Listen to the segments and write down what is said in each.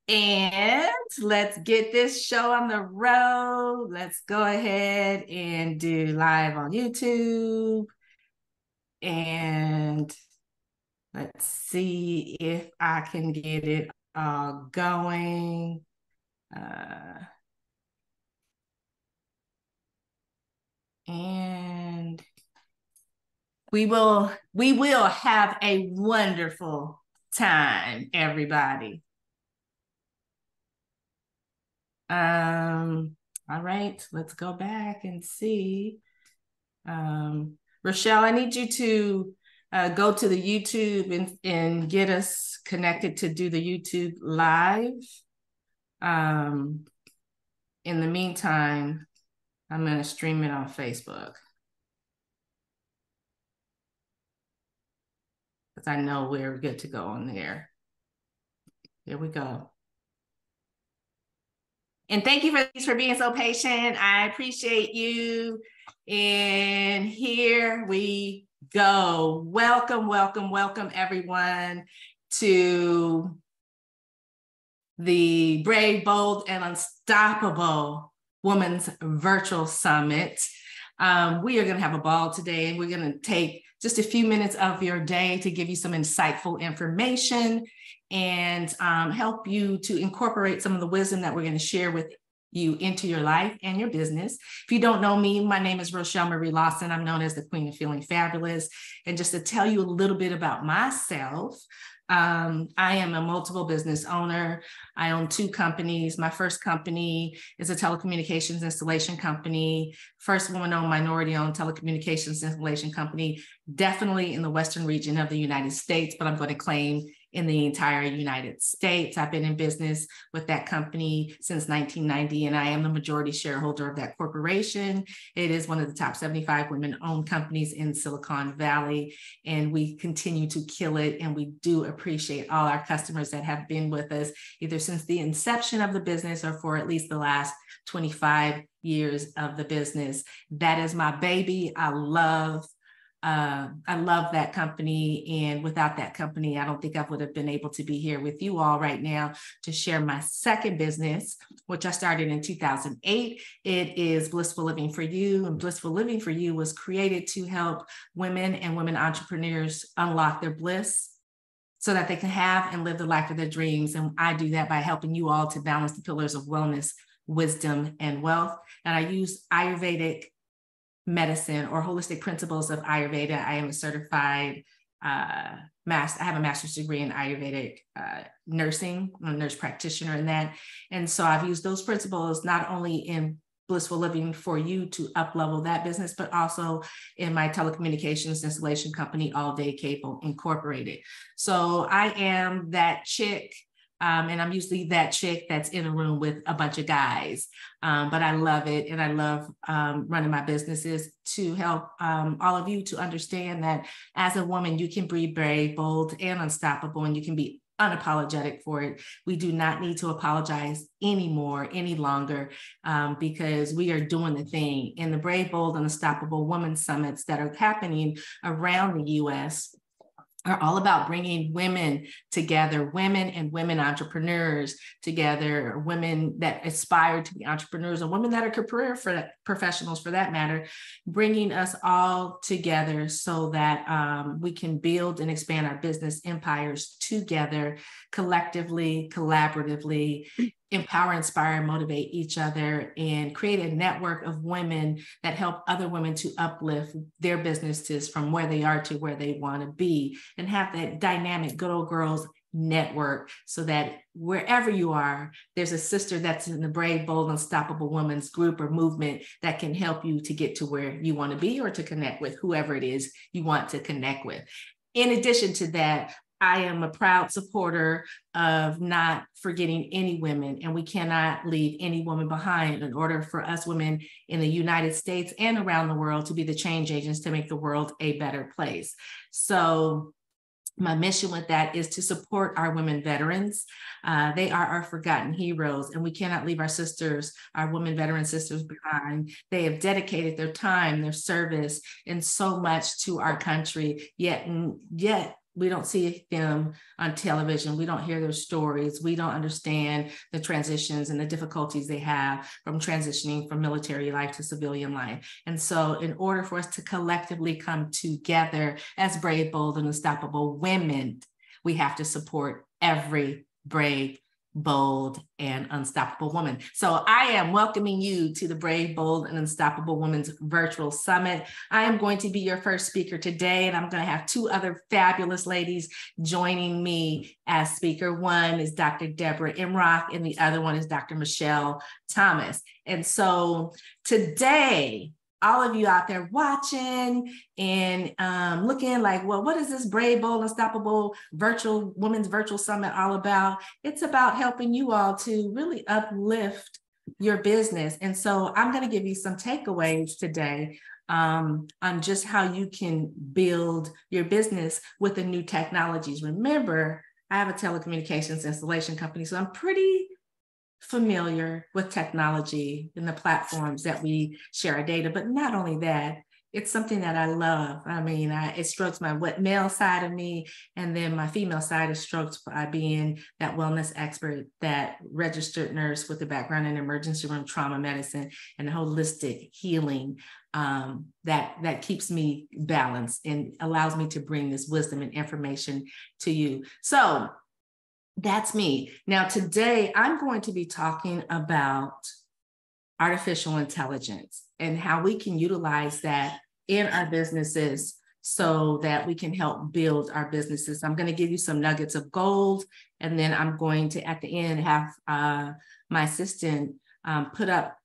And let's get this show on the road. Let's go ahead and do live on YouTube. And let's see if I can get it going. And we will have a wonderful time, everybody. All right, let's go back and see. Rochelle, I need you to go to the YouTube and get us connected to do the YouTube live. In the meantime, I'm going to stream it on Facebook, because I know we're good to go on there. Here we go. And thank you for being so patient. I appreciate you. And here we go. Welcome, welcome, welcome, everyone, to the Brave, Bold, and Unstoppable Women's Virtual Summit. We are going to have a ball today, and we're going to take just a few minutes of your day to give you some insightful information and help you to incorporate some of the wisdom that we're going to share with you into your life and your business. If you don't know me, my name is Rochelle Marie Lawson. I'm known as the Queen of Feeling Fabulous. And just to tell you a little bit about myself, I am a multiple business owner. I own 2 companies. My first company is a telecommunications installation company, first woman-owned, minority-owned telecommunications installation company, definitely in the Western region of the United States, but I'm going to claim in the entire United States. I've been in business with that company since 1990, and I am the majority shareholder of that corporation. It is one of the top 75 women-owned companies in Silicon Valley, and we continue to kill it, and we do appreciate all our customers that have been with us either since the inception of the business or for at least the last 25 years of the business. That is my baby. I love that company. And without that company, I don't think I would have been able to be here with you all right now to share my second business, which I started in 2008. It is Blissful Living for You. And Blissful Living for You was created to help women and women entrepreneurs unlock their bliss so that they can have and live the life of their dreams. And I do that by helping you all to balance the pillars of wellness, wisdom, and wealth. And I use Ayurvedic medicine or holistic principles of Ayurveda. I am a certified I have a master's degree in Ayurvedic nursing. I'm a nurse practitioner in that. And so I've used those principles not only in Blissful Living for You to up-level that business, but also in my telecommunications installation company, All Day Cable Incorporated. So I am that chick. And I'm usually that chick that's in a room with a bunch of guys. But I love it. And I love running my businesses to help all of you to understand that as a woman, you can be brave, bold, and unstoppable, and you can be unapologetic for it. We do not need to apologize anymore, any longer, because we are doing the thing. In the Brave, Bold, and Unstoppable Women Summits that are happening around the U.S., are all about bringing women together, women and women entrepreneurs together, women that aspire to be entrepreneurs, and women that are career professionals for that matter, bringing us all together so that we can build and expand our business empires together, collectively, collaboratively, empower, inspire, motivate each other, and create a network of women that help other women to uplift their businesses from where they are to where they want to be, and have that dynamic good old girls network so that wherever you are, there's a sister that's in the Brave, Bold, Unstoppable Women's group or movement that can help you to get to where you want to be or to connect with whoever it is you want to connect with. In addition to that, I am a proud supporter of not forgetting any women, and we cannot leave any woman behind in order for us women in the United States and around the world to be the change agents to make the world a better place. So my mission with that is to support our women veterans. They are our forgotten heroes, and we cannot leave our sisters, our women veteran sisters behind. They have dedicated their time, their service, and so much to our country, yet We don't see them on television. We don't hear their stories. We don't understand the transitions and the difficulties they have from transitioning from military life to civilian life. And so in order for us to collectively come together as brave, bold, and unstoppable women, we have to support every brave, bold, and unstoppable woman. So I am welcoming you to the Brave, Bold, and Unstoppable Women's Virtual Summit. I am going to be your first speaker today, and I'm going to have two other fabulous ladies joining me as speaker. One is Dr. Debra Mrock, and the other one is Dr. Michelle Thomas. And so today, all of you out there watching and looking like, well, what is this Brave, Bold, Unstoppable Women's Virtual Summit all about? It's about helping you all to really uplift your business. And so I'm going to give you some takeaways today on just how you can build your business with the new technologies. Remember, I have a telecommunications installation company, so I'm pretty familiar with technology and the platforms that we share our data. But not only that, it's something that I love. I mean, it strokes my male side of me, and then my female side is stroked by being that wellness expert, that registered nurse with a background in emergency room trauma medicine and holistic healing that keeps me balanced and allows me to bring this wisdom and information to you. So that's me. Now, today I'm going to be talking about artificial intelligence and how we can utilize that in our businesses so that we can help build our businesses. I'm going to give you some nuggets of gold, and then I'm going to, at the end, have my assistant put up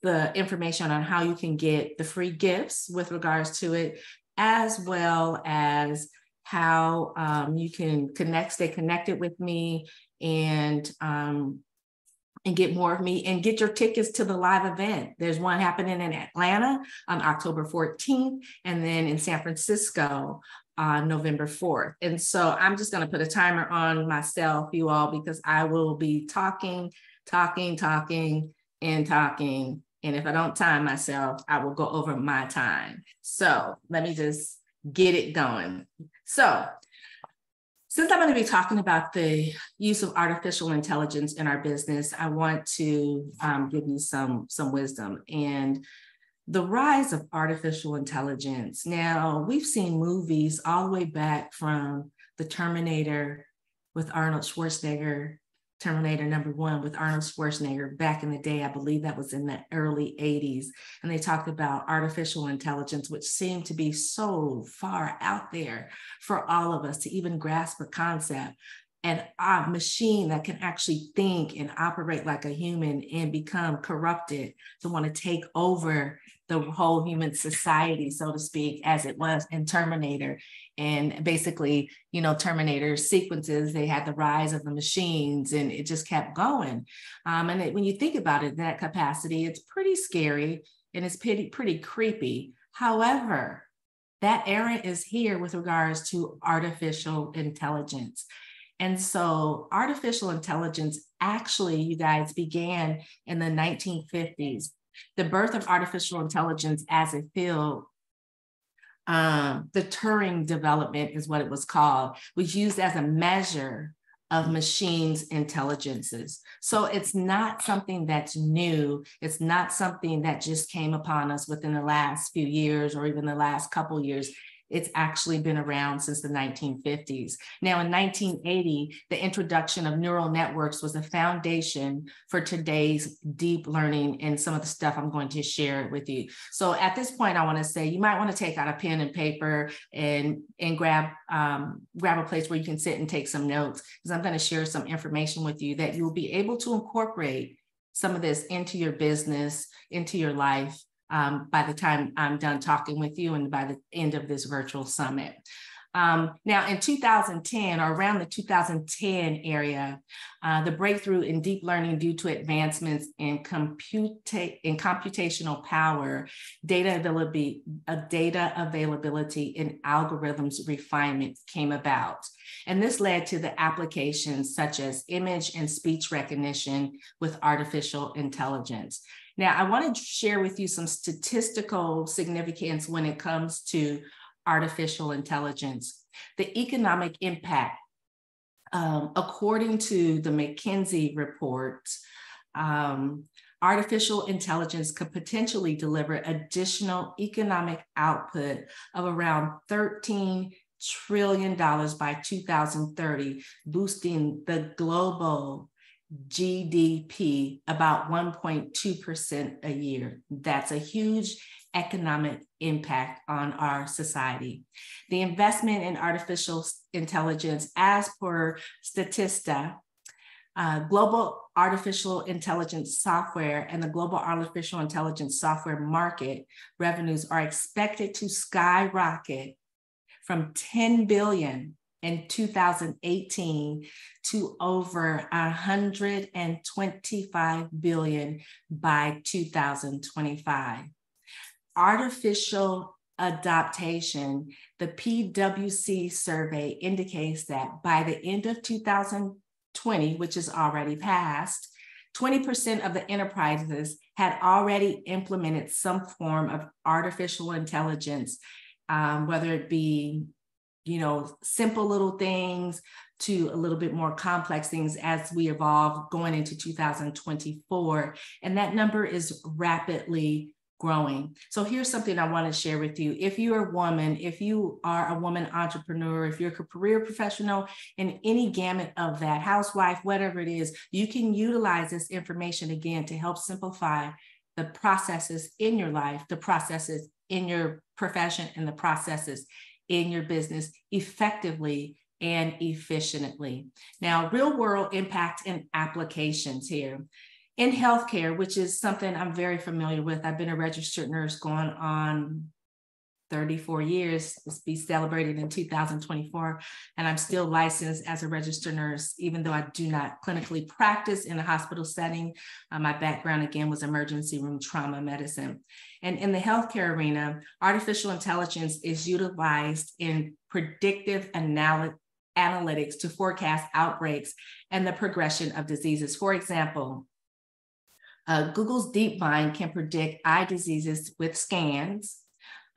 the information on how you can get the free gifts with regards to it, as well as how you can stay connected with me and get more of me and get your tickets to the live event. There's one happening in Atlanta on October 14th, and then in San Francisco on November 4th. And so I'm just going to put a timer on myself, you all, because I will be talking. And if I don't time myself, I will go over my time. So let me just get it going. So since I'm going to be talking about the use of artificial intelligence in our business, I want to give you some wisdom and the rise of artificial intelligence. Now, we've seen movies all the way back from the Terminator with Arnold Schwarzenegger, Terminator #1 with Arnold Schwarzenegger back in the day. I believe that was in the early 80s. And they talked about artificial intelligence, which seemed to be so far out there for all of us to even grasp a concept. And a machine that can actually think and operate like a human and become corrupted to want to take over the whole human society, so to speak, as it was in Terminator. And basically, you know, Terminator sequences, they had the rise of the machines and it just kept going. When you think about it, that capacity, it's pretty scary and it's pretty creepy. However, that era is here with regards to artificial intelligence. And so artificial intelligence actually, you guys, began in the 1950s. The birth of artificial intelligence as a field, the Turing development is what it was called, was used as a measure of machines' intelligences. So it's not something that's new. It's not something that just came upon us within the last few years or even the last couple years. It's actually been around since the 1950s. Now, in 1980, the introduction of neural networks was the foundation for today's deep learning and some of the stuff I'm going to share with you. So at this point, I want to say you might want to take out a pen and paper and grab a place where you can sit and take some notes, because I'm going to share some information with you that you'll be able to incorporate some of this into your business, into your life, by the time I'm done talking with you and by the end of this virtual summit. Now in 2010, or around the 2010 area, the breakthrough in deep learning due to advancements in computational power, data availability, and algorithms refinement came about. And this led to the applications such as image and speech recognition with artificial intelligence. Now, I want to share with you some statistical significance when it comes to artificial intelligence. The economic impact, according to the McKinsey report, artificial intelligence could potentially deliver additional economic output of around $13 trillion by 2030, boosting the global GDP about 1.2% a year. That's a huge economic impact on our society. The investment in artificial intelligence, as per Statista, global artificial intelligence software and the global artificial intelligence software market revenues are expected to skyrocket from 10 billion in 2018 to over 125 billion by 2025. Artificial adaptation, the PwC survey indicates that by the end of 2020, which is already passed, 20% of the enterprises had already implemented some form of artificial intelligence, whether it be, simple little things to a little bit more complex things as we evolve going into 2024. And that number is rapidly growing. So here's something I want to share with you. If you're a woman, if you are a woman entrepreneur, if you're a career professional in any gamut of that, housewife, whatever it is, you can utilize this information again to help simplify the processes in your life, the processes in your profession, and the processes in your business effectively and efficiently. Now, real world impact and applications here. In healthcare, which is something I'm very familiar with, I've been a registered nurse going on 34 years, it's be celebrated in 2024, and I'm still licensed as a registered nurse, even though I do not clinically practice in a hospital setting. My background, again, was emergency room trauma medicine. And in the healthcare arena, artificial intelligence is utilized in predictive analytics to forecast outbreaks and the progression of diseases. For example, Google's DeepMind can predict eye diseases with scans.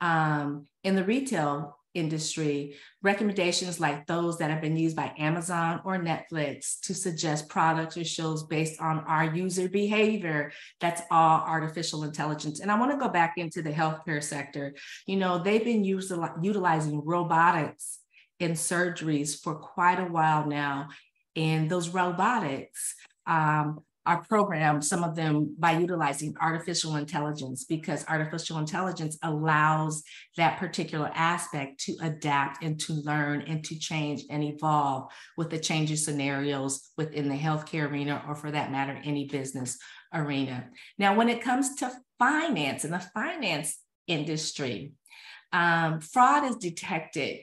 In the retail industry, recommendations like those that have been used by Amazon or Netflix to suggest products or shows based on our user behavior, that's all artificial intelligence. And I want to go back into the healthcare sector. They've been utilizing robotics in surgeries for quite a while now. And those robotics, are programmed, some of them by utilizing artificial intelligence, because artificial intelligence allows that particular aspect to adapt and to learn and to change and evolve with the changing scenarios within the healthcare arena, or for that matter, any business arena. Now, when it comes to finance, in the finance industry, fraud is detected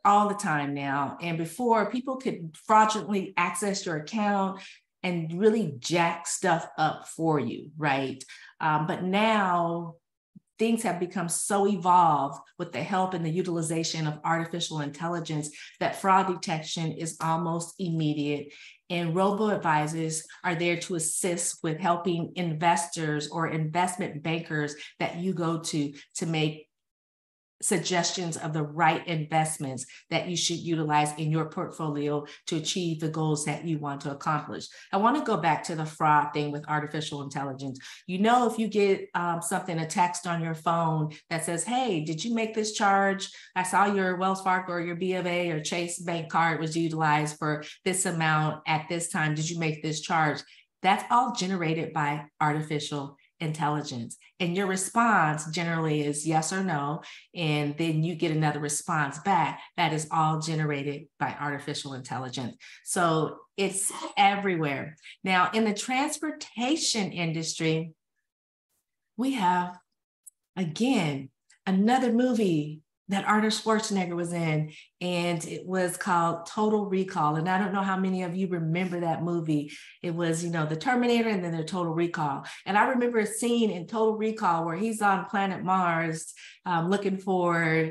all the time now. And before, people could fraudulently access your account and really jack stuff up for you, right? But now things have become so evolved with the help and the utilization of artificial intelligence that fraud detection is almost immediate. And robo-advisors are there to assist with helping investors or investment bankers that you go to make suggestions of the right investments that you should utilize in your portfolio to achieve the goals that you want to accomplish. I want to go back to the fraud thing with artificial intelligence. If you get a text on your phone that says, hey, did you make this charge? I saw your Wells Fargo or your B of A or Chase Bank card was utilized for this amount at this time. Did you make this charge? That's all generated by artificial intelligence. And your response generally is yes or no. And then you get another response back. That is all generated by artificial intelligence. So it's everywhere. Now, in the transportation industry, we have, again, another movie that Arnold Schwarzenegger was in, and it was called Total Recall. And I don't know how many of you remember that movie. It was, the Terminator and then the Total Recall. And I remember a scene in Total Recall where he's on planet Mars looking for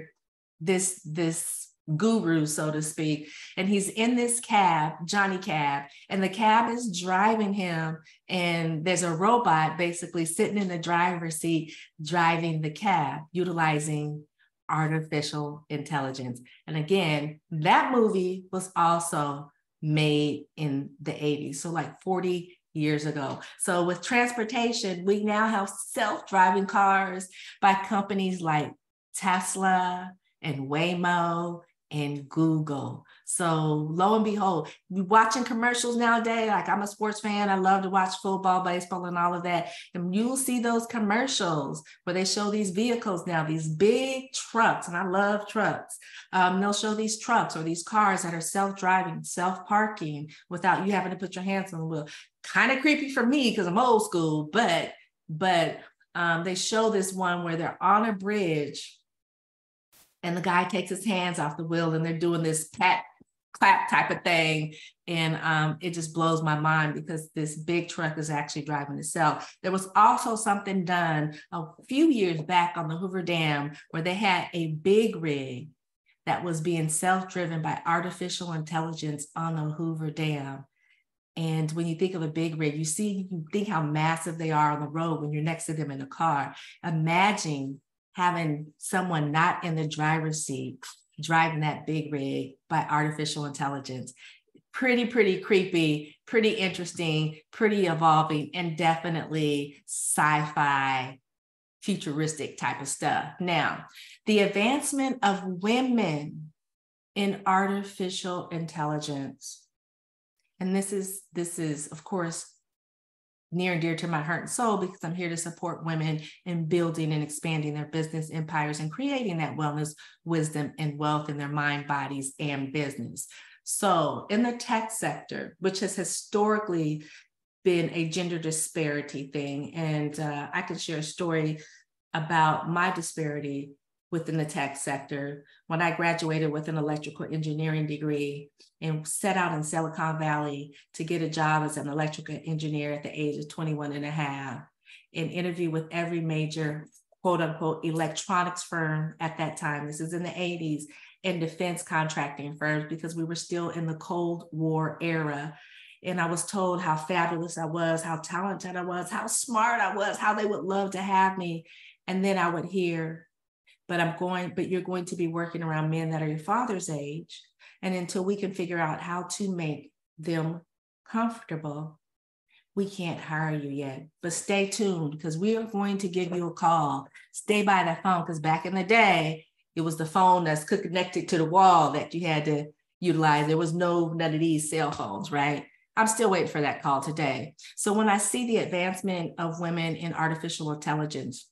this guru, so to speak. And he's in this cab, Johnny Cab, and the cab is driving him. And there's a robot basically sitting in the driver's seat driving the cab, utilizing artificial intelligence. And again, that movie was also made in the 80s, so like 40 years ago. So with transportation, we now have self-driving cars by companies like Tesla and Waymo and Google. So lo and behold, we watching commercials nowadays. Like, I'm a sports fan. I love to watch football, baseball, and all of that. And you'll see those commercials where they show these vehicles now, these big trucks, and I love trucks. They'll show these trucks or these cars that are self-driving, self-parking without you having to put your hands on the wheel. Kind of creepy for me because I'm old school, but they show this one where they're on a bridge and the guy takes his hands off the wheel and they're doing this pat clap type of thing. And it just blows my mind because this big truck is actually driving itself. There was also something done a few years back on the Hoover Dam where they had a big rig that was being self-driven by artificial intelligence on the Hoover Dam. And when you think of a big rig, you think how massive they are on the road when you're next to them in a car. Imagine having someone not in the driver's seat driving that big rig by artificial intelligence. Pretty creepy, pretty interesting, pretty evolving, and definitely sci-fi, futuristic type of stuff. Now, the advancement of women in artificial intelligence, and this is of course near and dear to my heart and soul because I'm here to support women in building and expanding their business empires and creating that wellness, wisdom, and wealth in their mind, bodies, and business. So in the tech sector, which has historically been a gender disparity thing, and I could share a story about my disparity within the tech sector. When I graduated with an electrical engineering degree and set out in Silicon Valley to get a job as an electrical engineer at the age of 21 and a half, and interview with every major quote unquote electronics firm at that time, this is in the 80s, and defense contracting firms because we were still in the Cold War era. And I was told how fabulous I was, how talented I was, how smart I was, how they would love to have me. And then I would hear, but you're going to be working around men that are your father's age. And until we can figure out how to make them comfortable, we can't hire you yet. But stay tuned because we are going to give you a call. Stay by that phone because back in the day, it was the phone that's connected to the wall that you had to utilize. There was none of these cell phones, right? I'm still waiting for that call today. So when I see the advancement of women in artificial intelligence,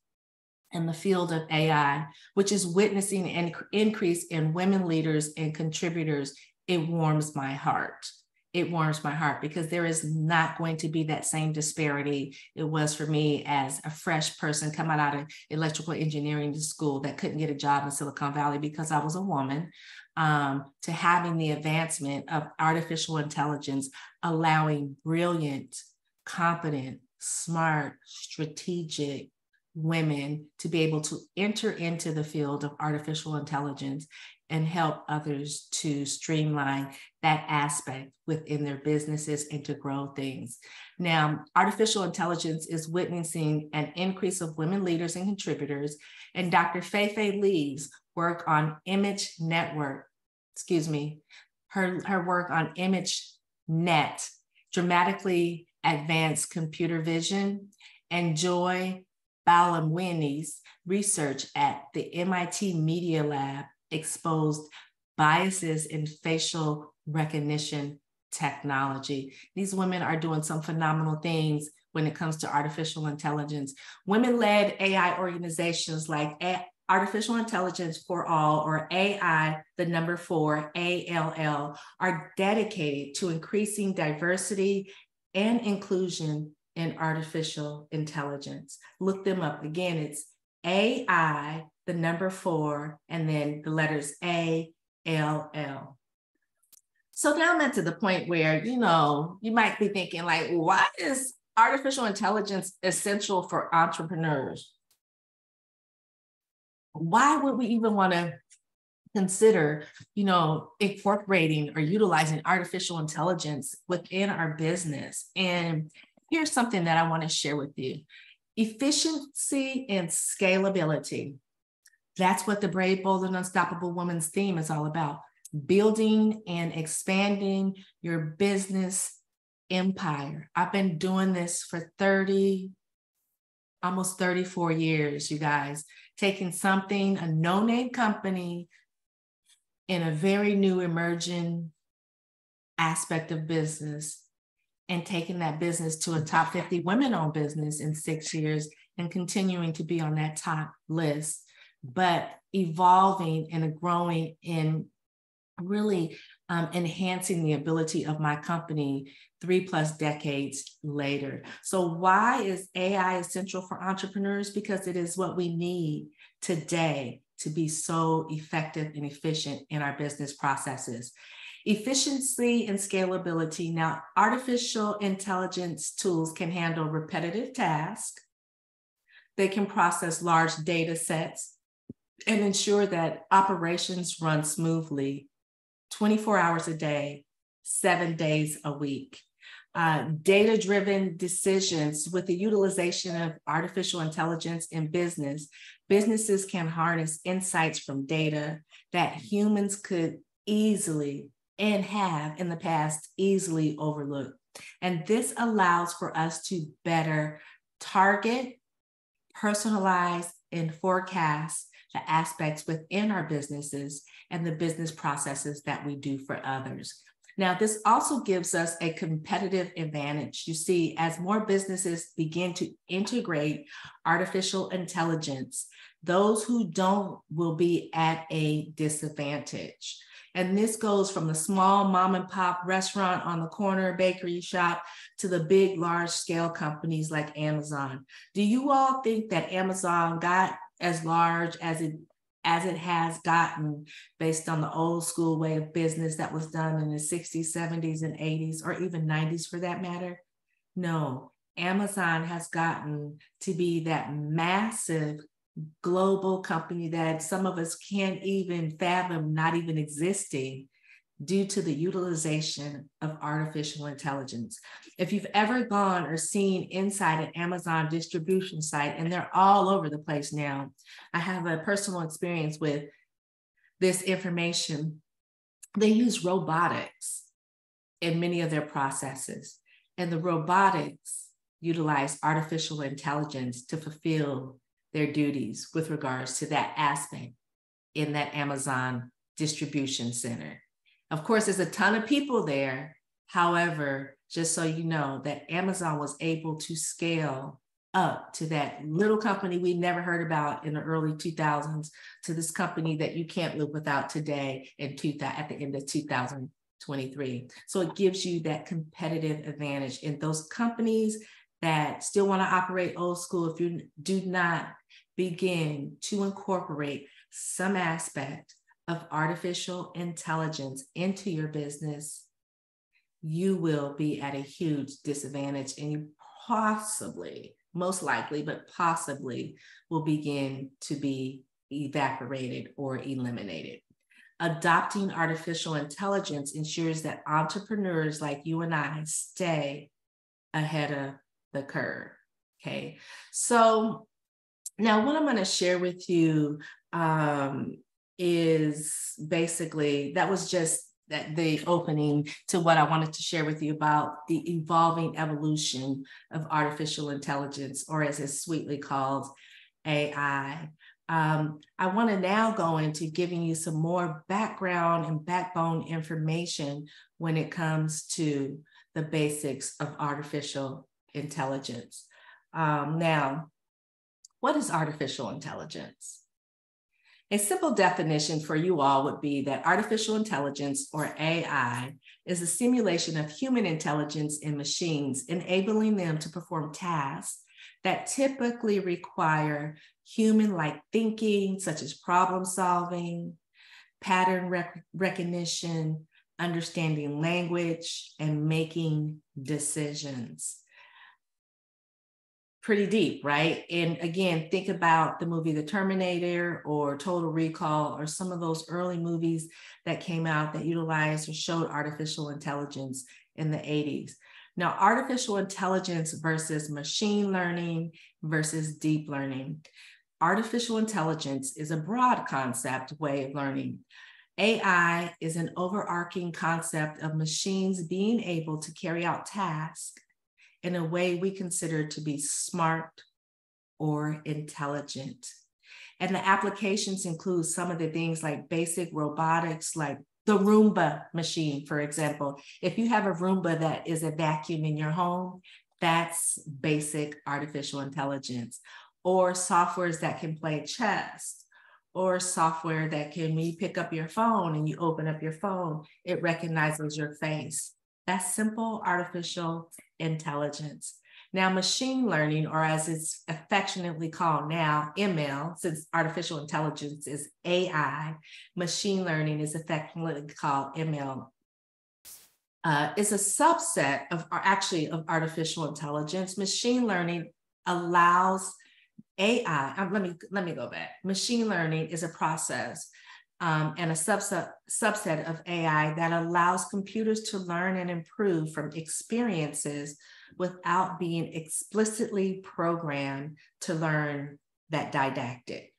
in the field of AI, which is witnessing an increase in women leaders and contributors, it warms my heart. It warms my heart because there is not going to be that same disparity it was for me as a fresh person coming out of electrical engineering school that couldn't get a job in Silicon Valley because I was a woman, to having the advancement of artificial intelligence, allowing brilliant, competent, smart, strategic women to be able to enter into the field of artificial intelligence and help others to streamline that aspect within their businesses and to grow things. Now, artificial intelligence is witnessing an increase of women leaders and contributors, and Dr. Fei Lee's work on her work on ImageNet, dramatically advanced computer vision, and Joy Balamwini's research at the MIT Media Lab exposed biases in facial recognition technology. These women are doing some phenomenal things when it comes to artificial intelligence. Women-led AI organizations like Artificial Intelligence for All, or AI, the number 4, ALL, are dedicated to increasing diversity and inclusion in artificial intelligence. Look them up. Again, it's AI, the number 4, and then the letters ALL. So now I'm at to the point where, you might be thinking like, why is artificial intelligence essential for entrepreneurs? Why would we even want to consider, incorporating or utilizing artificial intelligence within our business? And here's something that I want to share with you. Efficiency and scalability That's what the Brave, Bold, and Unstoppable Woman's theme is all about. Building and expanding your business empire. I've been doing this for almost 34 years, you guys, taking something, a no-name company in a very new emerging aspect of business, and taking that business to a top 50 women-owned business in 6 years and continuing to be on that top list, but evolving and growing in really enhancing the ability of my company 3+ decades later. So why is AI essential for entrepreneurs? Because it is what we need today to be so effective and efficient in our business processes. Efficiency and scalability. Now, artificial intelligence tools can handle repetitive tasks. They can process large data sets and ensure that operations run smoothly 24 hours a day, 7 days a week. Data-driven decisions. With the utilization of artificial intelligence in business, businesses can harness insights from data that humans could easily and have in the past easily overlooked. And this allows for us to better target, personalize, and forecast the aspects within our businesses and the business processes that we do for others. Now, this also gives us a competitive advantage. You see, as more businesses begin to integrate artificial intelligence, those who don't will be at a disadvantage. And this goes from the small mom and pop restaurant on the corner bakery shop to the big, large scale companies like Amazon. Do you all think that Amazon got as large as it has gotten based on the old school way of business that was done in the 60s, 70s, and 80s, or even 90s for that matter? No, Amazon has gotten to be that massive global company that some of us can't even fathom not even existing due to the utilization of artificial intelligence. If you've ever gone or seen inside an Amazon distribution site, and they're all over the place now, I have a personal experience with this information. They use robotics in many of their processes, and the robotics utilize artificial intelligence to fulfill their duties with regards to that aspect in that Amazon distribution center. Of course, there's a ton of people there. However, just so you know, that Amazon was able to scale up to that little company we never heard about in the early 2000s to this company that you can't live without today at the end of 2023. So it gives you that competitive advantage in those companies that still want to operate old school. If you do not begin to incorporate some aspect of artificial intelligence into your business, you will be at a huge disadvantage, and you possibly, most likely, but possibly will begin to be evaporated or eliminated. Adopting artificial intelligence ensures that entrepreneurs like you and I stay ahead of the curve, okay? So now what I'm gonna share with you is basically, that was just the opening to what I wanted to share with you about the evolving evolution of artificial intelligence, or as it's sweetly called, AI. I want to now go into giving you some more background and backbone information when it comes to the basics of artificial intelligence. Now, what is artificial intelligence? A simple definition for you all would be that artificial intelligence, or AI, is a simulation of human intelligence in machines, enabling them to perform tasks that typically require human-like thinking, such as problem solving, pattern recognition, understanding language, and making decisions. Pretty deep, right? And again, think about the movie The Terminator or Total Recall, or some of those early movies that came out that utilized or showed artificial intelligence in the 80s. Now, artificial intelligence versus machine learning versus deep learning. artificial intelligence is a broad concept way of learning. AI is an overarching concept of machines being able to carry out tasks in a way we consider to be smart or intelligent. And the applications include some of the things like basic robotics, like the Roomba machine, for example. If you have a Roomba that is a vacuum in your home, that's basic artificial intelligence. Or softwares that can play chess, or software that can, when you pick up your phone and you open up your phone, it recognizes your face. That's simple artificial intelligence. Now, machine learning, or as it's affectionately called now, ML, since artificial intelligence is AI, machine learning is affectionately called ML, is a subset of artificial intelligence. Machine learning allows AI, let me go back. Machine learning is a process and a subset of AI that allows computers to learn and improve from experiences without being explicitly programmed to learn that didactic.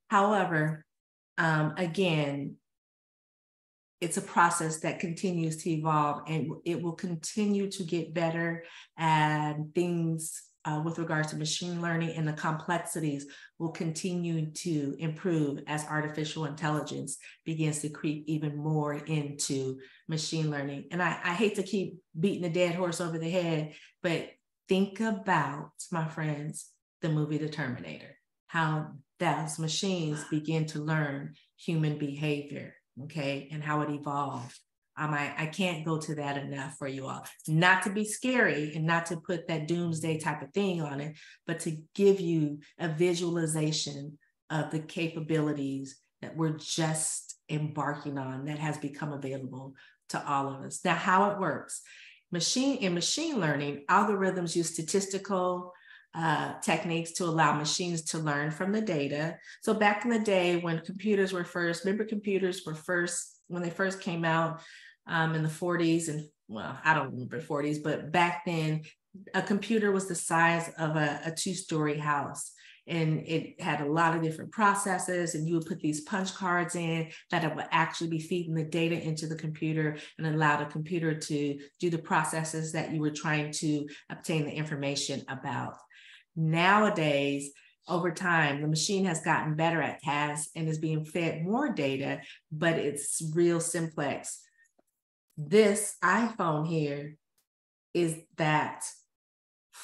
However, again, it's a process that continues to evolve, and it will continue to get better, and things with regards to machine learning and the complexities will continue to improve as artificial intelligence begins to creep even more into machine learning. And I hate to keep beating the dead horse over the head, but think about, my friends, the movie The Terminator, how those machines begin to learn human behavior, okay, and how it evolved. I can't go to that enough for you all. Not to be scary and not to put that doomsday type of thing on it, but to give you a visualization of the capabilities that we're just embarking on that has become available to all of us. Now, how it works. In machine learning, algorithms use statistical techniques to allow machines to learn from the data. So back in the day when computers were first, remember computers were first, when they first came out in the 40s, and well, I don't remember 40s, but back then a computer was the size of a two-story house. And it had a lot of different processes, and you would put these punch cards in that would actually be feeding the data into the computer and allow the computer to do the processes that you were trying to obtain the information about. Nowadays, over time, the machine has gotten better at tasks and is being fed more data, but it's real simplex. This iPhone here is that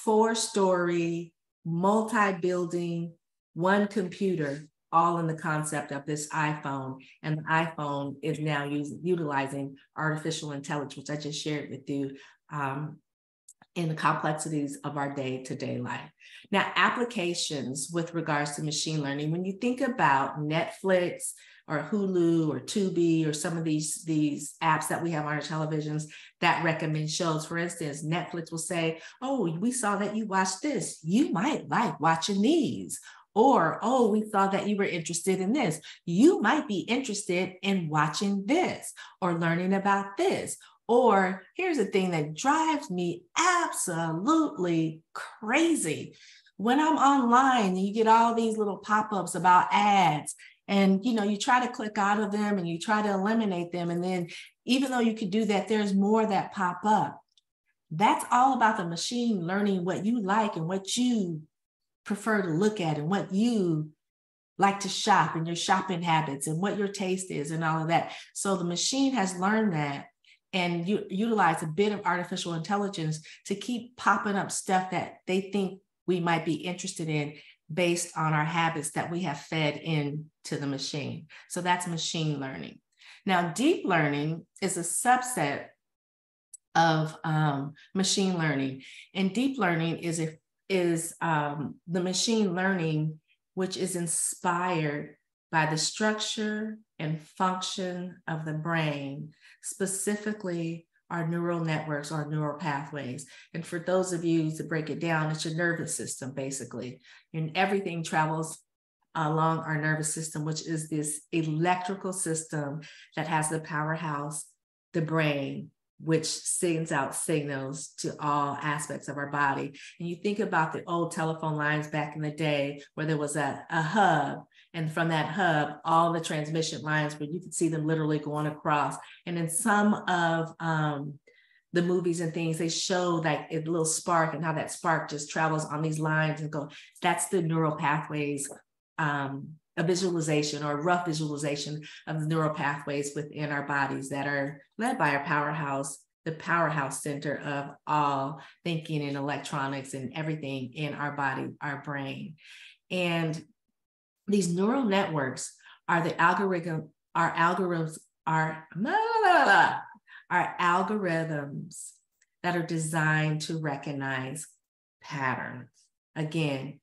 4-story, multi-building, one computer, all in the concept of this iPhone. And the iPhone is now utilizing artificial intelligence, which I just shared with you, in the complexities of our day-to-day life. Now, applications with regards to machine learning, when you think about Netflix or Hulu or Tubi or some of these apps that we have on our televisions that recommend shows, for instance, Netflix will say, oh, we saw that you watched this. You might like watching these. Or, oh, we saw that you were interested in this. You might be interested in watching this or learning about this. Or here's the thing that drives me absolutely crazy. When I'm online and you get all these little pop-ups about ads, and you try to click out of them and you try to eliminate them. And then even though you could do that, there's more that pop up. That's all about the machine learning what you like and what you prefer to look at and what you like to shop and your shopping habits and what your taste is and all of that. So the machine has learned that and utilize a bit of artificial intelligence to keep popping up stuff that they think we might be interested in based on our habits that we have fed into the machine. So that's machine learning. Now, deep learning is a subset of machine learning. And deep learning is the machine learning which is inspired by the structure and function of the brain, specifically our neural networks, our neural pathways. And for those of you to break it down, it's your nervous system, basically. And everything travels along our nervous system, which is this electrical system that has the powerhouse, the brain, which sends out signals to all aspects of our body. And you think about the old telephone lines back in the day where there was a hub, and from that hub, all the transmission lines, where you could see them literally going across. And in some of the movies and things, they show like a little spark and how that spark just travels on these lines and go, that's the neural pathways, a visualization or a rough visualization of the neural pathways within our bodies that are led by our powerhouse, the powerhouse center of all thinking and electronics and everything in our body, our brain. And these neural networks are the algorithm, our algorithms are algorithms that are designed to recognize patterns. Again,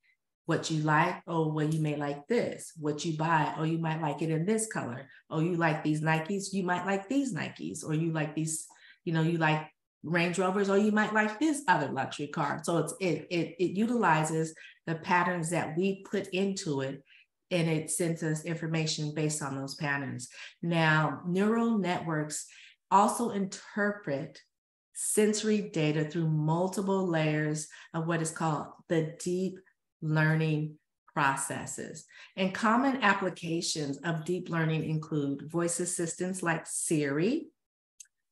what you like, oh, well, you may like this. What you buy, oh, you might like it in this color. Oh, you like these Nikes, you might like these Nikes. Or you like these, you like Range Rovers, or you might like this other luxury car. So it utilizes the patterns that we put into it, and it sends us information based on those patterns. Now, neural networks also interpret sensory data through multiple layers of what is called the deep learning processes. And common applications of deep learning include voice assistants like Siri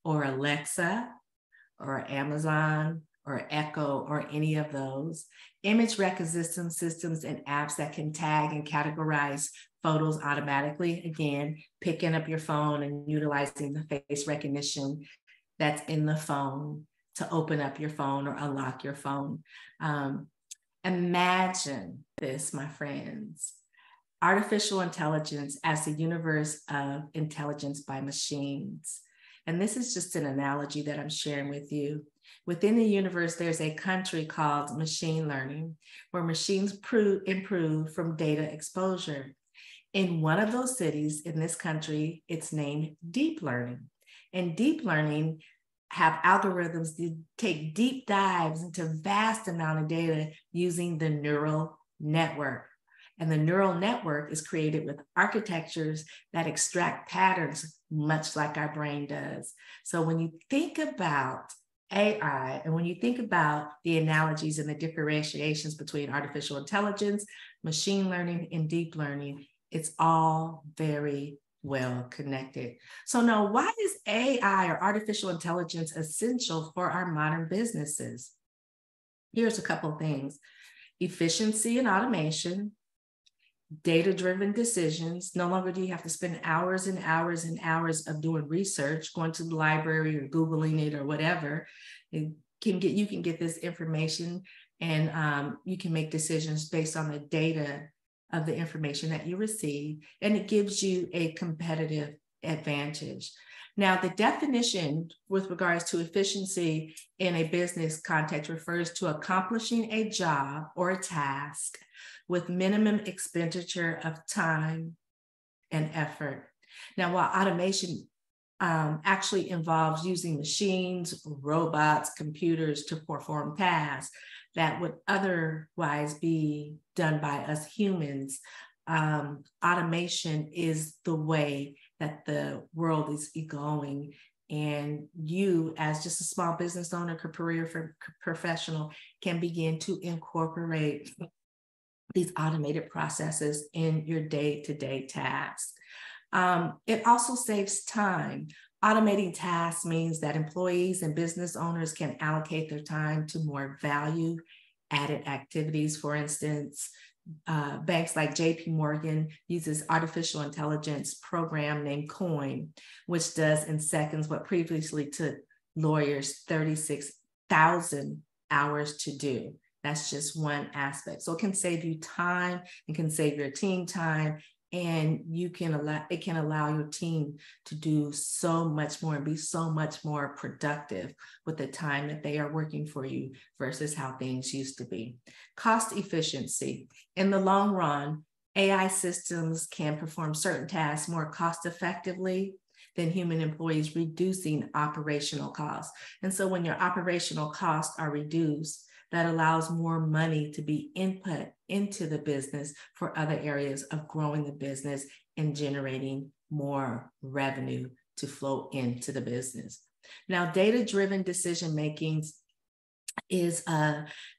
or Alexa or Amazon or Echo or any of those, image recognition systems and apps that can tag and categorize photos automatically, again, picking up your phone and utilizing the face recognition that's in the phone to open up your phone or unlock your phone. Imagine this, my friends, artificial intelligence as the universe of intelligence by machines. And this is just an analogy that I'm sharing with you. Within the universe, there's a country called machine learning, where machines improve from data exposure. In one of those cities in this country, it's named deep learning. And deep learning have algorithms that take deep dives into vast amount of data using the neural network. And the neural network is created with architectures that extract patterns, much like our brain does. So when you think about AI, and when you think about the analogies and the differentiations between artificial intelligence, machine learning, and deep learning, it's all very well connected. So now, why is AI or artificial intelligence essential for our modern businesses? Here's a couple of things: efficiency and automation, data-driven decisions. No longer do you have to spend hours and hours and hours of doing research, going to the library or Googling it or whatever. You can get this information, and you can make decisions based on the data of the information that you receive, and it gives you a competitive advantage. Now, the definition with regards to efficiency in a business context refers to accomplishing a job or a task with minimum expenditure of time and effort. Now, while automation actually involves using machines, robots, computers to perform tasks that would otherwise be done by us humans, automation is the way that the world is going. And you, as just a small business owner, career professional, can begin to incorporate these automated processes in your day-to-day tasks. It also saves time. Automating tasks means that employees and business owners can allocate their time to more value-added activities. For instance, banks like JP Morgan uses artificial intelligence program named Coin, which does in seconds what previously took lawyers 36,000 hours to do. That's just one aspect. So it can save you time, it can save your team time, and it can allow your team to do so much more and be so much more productive with the time that they are working for you versus how things used to be. Cost efficiency. In the long run, AI systems can perform certain tasks more cost effectively than human employees, reducing operational costs. And so when your operational costs are reduced, that allows more money to be input into the business for other areas of growing the business and generating more revenue to flow into the business. Now, data-driven decision-making is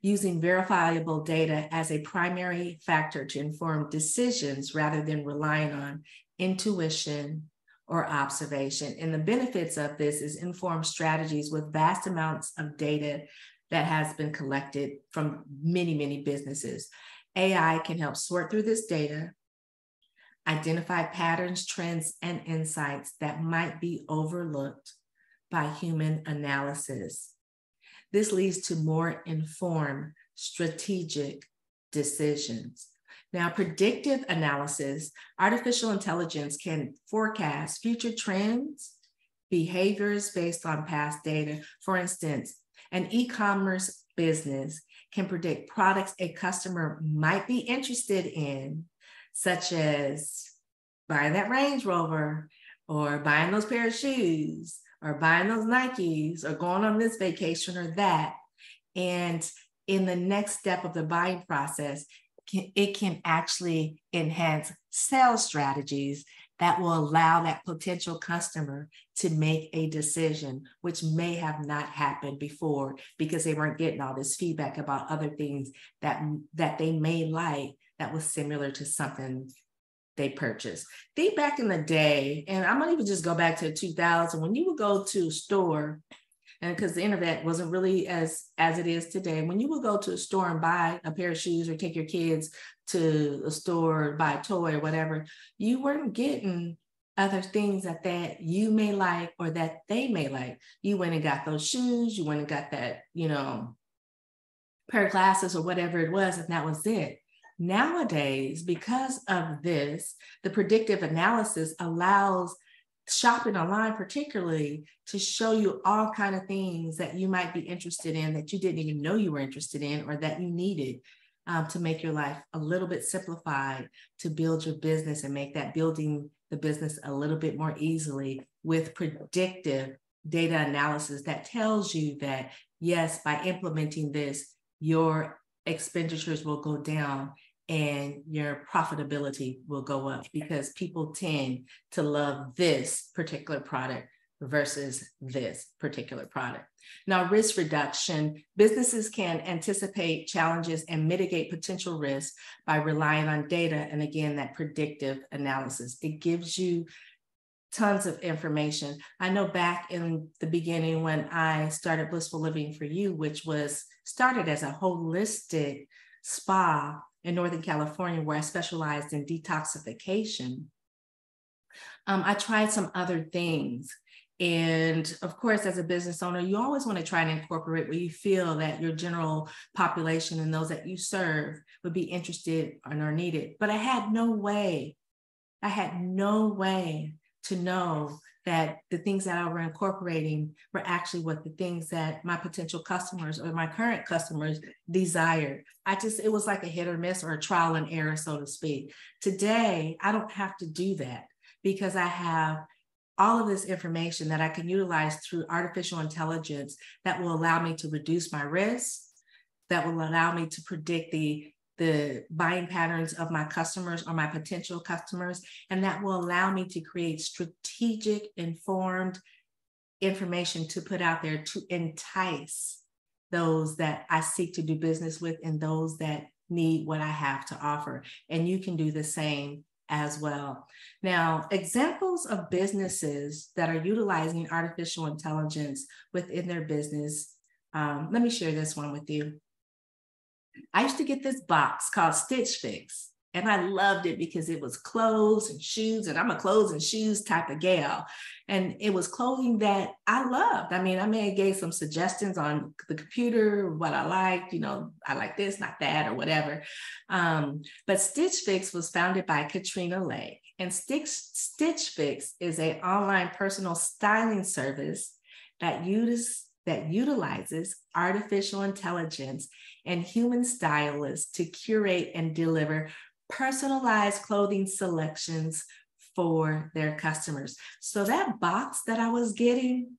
using verifiable data as a primary factor to inform decisions rather than relying on intuition or observation. And the benefits of this is informed strategies with vast amounts of data that has been collected from many, many businesses. AI can help sort through this data, identify patterns, trends, and insights that might be overlooked by human analysis. This leads to more informed, strategic decisions. Now, predictive analysis, artificial intelligence can forecast future trends, behaviors based on past data. For instance, an e-commerce business can predict products a customer might be interested in, such as buying that Range Rover, or buying those pair of shoes, or buying those Nikes, or going on this vacation or that. And in the next step of the buying process, it can actually enhance sales strategies that will allow that potential customer to make a decision, which may have not happened before because they weren't getting all this feedback about other things that they may like that was similar to something they purchased. Think back in the day, and I'm gonna even just go back to 2000, when you would go to a store, and because the internet wasn't really as it is today, when you would go to a store and buy a pair of shoes or take your kids to a store, buy a toy or whatever, you weren't getting other things that you may like or that they may like. You went and got those shoes, you went and got that, pair of glasses or whatever it was, and that was it. Nowadays, because of this, the predictive analysis allows shopping online particularly to show you all kinds of things that you might be interested in that you didn't even know you were interested in or that you needed to make your life a little bit simplified, to build your business and make that building the business a little bit more easily with predictive data analysis that tells you that, yes, by implementing this, your expenditures will go down and your profitability will go up because people tend to love this particular product versus this particular product. Now, risk reduction, businesses can anticipate challenges and mitigate potential risks by relying on data. And again, that predictive analysis, it gives you tons of information. I know back in the beginning when I started Blissful Living for You, which was started as a holistic spa in Northern California where I specialized in detoxification, I tried some other things. And of course, as a business owner, you always want to try and incorporate where you feel that your general population and those that you serve would be interested in or needed. But I had no way to know that the things that I were incorporating were actually what the things that my potential customers or my current customers desired. It was like a hit or miss or a trial and error, so to speak. Today, I don't have to do that because I have all of this information that I can utilize through artificial intelligence that will allow me to reduce my risk, that will allow me to predict the buying patterns of my customers or my potential customers, and that will allow me to create strategic, informed information to put out there to entice those that I seek to do business with and those that need what I have to offer. And you can do the same as well. Now, examples of businesses that are utilizing artificial intelligence within their business, let me share this one with you. I used to get this box called Stitch Fix, and I loved it because it was clothes and shoes, and I'm a clothes and shoes type of gal. And it was clothing that I loved. I mean, I may have gave some suggestions on the computer, what I liked, I like this, not that, or whatever. But Stitch Fix was founded by Katrina Lake. And Stitch Fix is an online personal styling service that utilizes artificial intelligence and human stylists to curate and deliver personalized clothing selections for their customers. So that box that I was getting,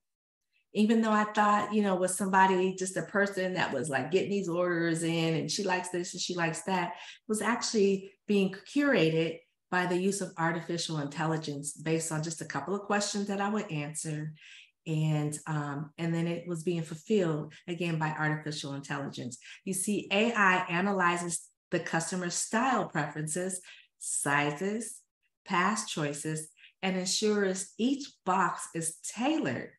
even though I thought, was somebody, just a person that was like getting these orders in and she likes this and she likes that, was actually being curated by the use of artificial intelligence based on just a couple of questions that I would answer. And then it was being fulfilled again by artificial intelligence. You see, AI analyzes the customer's style preferences, sizes, past choices, and ensures each box is tailored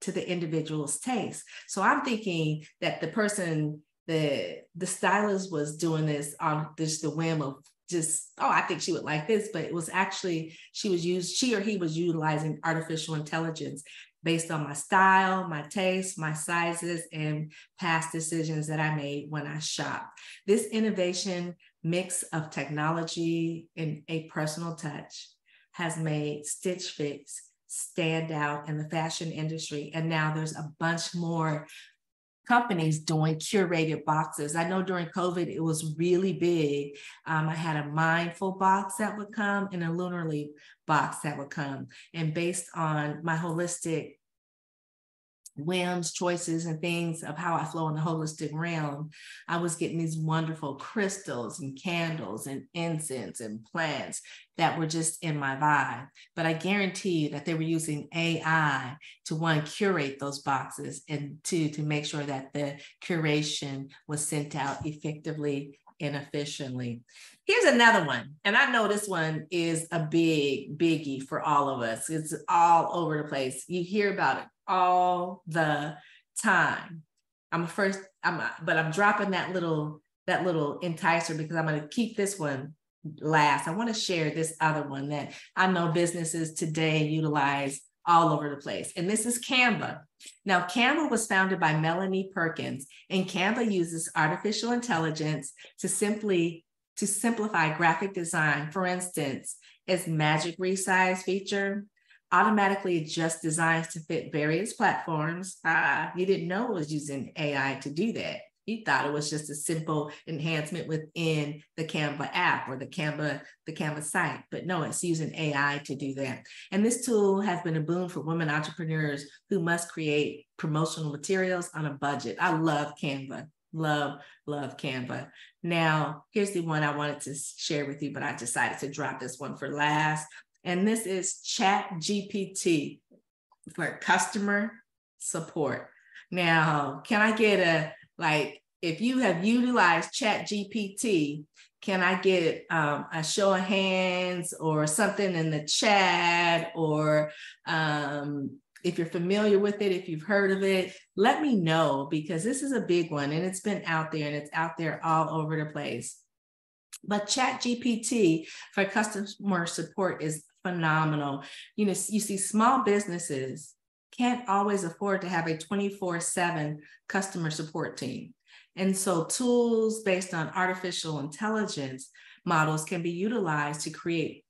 to the individual's taste. So I'm thinking that the person, the stylist was doing this on just the whim of just, oh, I think she would like this, but it was actually, she or he was utilizing artificial intelligence based on my style, my taste, my sizes, and past decisions that I made when I shop. This innovation mix of technology and a personal touch has made Stitch Fix stand out in the fashion industry. And now there's a bunch more companies doing curated boxes. I know during COVID, it was really big. I had a mindful box that would come and a lunarly box that would come. And based on my holistic whims, choices, and things of how I flow in the holistic realm, I was getting these wonderful crystals and candles and incense and plants that were just in my vibe. But I guarantee you that they were using AI to, one, curate those boxes, and two, to make sure that the curation was sent out effectively and efficiently. Here's another one. And I know this one is a big biggie for all of us. It's all over the place. You hear about it all the time. I'm dropping that little enticer because I'm going to keep this one last. I want to share this other one that I know businesses today utilize all over the place. And this is Canva. Now, Canva was founded by Melanie Perkins, and Canva uses artificial intelligence to simplify graphic design. For instance, its magic resize feature automatically adjusts designs to fit various platforms. You didn't know it was using AI to do that. You thought it was just a simple enhancement within the Canva app or the Canva site, but no, it's using AI to do that. And this tool has been a boon for women entrepreneurs who must create promotional materials on a budget. I love Canva. Love Canva. Now, here's the one I wanted to share with you, but I decided to drop this one for last. And this is ChatGPT for customer support. Now, can I get if you have utilized ChatGPT, can I get a show of hands or something in the chat, or if you're familiar with it, if you've heard of it, let me know, because this is a big one and it's been out there and it's out there all over the place. But ChatGPT for customer support is phenomenal. You know, you see small businesses can't always afford to have a 24/7 customer support team. And so tools based on artificial intelligence models can be utilized to create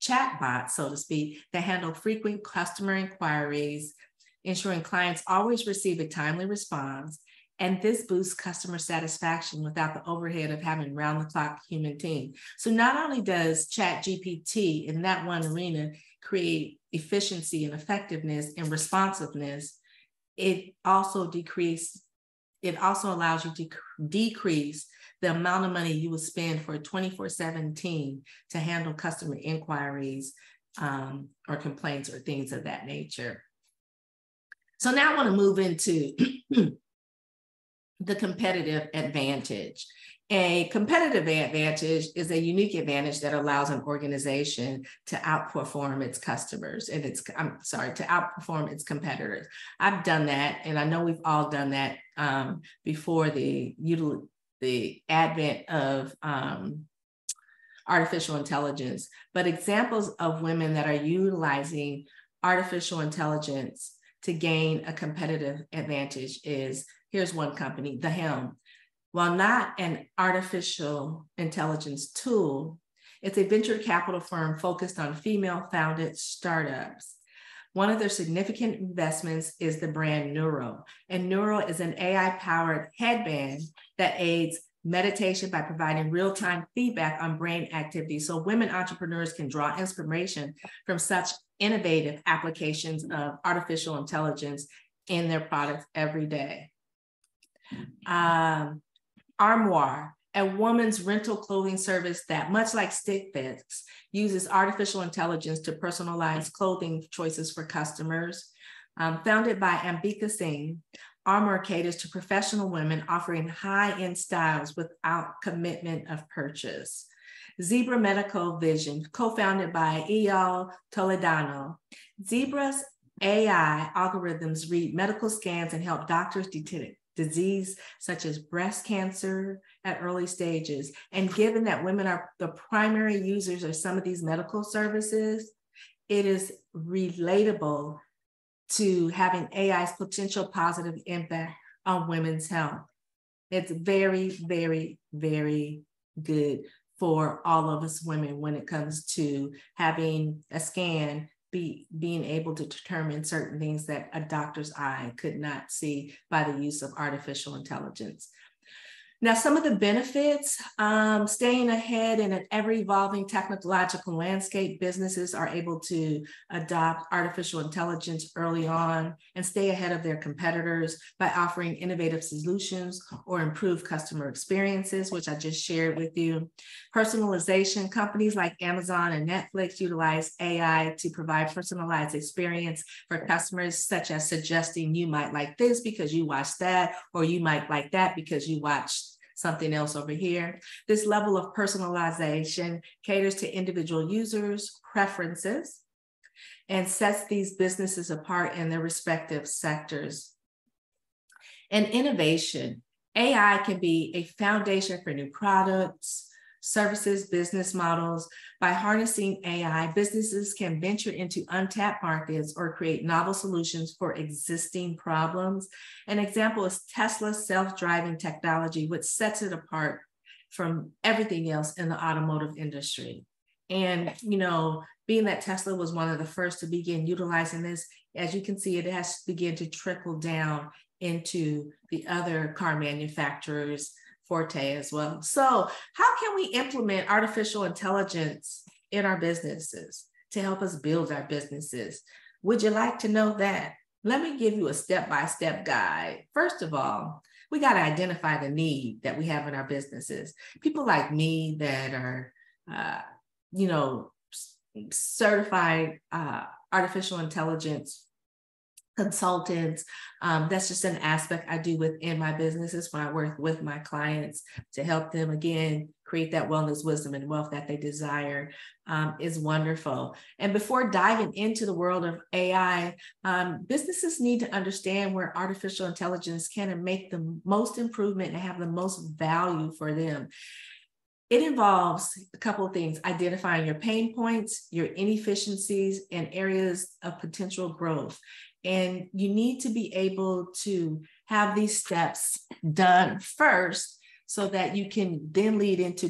chatbots, so to speak, that handle frequent customer inquiries, ensuring clients always receive a timely response. And this boosts customer satisfaction without the overhead of having round-the-clock human team. So not only does ChatGPT in that one arena create efficiency and effectiveness and responsiveness, it also allows you to decrease the amount of money you would spend for a 24/7 team to handle customer inquiries or complaints or things of that nature. So now I want to move into the competitive advantage. A competitive advantage is a unique advantage that allows an organization to outperform its customers and to outperform its competitors. I've done that, and I know we've all done that before the advent of artificial intelligence. But examples of women that are utilizing artificial intelligence to gain a competitive advantage is, here's one company, The Helm. While not an artificial intelligence tool, it's a venture capital firm focused on female-founded startups. One of their significant investments is the brand Neuro. And Neuro is an AI-powered headband that aids meditation by providing real-time feedback on brain activity, so women entrepreneurs can draw inspiration from such innovative applications of artificial intelligence in their products every day. Armoire, a woman's rental clothing service that, much like Stitch Fix, uses artificial intelligence to personalize clothing choices for customers. Founded by Ambika Singh, Armor caters to professional women offering high-end styles without commitment of purchase. Zebra Medical Vision, co-founded by Eyal Toledano. Zebra's AI algorithms read medical scans and help doctors detect disease such as breast cancer at early stages. And given that women are the primary users of some of these medical services, it is relatable to having AI's potential positive impact on women's health. It's very, very, very good for all of us women when it comes to having a scan, being able to determine certain things that a doctor's eye could not see by the use of artificial intelligence. Now, some of the benefits, staying ahead in an ever-evolving technological landscape, businesses are able to adopt artificial intelligence early on and stay ahead of their competitors by offering innovative solutions or improved customer experiences, which I just shared with you. Personalization, companies like Amazon and Netflix utilize AI to provide personalized experience for customers, such as suggesting you might like this because you watched that, or you might like that because you watched something else over here. This level of personalization caters to individual users' preferences and sets these businesses apart in their respective sectors. And innovation, AI can be a foundation for new products, services, business models. By harnessing AI, businesses can venture into untapped markets or create novel solutions for existing problems. An example is Tesla's self-driving technology, which sets it apart from everything else in the automotive industry. And, you know, being that Tesla was one of the first to begin utilizing this, as you can see, it has begun to trickle down into the other car manufacturers' forte as well. So how can we implement artificial intelligence in our businesses to help us build our businesses? Would you like to know that? Let me give you a step-by-step guide. First of all, we got to identify the need that we have in our businesses. People like me that are, certified artificial intelligence consultants. That's just an aspect I do within my businesses when I work with my clients to help them, again, create that wellness, wisdom, and wealth that they desire is wonderful. And before diving into the world of AI, businesses need to understand where artificial intelligence can make the most improvement and have the most value for them. It involves a couple of things: identifying your pain points, your inefficiencies, and areas of potential growth. And you need to be able to have these steps done first so that you can then lead into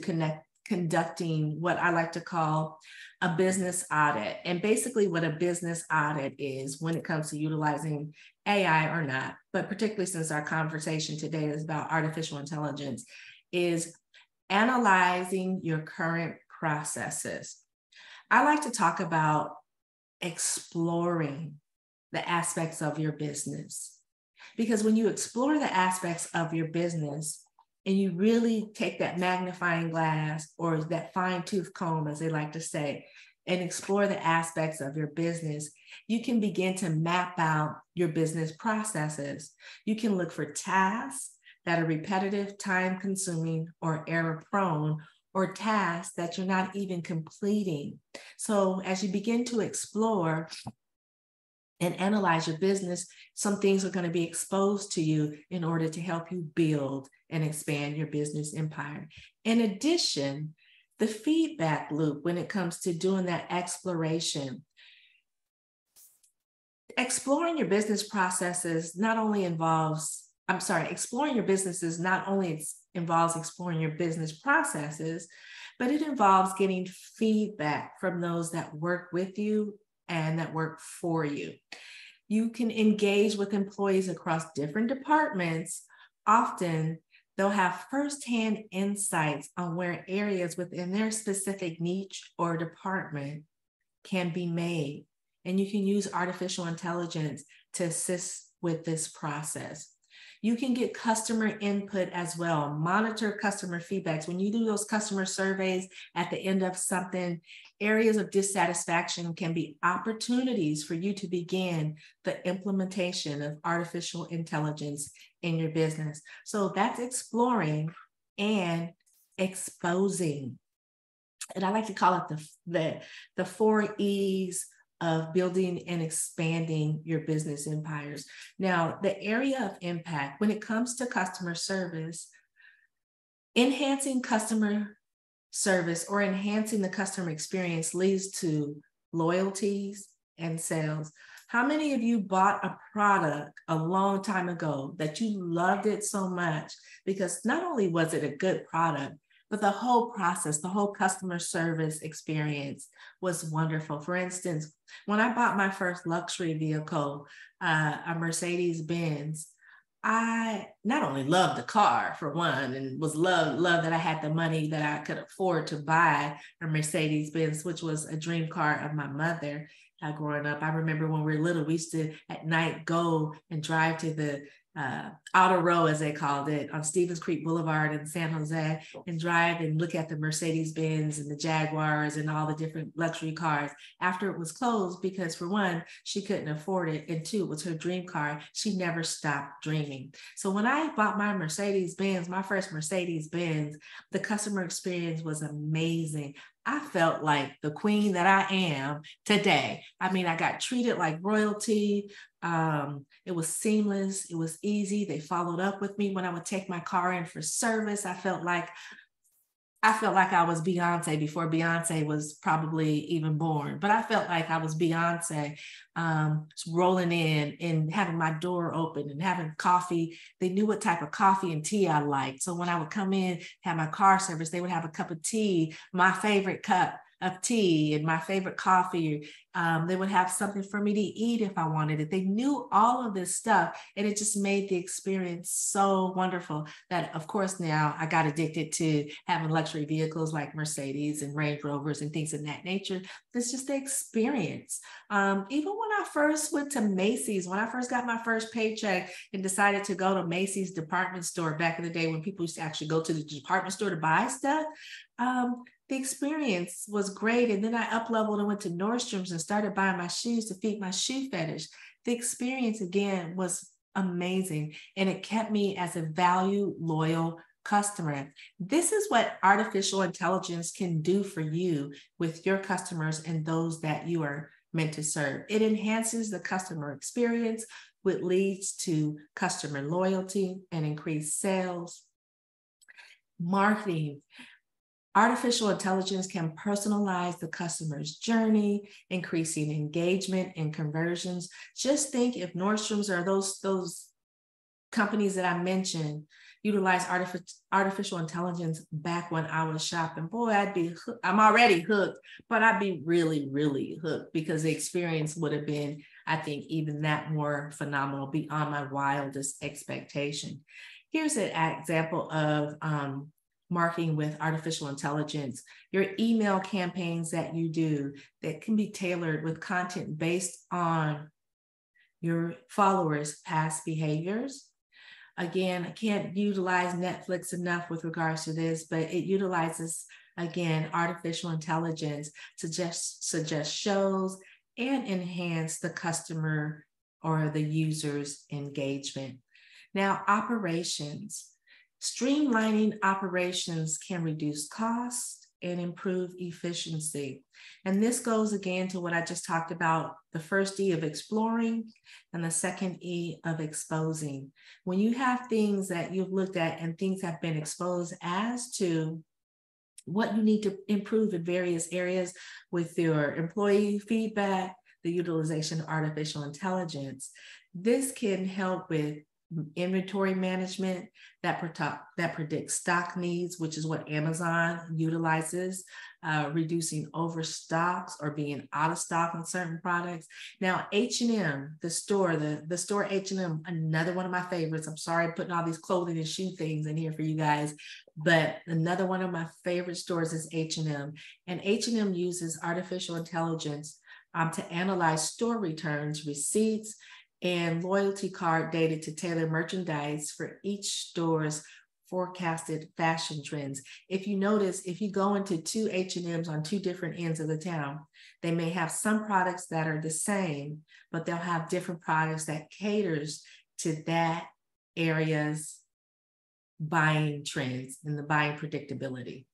conducting what I like to call a business audit. And basically what a business audit is when it comes to utilizing AI or not, but particularly since our conversation today is about artificial intelligence, is analyzing your current processes. I like to talk about exploring the aspects of your business. Because when you explore the aspects of your business and you really take that magnifying glass or that fine-tooth comb, as they like to say, and explore the aspects of your business, you can begin to map out your business processes. You can look for tasks that are repetitive, time-consuming, or error-prone, or tasks that you're not even completing. So as you begin to explore and analyze your business, some things are going to be exposed to you in order to help you build and expand your business empire. In addition, the feedback loop when it comes to doing that exploration. Exploring your business processes not only involves, exploring your businesses not only involves exploring your business processes, but it involves getting feedback from those that work with you and that work for you. You can engage with employees across different departments. Often, they'll have firsthand insights on where areas within their specific niche or department can be made. And you can use artificial intelligence to assist with this process. You can get customer input as well. Monitor customer feedbacks. When you do those customer surveys at the end of something, areas of dissatisfaction can be opportunities for you to begin the implementation of artificial intelligence in your business. So that's exploring and exposing. And I like to call it the 4 E's of building and expanding your business empires. Now, the area of impact, when it comes to customer service, enhancing customer service or enhancing the customer experience leads to loyalties and sales. How many of you bought a product a long time ago that you loved it so much because not only was it a good product, but the whole process, the whole customer service experience was wonderful. For instance, when I bought my first luxury vehicle, a Mercedes-Benz, I not only loved the car for one, and was love that I had the money that I could afford to buy a Mercedes-Benz, which was a dream car of my mother growing up. I remember when we were little, we used to at night go and drive to the outer row, as they called it, on Stevens Creek Boulevard in San Jose, and drive and look at the Mercedes-Benz and the Jaguars and all the different luxury cars after it was closed, because for one, she couldn't afford it, and two, it was her dream car. She never stopped dreaming. So when I bought my Mercedes-Benz, my first Mercedes-Benz, the customer experience was amazing. I felt like the queen that I am today. I mean, I got treated like royalty. It was seamless. It was easy. They followed up with me when I would take my car in for service. I felt like I was Beyonce before Beyonce was probably even born, but I felt like I was Beyonce, rolling in and having my door open and having coffee. They knew what type of coffee and tea I liked. So when I would come in, have my car service, they would have a cup of tea, my favorite cup of tea and my favorite coffee. They would have something for me to eat if I wanted it. They knew all of this stuff, and it just made the experience so wonderful that, of course, now I got addicted to having luxury vehicles like Mercedes and Range Rovers and things of that nature. It's just the experience. Even when I first went to Macy's, when I first got my first paycheck and decided to go to Macy's department store back in the day when people used to actually go to the department store to buy stuff, the experience was great. And then I up-leveled and went to Nordstrom's and started buying my shoes to feed my shoe fetish. The experience, again, was amazing. And it kept me as a value, loyal customer. This is what artificial intelligence can do for you with your customers and those that you are meant to serve. It enhances the customer experience, which leads to customer loyalty and increased sales. Marketing. Artificial intelligence can personalize the customer's journey, increasing engagement and conversions. Just think if Nordstrom's or those companies that I mentioned utilize artificial intelligence back when I was shopping, boy, I'm already hooked, but I'd be really, really hooked because the experience would have been, I think, even that more phenomenal beyond my wildest expectation. Here's an example of marketing with artificial intelligence. Your email campaigns that you do that can be tailored with content based on your followers' past behaviors. Again, I can't utilize Netflix enough with regards to this, but it utilizes, again, artificial intelligence to just suggest shows and enhance the customer or the user's engagement. Now, operations. Streamlining operations can reduce costs and improve efficiency. And this goes again to what I just talked about, the first E of exploring and the second E of exposing. When you have things that you've looked at and things have been exposed as to what you need to improve in various areas with your employee feedback, the utilization of artificial intelligence, this can help with inventory management that predicts stock needs, which is what Amazon utilizes, reducing overstocks or being out of stock on certain products. Now, H&M, the store H&M, another one of my favorites. I'm sorry I'm putting all these clothing and shoe things in here for you guys, but another one of my favorite stores is H&M. And H&M uses artificial intelligence to analyze store returns, receipts, and loyalty card data to tailor merchandise for each store's forecasted fashion trends. If you notice, if you go into two H&Ms on two different ends of the town, they may have some products that are the same, but they'll have different products that caters to that area's buying trends and the buying predictability.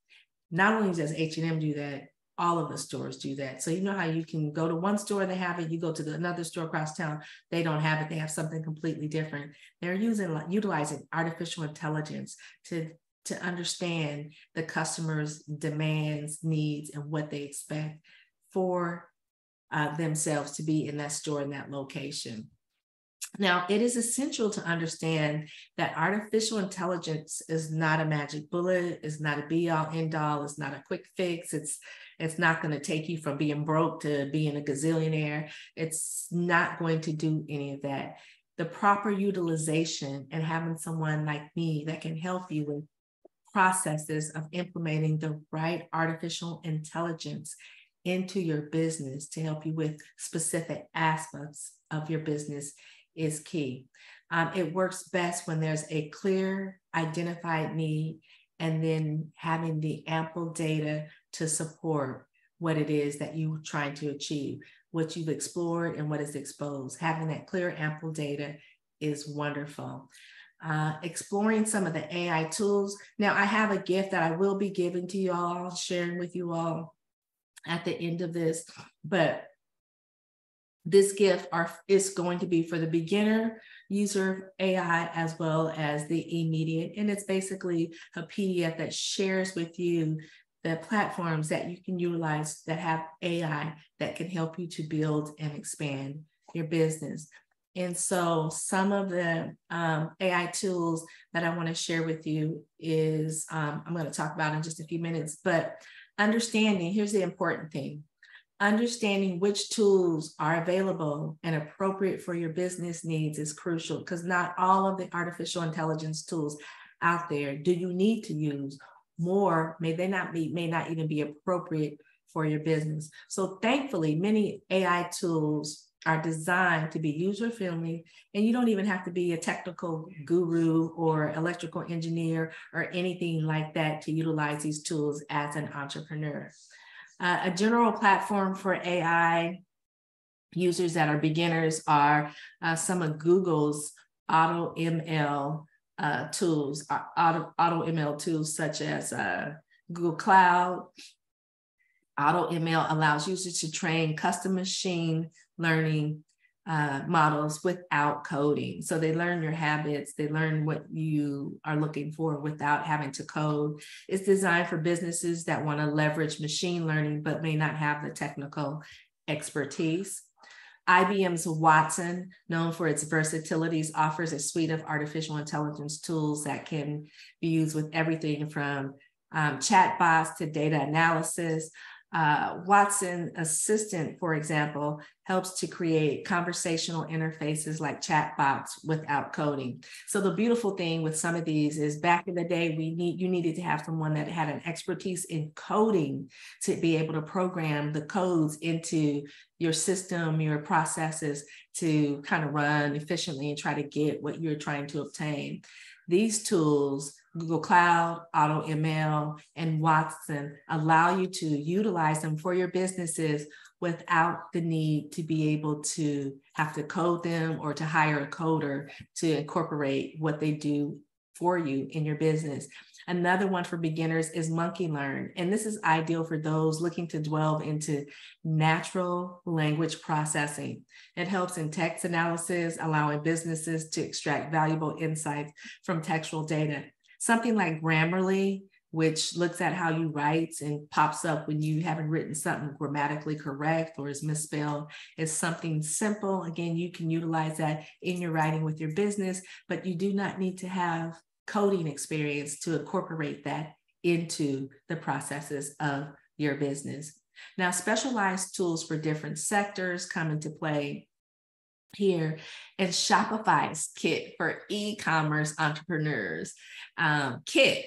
Not only does H&M do that, all of the stores do that. So you know how you can go to one store, they have it, you go to another store across town, they don't have it, they have something completely different. They're utilizing artificial intelligence to understand the customer's demands, needs, and what they expect for themselves to be in that store, in that location. Now, it is essential to understand that artificial intelligence is not a magic bullet, it's not a be-all, end-all, it's not a quick fix, it's not going to take you from being broke to being a gazillionaire. It's not going to do any of that. The proper utilization and having someone like me that can help you with processes of implementing the right artificial intelligence into your business to help you with specific aspects of your business is key. It works best when there's a clear identified need and then having the ample data to support what it is that you're trying to achieve, what you've explored and what is exposed. Having that clear, ample data is wonderful. Exploring some of the AI tools. Now, I have a gift that I will be giving to you all, sharing with you all at the end of this, but this gift is going to be for the beginner user of AI as well as the immediate. And it's basically a PDF that shares with you the platforms that you can utilize that have AI that can help you to build and expand your business. And so some of the AI tools that I want to share with you is, I'm going to talk about in just a few minutes, but understanding, here's the important thing. Understanding which tools are available and appropriate for your business needs is crucial, because not all of the artificial intelligence tools out there do you need to use. More may not even be appropriate for your business. So thankfully, many AI tools are designed to be user-friendly, and you don't even have to be a technical guru or electrical engineer or anything like that to utilize these tools as an entrepreneur. A general platform for AI users that are beginners are some of Google's auto ML tools, auto ML tools such as Google Cloud. Auto ML allows users to train custom machine learning models without coding. So they learn your habits, they learn what you are looking for without having to code. It's designed for businesses that want to leverage machine learning but may not have the technical expertise. IBM's Watson, known for its versatilities, offers a suite of artificial intelligence tools that can be used with everything from chatbots to data analysis. Watson Assistant, for example, helps to create conversational interfaces like chatbots without coding. So the beautiful thing with some of these is back in the day, you needed to have someone that had an expertise in coding to be able to program the codes into your system, your processes to kind of run efficiently and try to get what you're trying to obtain. These tools, Google Cloud, Auto ML, and Watson, allow you to utilize them for your businesses without the need to be able to have to code them or to hire a coder to incorporate what they do for you in your business. Another one for beginners is Monkey Learn, and this is ideal for those looking to delve into natural language processing. It helps in text analysis, allowing businesses to extract valuable insights from textual data. Something like Grammarly, which looks at how you write and pops up when you haven't written something grammatically correct or is misspelled, is something simple. Again, you can utilize that in your writing with your business, but you do not need to have coding experience to incorporate that into the processes of your business. Now, specialized tools for different sectors come into play here, and Shopify's Kit for e-commerce entrepreneurs. Kit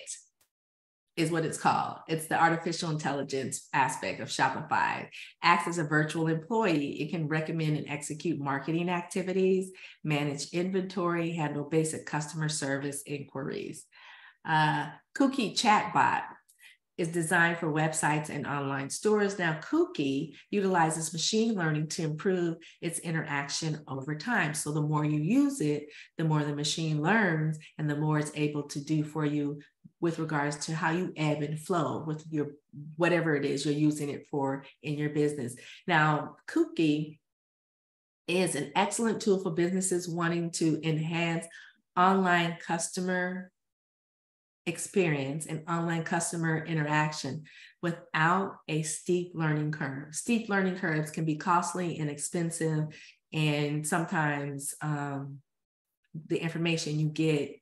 is what it's called. It's the artificial intelligence aspect of Shopify. Acts as a virtual employee. It can recommend and execute marketing activities, manage inventory, handle basic customer service inquiries. Cookie Chatbot is designed for websites and online stores. Now, Cookie utilizes machine learning to improve its interaction over time. So the more you use it, the more the machine learns and the more it's able to do for you with regards to how you ebb and flow with your whatever it is you're using it for in your business. Now, Cookie is an excellent tool for businesses wanting to enhance online customer experience and online customer interaction without a steep learning curve. Steep learning curves can be costly and expensive, and sometimes the information you get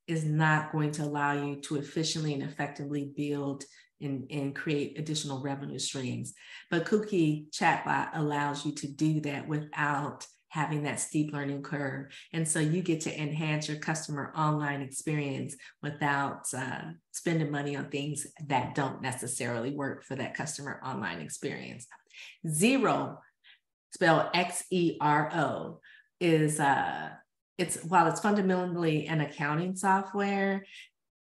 is not going to allow you to efficiently and effectively build and create additional revenue streams. But Cookie Chatbot allows you to do that without having that steep learning curve. And so you get to enhance your customer online experience without spending money on things that don't necessarily work for that customer online experience. Xero, spelled Xero, is while it's fundamentally an accounting software,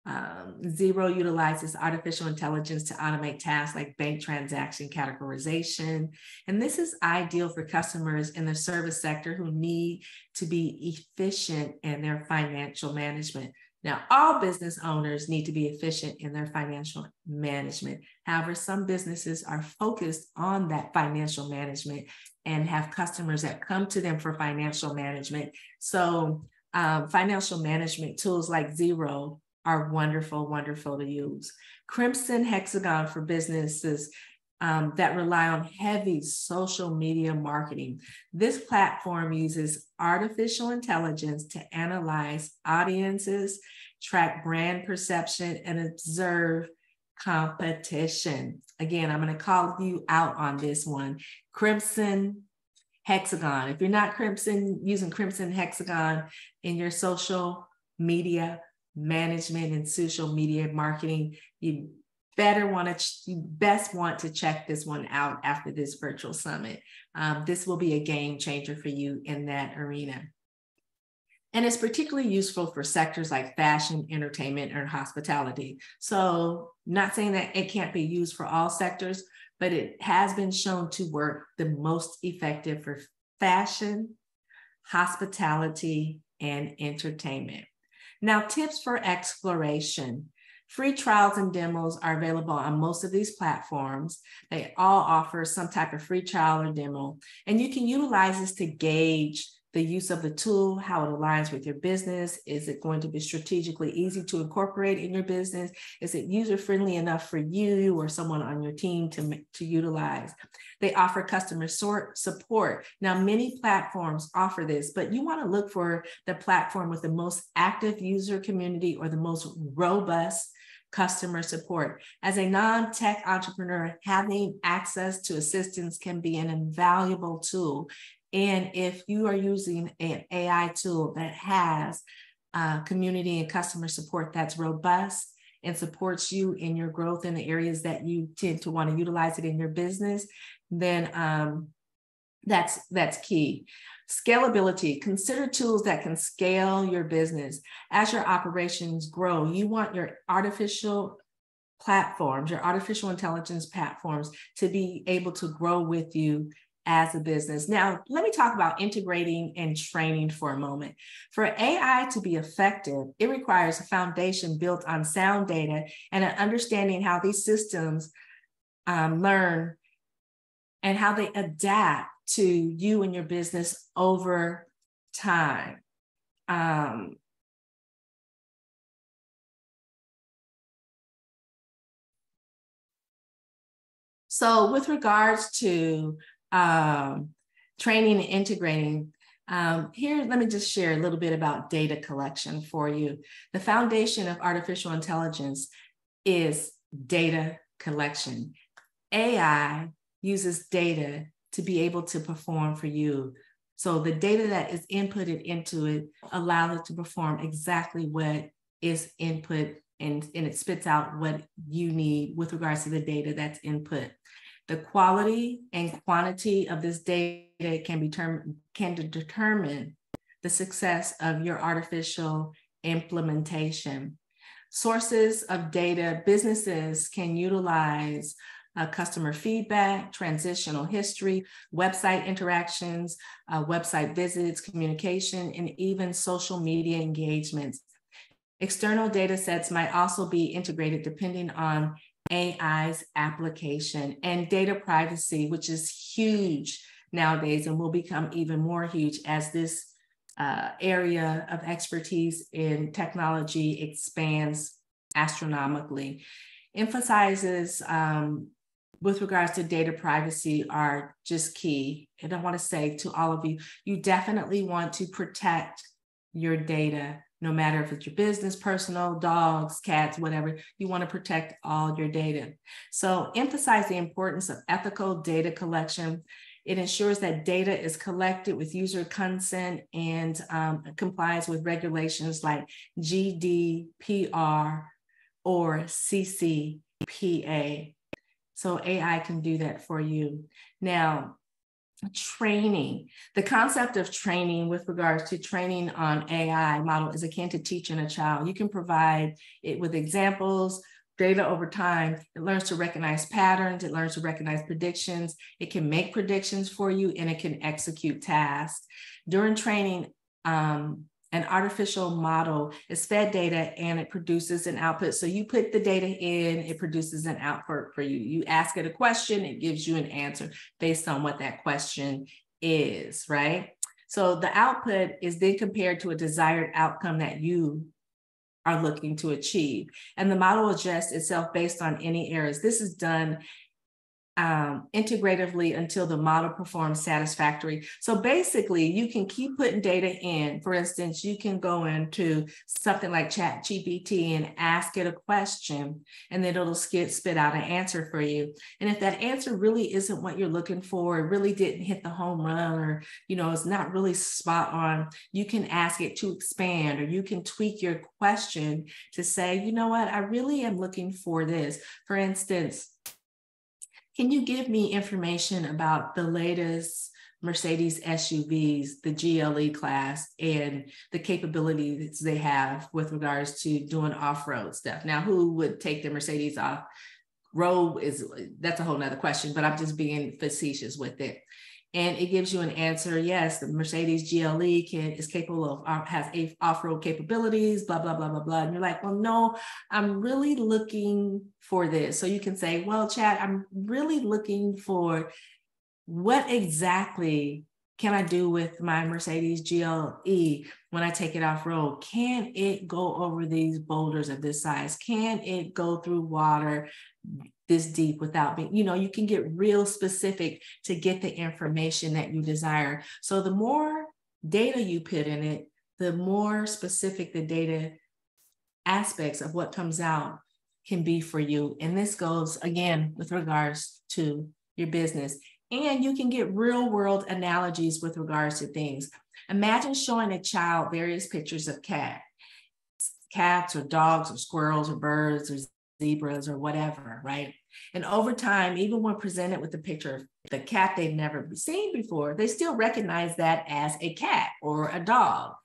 Xero utilizes artificial intelligence to automate tasks like bank transaction categorization. And this is ideal for customers in the service sector who need to be efficient in their financial management. Now, all business owners need to be efficient in their financial management. However, some businesses are focused on that financial management and have customers that come to them for financial management. So financial management tools like Xero are wonderful, wonderful to use. Crimson Hexagon for businesses that rely on heavy social media marketing. This platform uses artificial intelligence to analyze audiences, track brand perception, and observe competition. Again, I'm going to call you out on this one. Crimson Hexagon. If you're not using Crimson Hexagon in your social media management and social media marketing, you best want to check this one out after this virtual summit. This will be a game changer for you in that arena. And it's particularly useful for sectors like fashion, entertainment, and hospitality. So not saying that it can't be used for all sectors, but it has been shown to work the most effective for fashion, hospitality, and entertainment. Now, tips for exploration. Free trials and demos are available on most of these platforms. They all offer some type of free trial or demo, and you can utilize this to gauge the use of the tool, how it aligns with your business. Is it going to be strategically easy to incorporate in your business? Is it user-friendly enough for you or someone on your team to utilize? They offer customer support. Now, many platforms offer this, but you want to look for the platform with the most active user community or the most robust customer support. As a non-tech entrepreneur, having access to assistance can be an invaluable tool. And if you are using an AI tool that has community and customer support that's robust and supports you in your growth in the areas that you tend to want to utilize it in your business, then that's key. Scalability. Consider tools that can scale your business. As your operations grow, you want your artificial platforms, your artificial intelligence platforms to be able to grow with you as a business. Now, let me talk about integrating and training for a moment. For AI to be effective, it requires a foundation built on sound data and an understanding how these systems learn and how they adapt to you and your business over time. So with regards to training and integrating, here, let me just share a little bit about data collection for you. The foundation of artificial intelligence is data collection. AI uses data to be able to perform for you. So the data that is inputted into it allows it to perform exactly what is input and it spits out what you need with regards to the data that's input. The quality and quantity of this data can determine the success of your artificial implementation. Sources of data, businesses can utilize customer feedback, transitional history, website interactions, website visits, communication, and even social media engagements. External data sets might also be integrated depending on AI's application, and data privacy, which is huge nowadays and will become even more huge as this area of expertise in technology expands astronomically. Emphasizes with regards to data privacy are just key. And I want to say to all of you, you definitely want to protect your data, no matter if it's your business, personal, dogs, cats, whatever, you want to protect all your data. So emphasize the importance of ethical data collection. It ensures that data is collected with user consent and complies with regulations like GDPR or CCPA. So AI can do that for you. Now, training. The concept of training with regards to training on AI model is akin to teaching a child. You can provide it with examples, data over time. It learns to recognize patterns. It learns to recognize predictions. It can make predictions for you, and it can execute tasks. During training, an artificial model is fed data and it produces an output. So you put the data in, it produces an output for you. You ask it a question, it gives you an answer based on what that question is, right? So the output is then compared to a desired outcome that you are looking to achieve. And the model adjusts itself based on any errors. This is done integratively until the model performs satisfactory. So basically, you can keep putting data in. For instance, you can go into something like ChatGPT and ask it a question, and then it'll spit out an answer for you. And if that answer really isn't what you're looking for, it really didn't hit the home run, or it's not really spot on, you can ask it to expand, or you can tweak your question to say, you know what, I really am looking for this. For instance, can you give me information about the latest Mercedes SUVs, the GLE class, and the capabilities they have with regards to doing off-road stuff? Now, who would take the Mercedes off road that's a whole nother question, but I'm just being facetious with it. And it gives you an answer. Yes, the Mercedes GLE is capable of, has off-road capabilities, blah, blah, blah, blah, blah. And you're like, well, no, I'm really looking for this. So you can say, well, Chad, I'm really looking for what exactly can I do with my Mercedes GLE when I take it off-road? Can it go over these boulders of this size? Can it go through water this deep without being, you can get real specific to get the information that you desire. So the more data you put in it, the more specific the data aspects of what comes out can be for you. And this goes, again, with regards to your business. And you can get real world analogies with regards to things. Imagine showing a child various pictures of cats or dogs or squirrels or birds or zebras or whatever, right? And over time, even when presented with a picture of the cat they've never seen before, they still recognize that as a cat or a dog.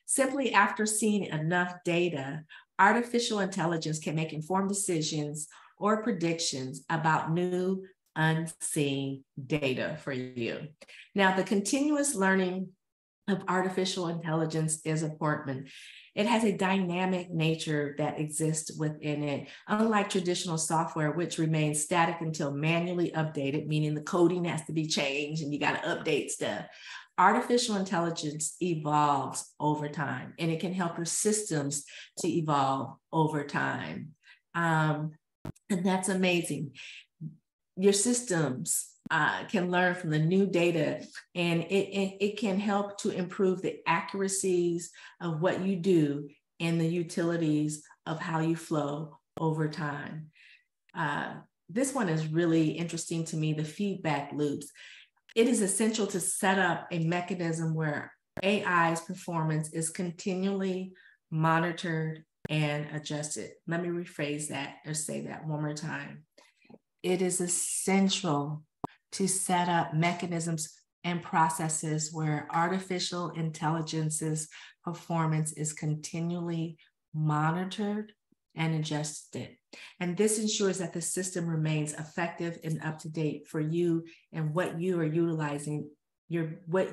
Simply after seeing enough data, artificial intelligence can make informed decisions or predictions about new unseen data for you. Now, the continuous learning of artificial intelligence is important. It has a dynamic nature that exists within it. Unlike traditional software, which remains static until manually updated, meaning the coding has to be changed and you got to update stuff. Artificial intelligence evolves over time, and it can help your systems to evolve over time. And that's amazing. Your systems can learn from the new data, and it can help to improve the accuracies of what you do and the utilities of how you flow over time. This one is really interesting to me, the feedback loops. It is essential to set up a mechanism where AI's performance is continually monitored and adjust it. Let me rephrase that or say that one more time. It is essential to set up mechanisms and processes where artificial intelligence's performance is continually monitored and adjusted. And this ensures that the system remains effective and up to date for you and what you are utilizing,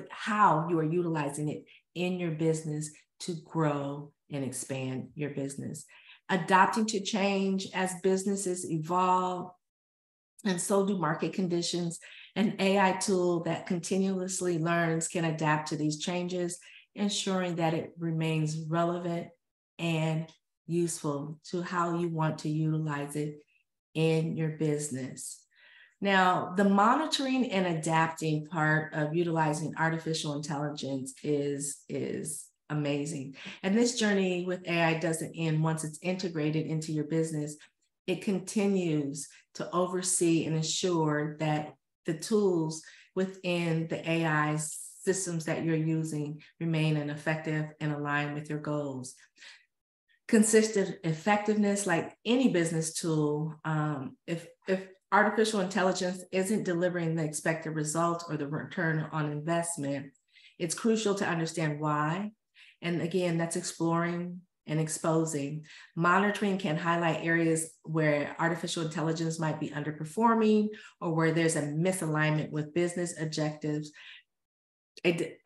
how you are utilizing it in your business to grow and expand your business. Adapting to change as businesses evolve, and so do market conditions. An AI tool that continuously learns can adapt to these changes, ensuring that it remains relevant and useful to how you want to utilize it in your business. Now, the monitoring and adapting part of utilizing artificial intelligence is amazing. And this journey with AI doesn't end once it's integrated into your business. It continues to oversee and ensure that the tools within the AI systems that you're using remain effective and aligned with your goals. Consistent effectiveness, like any business tool, if artificial intelligence isn't delivering the expected result or the return on investment, it's crucial to understand why. And again, that's exploring and exposing. Monitoring can highlight areas where artificial intelligence might be underperforming or where there's a misalignment with business objectives.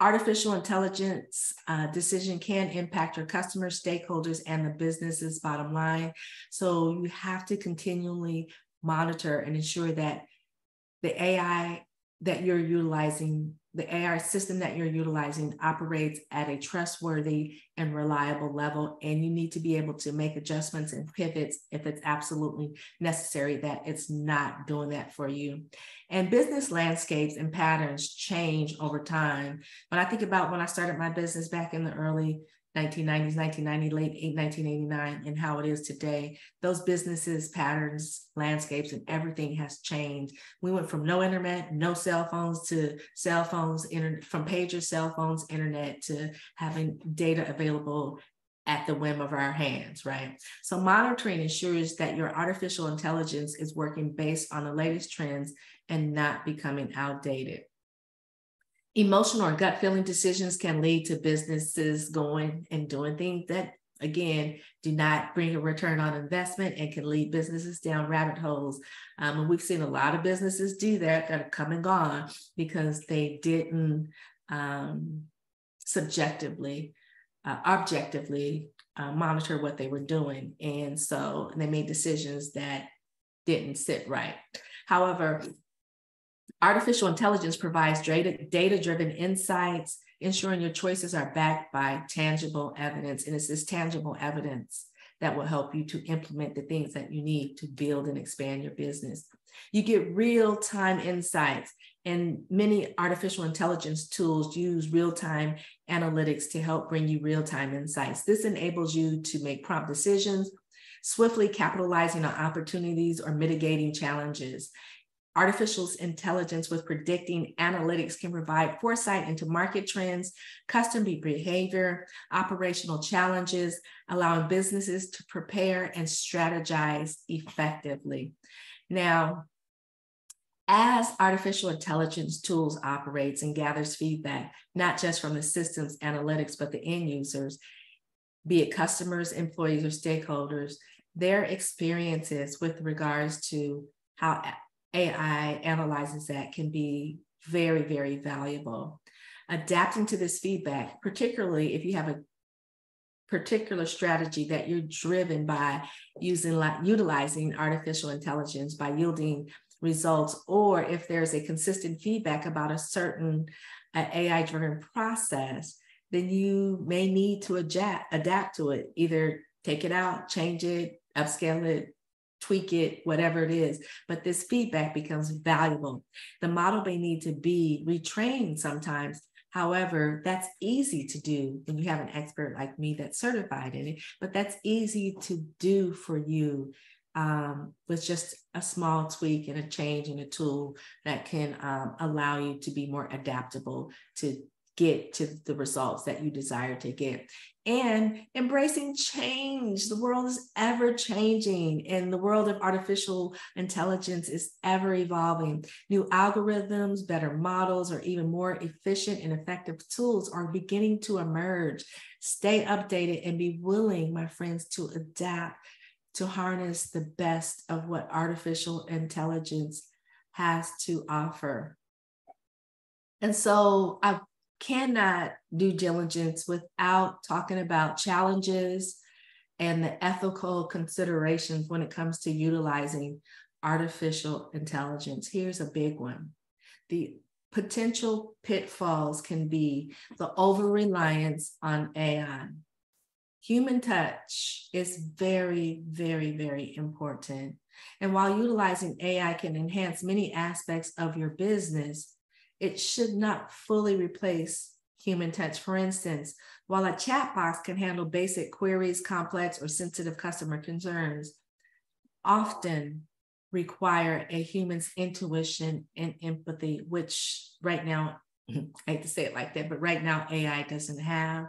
Artificial intelligence decision can impact your customers, stakeholders, and the business's bottom line. So you have to continually monitor and ensure that the AI that you're utilizing, the AI system that you're utilizing operates at a trustworthy and reliable level. And you need to be able to make adjustments and pivots if it's absolutely necessary that it's not doing that for you. And business landscapes and patterns change over time. When I think about when I started my business back in the early 1990s, 1990, late 1989, and how it is today, those businesses, patterns, landscapes, and everything has changed. We went from no internet, no cell phones, to cell phones, from pager cell phones, internet, to having data available at the whim of our hands, right? So monitoring ensures that your artificial intelligence is working based on the latest trends and not becoming outdated. Emotional or gut feeling decisions can lead to businesses going and doing things that, again, do not bring a return on investment and can lead businesses down rabbit holes. And we've seen a lot of businesses do that have come and gone because they didn't objectively monitor what they were doing. And so they made decisions that didn't sit right. However, artificial intelligence provides data-driven insights, ensuring your choices are backed by tangible evidence. And it's this tangible evidence that will help you to implement the things that you need to build and expand your business. You get real-time insights, and many artificial intelligence tools use real-time analytics to help bring you real-time insights. This enables you to make prompt decisions, swiftly capitalizing on opportunities or mitigating challenges. Artificial intelligence with predicting analytics can provide foresight into market trends, customer behavior, operational challenges, allowing businesses to prepare and strategize effectively. Now, as artificial intelligence tools operates and gathers feedback, not just from the system's analytics, but the end users, be it customers, employees, or stakeholders, their experiences with regards to how AI analyzes that can be very, very valuable. Adapting to this feedback, particularly if you have a particular strategy that you're driven by utilizing artificial intelligence by yielding results, or if there's a consistent feedback about a certain AI-driven process, then you may need to adapt to it, either take it out, change it, upscale it, tweak it, whatever it is, but this feedback becomes valuable. The model may need to be retrained sometimes. However, that's easy to do when you have an expert like me that's certified in it, but that's easy to do for you with just a small tweak and a change in a tool that can allow you to be more adaptable to get to the results that you desire to get. And embracing change. The world is ever changing, and the world of artificial intelligence is ever evolving. New algorithms, better models, or even more efficient and effective tools are beginning to emerge. Stay updated and be willing, my friends, to adapt, to harness the best of what artificial intelligence has to offer. And so I cannot do diligence without talking about challenges and the ethical considerations when it comes to utilizing artificial intelligence. Here's a big one. The potential pitfalls can be the over-reliance on AI. Human touch is very, very, very important. And while utilizing AI can enhance many aspects of your business, it should not fully replace human touch. For instance, while a chat box can handle basic queries, complex or sensitive customer concerns, often require a human's intuition and empathy, which right now, I hate to say it like that, but right now AI doesn't have.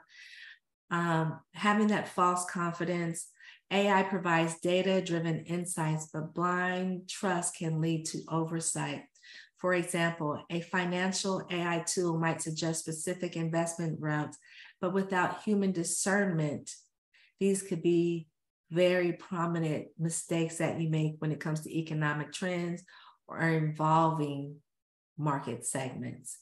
Having that false confidence, AI provides data-driven insights, but blind trust can lead to oversight. For example, a financial AI tool might suggest specific investment routes, but without human discernment, these could be very prominent mistakes that you make when it comes to economic trends or involving market segments.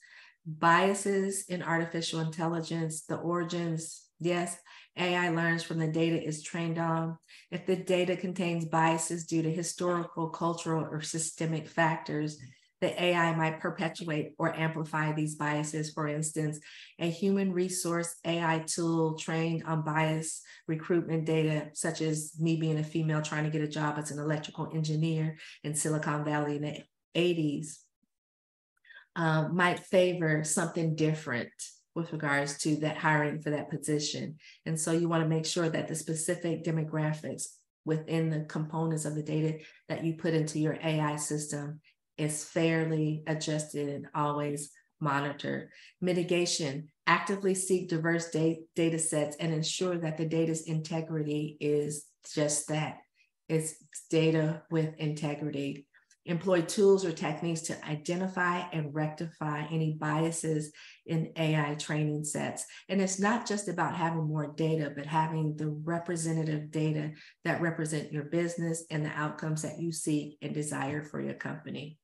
Biases in artificial intelligence, the origins. Yes, AI learns from the data it's trained on. If the data contains biases due to historical, cultural, or systemic factors, the AI might perpetuate or amplify these biases. For instance, a human resource AI tool trained on bias recruitment data, such as me being a female trying to get a job as an electrical engineer in Silicon Valley in the 80s, might favor something different with regards to that hiring for that position. And so you want to make sure that the specific demographics within the components of the data that you put into your AI system is fairly adjusted and always monitored. Mitigation, actively seek diverse data sets and ensure that the data's integrity is just that. It's data with integrity. Employ tools or techniques to identify and rectify any biases in AI training sets. And it's not just about having more data, but having the representative data that represent your business and the outcomes that you seek and desire for your company.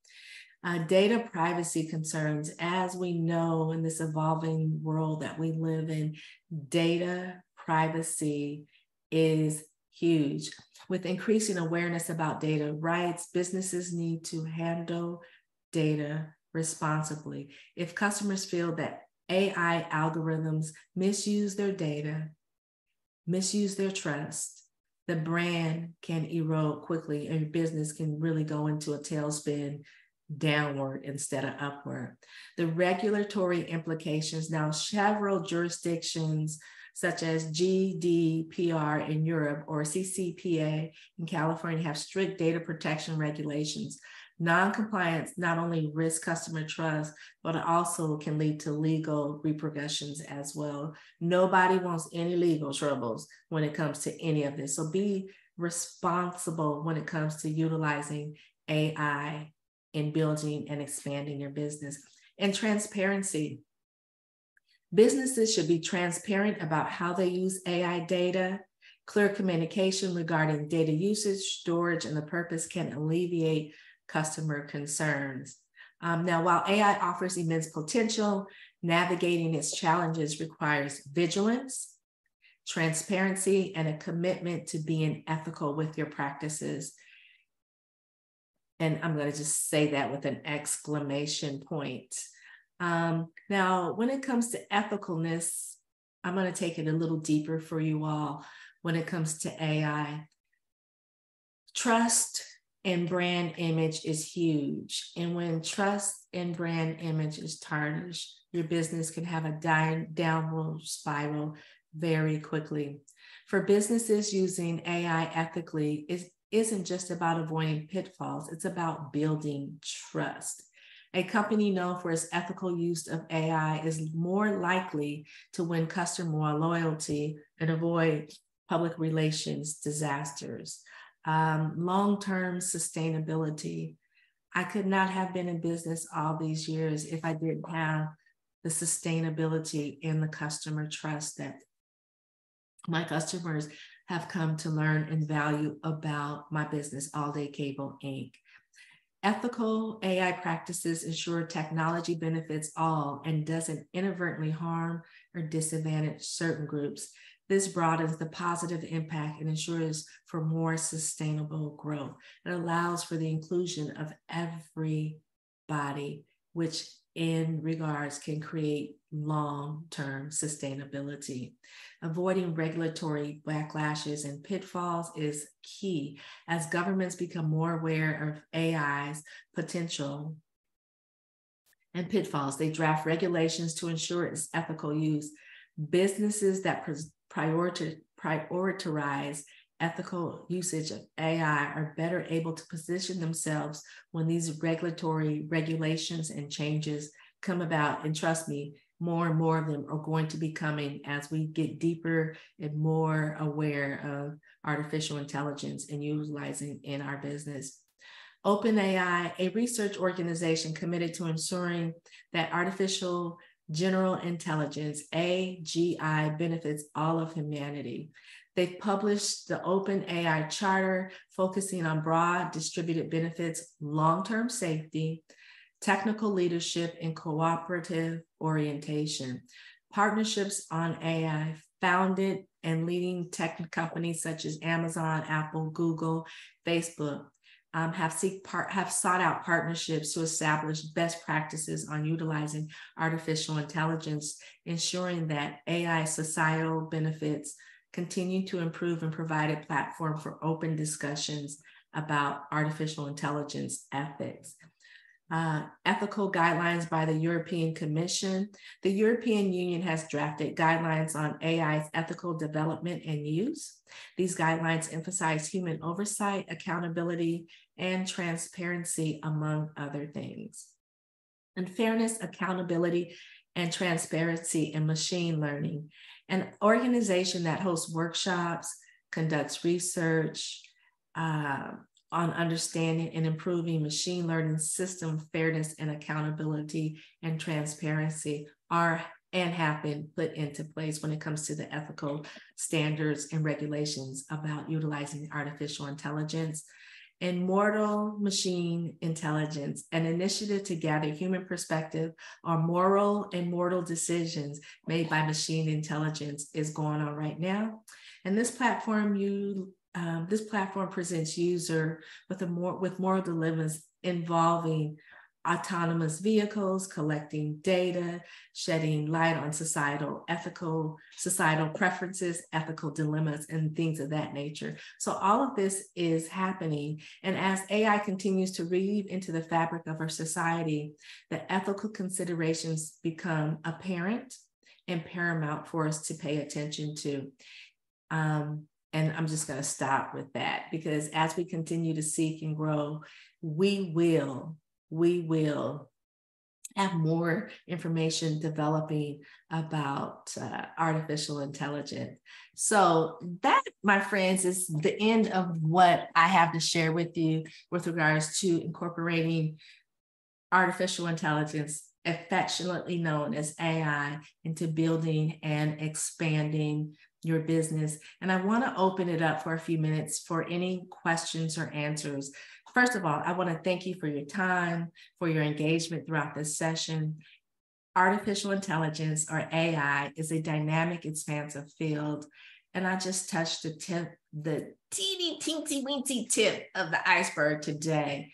Data privacy concerns. As we know in this evolving world that we live in, data privacy is huge. With increasing awareness about data rights, businesses need to handle data responsibly. If customers feel that AI algorithms misuse their data, misuse their trust, the brand can erode quickly and your business can really go into a tailspin downward instead of upward. The regulatory implications. Now, several jurisdictions such as GDPR in Europe or CCPA in California have strict data protection regulations. Non-compliance not only risks customer trust, but it also can lead to legal repercussions as well. Nobody wants any legal troubles when it comes to any of this. So be responsible when it comes to utilizing AI in building and expanding your business. And transparency. Businesses should be transparent about how they use AI data. Clear communication regarding data usage, storage, and the purpose can alleviate customer concerns. Now, while AI offers immense potential, navigating its challenges requires vigilance, transparency, and a commitment to being ethical with your practices. And I'm going to just say that with an exclamation point. Now, when it comes to ethicalness, I'm going to take it a little deeper for you all when it comes to AI. Trust and brand image is huge. And when trust and brand image is tarnished, your business can have a downward spiral very quickly. For businesses using AI ethically, it isn't just about avoiding pitfalls, it's about building trust. A company known for its ethical use of AI is more likely to win customer loyalty and avoid public relations disasters. Long-term sustainability. I could not have been in business all these years if I didn't have the sustainability and the customer trust that my customers have come to learn and value about my business, All Day Cable Inc. Ethical AI practices ensure technology benefits all and doesn't inadvertently harm or disadvantage certain groups. This broadens the positive impact and ensures for more sustainable growth. It allows for the inclusion of everybody, which in regards can create long-term sustainability. Avoiding regulatory backlashes and pitfalls is key as governments become more aware of AI's potential and pitfalls. They draft regulations to ensure its ethical use. Businesses that prioritize ethical usage of AI are better able to position themselves when these regulatory regulations and changes come about. And trust me, more and more of them are going to be coming as we get deeper and more aware of artificial intelligence and utilizing in our business. OpenAI, a research organization committed to ensuring that artificial general intelligence, AGI, benefits all of humanity. They've published the OpenAI Charter, focusing on broad distributed benefits, long-term safety, technical leadership, and cooperative orientation. Partnerships on AI, founded and leading tech companies such as Amazon, Apple, Google, Facebook, have sought out partnerships to establish best practices on utilizing artificial intelligence, ensuring that AI societal benefits continue to improve and provide a platform for open discussions about artificial intelligence ethics. Ethical guidelines by the European Commission. The European Union has drafted guidelines on AI's ethical development and use. These guidelines emphasize human oversight, accountability, and transparency, among other things. And fairness, accountability, and transparency in machine learning. An organization that hosts workshops, conducts research, on understanding and improving machine learning system fairness and accountability and transparency are and have been put into place when it comes to the ethical standards and regulations about utilizing artificial intelligence. Immortal Machine Intelligence, an initiative to gather human perspective on moral and mortal decisions made by machine intelligence, is going on right now. And this platform presents user with moral dilemmas involving autonomous vehicles, collecting data, shedding light on societal preferences, ethical dilemmas, and things of that nature. So all of this is happening. And as AI continues to weave into the fabric of our society, the ethical considerations become apparent and paramount for us to pay attention to. And I'm just going to stop with that, because as we continue to seek and grow, we will have more information developing about artificial intelligence. So that, my friends, is the end of what I have to share with you with regards to incorporating artificial intelligence, affectionately known as AI, into building and expanding your business. And I want to open it up for a few minutes for any questions or answers. First of all, I want to thank you for your time, for your engagement throughout this session. Artificial intelligence, or AI, is a dynamic, expansive field. And I just touched the teeny, teensy, weensy tip of the iceberg today.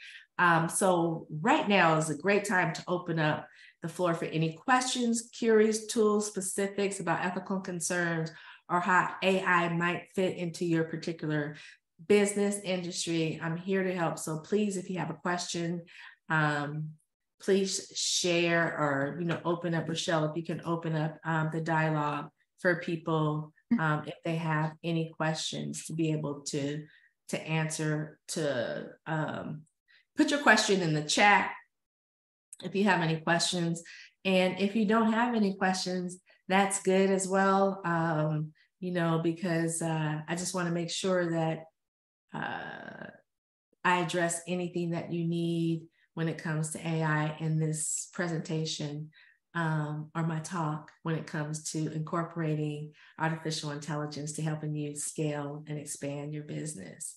So right now is a great time to open up the floor for any questions, queries, tools, specifics about ethical concerns, or how AI might fit into your particular business industry. I'm here to help. So please, if you have a question, please share, or open up. Rochelle, if you can open up the dialogue for people if they have any questions, to be able to answer, to put your question in the chat, if you have any questions. And if you don't have any questions, that's good as well. You know, because I just want to make sure that I address anything that you need when it comes to AI in this presentation, or my talk, when it comes to incorporating artificial intelligence to helping you scale and expand your business.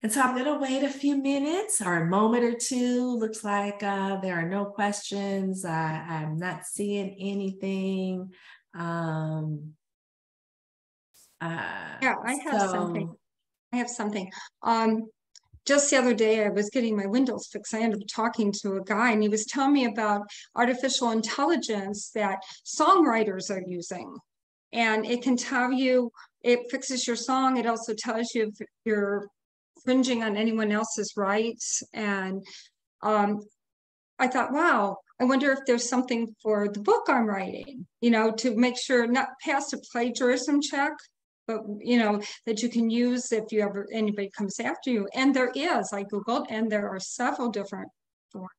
And so I'm going to wait a few minutes or a moment or two. Looks like there are no questions. I'm not seeing anything. Yeah, I have something. I have something. Just the other day, I was getting my windows fixed. I ended up talking to a guy, and he was telling me about artificial intelligence that songwriters are using. And it can tell you, it fixes your song. It also tells you if you're infringing on anyone else's rights. And I thought, wow, I wonder if there's something for the book I'm writing, you know, to make sure not pass a plagiarism check, but you know, that you can use if you ever anybody comes after you. And there is, I Googled, and there are several different forms.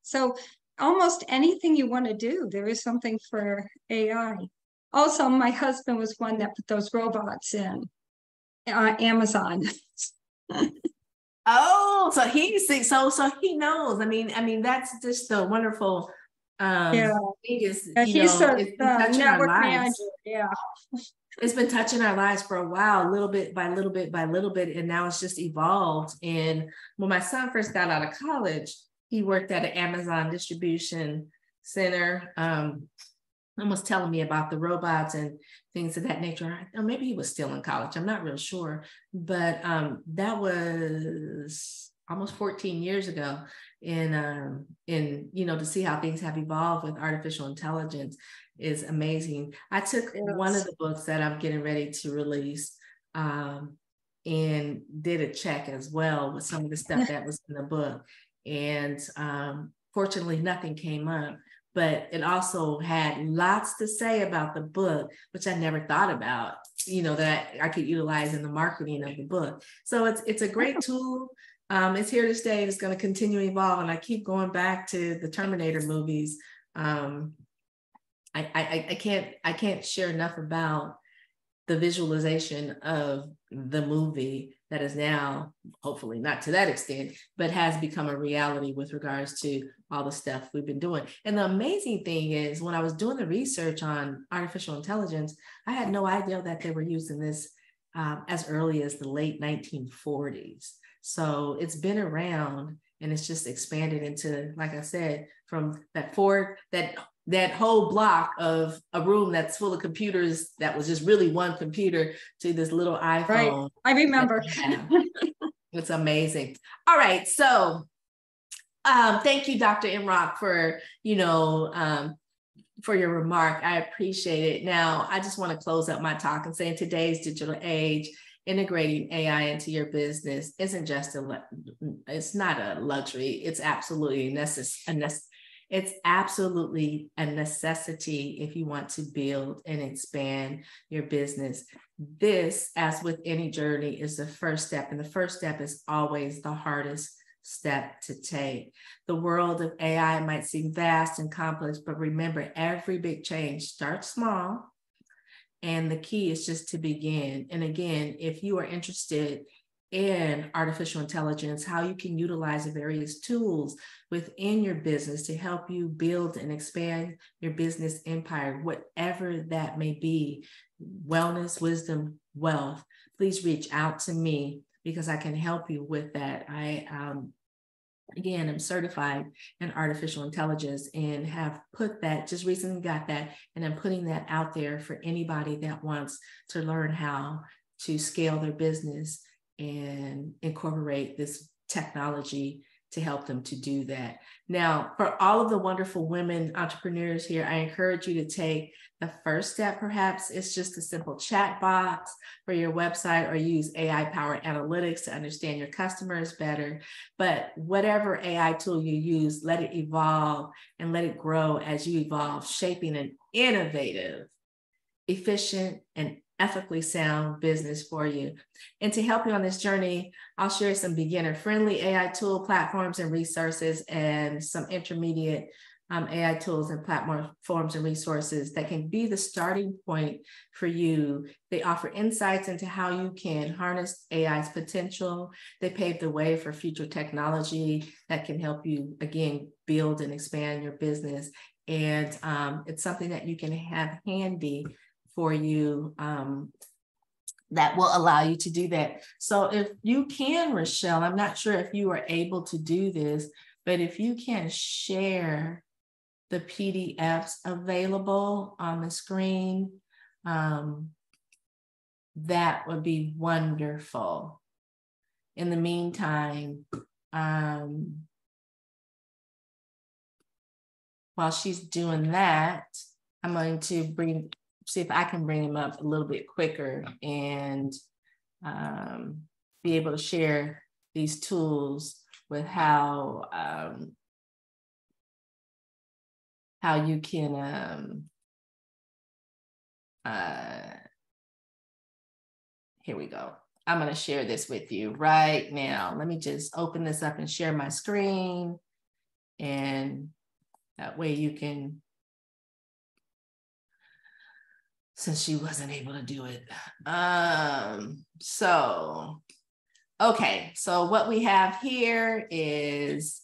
So almost anything you want to do, there is something for AI. Also, my husband was one that put those robots in Amazon. Oh, so he knows. I mean, that's just the wonderful Yeah. thing is, Yeah, you he's know, the it's been touching our network lives. manager. Yeah. It's been touching our lives for a while, little bit by little bit by little bit, and now it's just evolved. And when my son first got out of college, he worked at an Amazon distribution center. And was telling me about the robots and things of that nature. Or maybe he was still in college. I'm not real sure, but that was almost 14 years ago. And you know, to see how things have evolved with artificial intelligence is amazing. I took one of the books that I'm getting ready to release and did a check as well with some of the stuff that was in the book. And fortunately, nothing came up. But it also had lots to say about the book, which I never thought about, you know, that I could utilize in the marketing of the book. So it's a great tool. It's here to stay. It's going to continue to evolve. And I keep going back to the Terminator movies. I can't share enough about the visualization of the movie that is now, hopefully not to that extent, but has become a reality with regards to all the stuff we've been doing. And the amazing thing is, when I was doing the research on artificial intelligence, I had no idea that they were using this as early as the late 1940s. So it's been around, and it's just expanded into, like I said, from that whole block of a room that's full of computers that was just really one computer to this little iPhone. Right. I remember. It's amazing. All right. So thank you, Dr. Mrock, for, you know, for your remark. I appreciate it. Now, I just want to close up my talk and say, in today's digital age, integrating AI into your business isn't just it's not a luxury. It's absolutely it's absolutely a necessity if you want to build and expand your business. This, as with any journey, is the first step. And the first step is always the hardest step to take. The world of AI might seem vast and complex, but remember, every big change starts small. And the key is just to begin. And again, if you are interested in artificial intelligence, how you can utilize the various tools within your business to help you build and expand your business empire, whatever that may be, wellness, wisdom, wealth, please reach out to me because I can help you with that. Again, I'm certified in artificial intelligence and have put that, just recently got that, and I'm putting that out there for anybody that wants to learn how to scale their business and incorporate this technology to help them to do that. Now, for all of the wonderful women entrepreneurs here, I encourage you to take the first step. Perhaps it's just a simple chat box for your website, or use AI-powered analytics to understand your customers better. But whatever AI tool you use, let it evolve and let it grow as you evolve, shaping an innovative, efficient, and ethically sound business for you. And to help you on this journey, I'll share some beginner-friendly AI tool platforms and resources and some intermediate AI tools and platforms and resources that can be the starting point for you. They offer insights into how you can harness AI's potential. They pave the way for future technology that can help you, again, build and expand your business. And it's something that you can have handy for you that will allow you to do that. So if you can, Rochelle, I'm not sure if you are able to do this, but if you can share the PDFs available on the screen, that would be wonderful. In the meantime, while she's doing that, I'm going to see if I can bring him up a little bit quicker and be able to share these tools with how you can, here we go. I'm going to share this with you right now. Let me just open this up and share my screen. And that way you can, since she wasn't able to do it. Okay, so what we have here is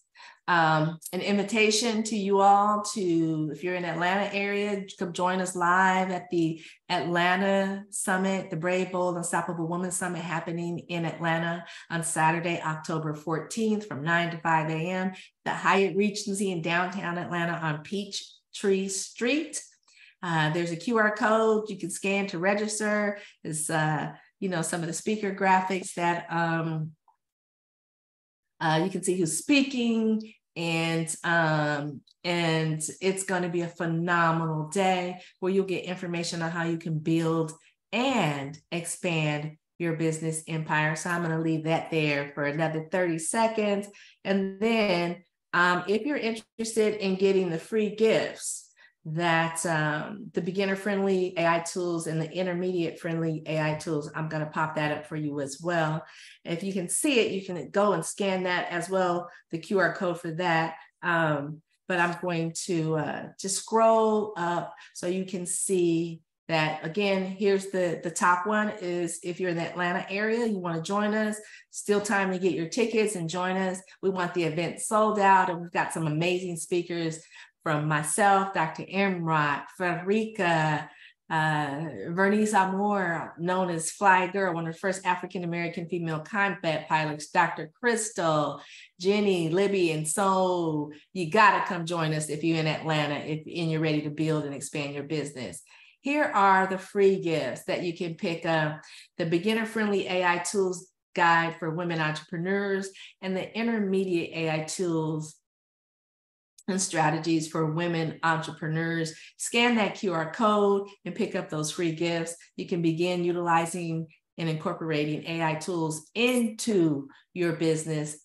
an invitation to you all to, if you're in Atlanta area, come join us live at the Atlanta Summit, the Brave, Bold, Unstoppable Woman Summit happening in Atlanta on Saturday, October 14th from 9 to 5 a.m. The Hyatt Regency in downtown Atlanta on Peachtree Street. There's a QR code you can scan to register. It's, some of the speaker graphics that you can see who's speaking, and it's going to be a phenomenal day where you'll get information on how you can build and expand your business empire. So I'm going to leave that there for another 30 seconds. And then if you're interested in getting the free gifts, that the beginner-friendly AI tools and the intermediate-friendly AI tools, I'm going to pop that up for you as well. If you can see it, you can go and scan that as well, the QR code for that. But I'm going to just scroll up so you can see that. Again, here's the top one is if you're in the Atlanta area, you want to join us, still time to get your tickets and join us. We want the event sold out, and we've got some amazing speakers from myself, Dr. Mrock, Frederica, Vernice Amour, known as Fly Girl, one of the first African-American female combat pilots, Dr. Crystal, Jenny, Libby, and so you gotta come join us if you're in Atlanta and you're ready to build and expand your business. Here are the free gifts that you can pick up: the beginner-friendly AI tools guide for women entrepreneurs and the intermediate AI tools and strategies for women entrepreneurs. Scan that QR code and pick up those free gifts. You can begin utilizing and incorporating AI tools into your business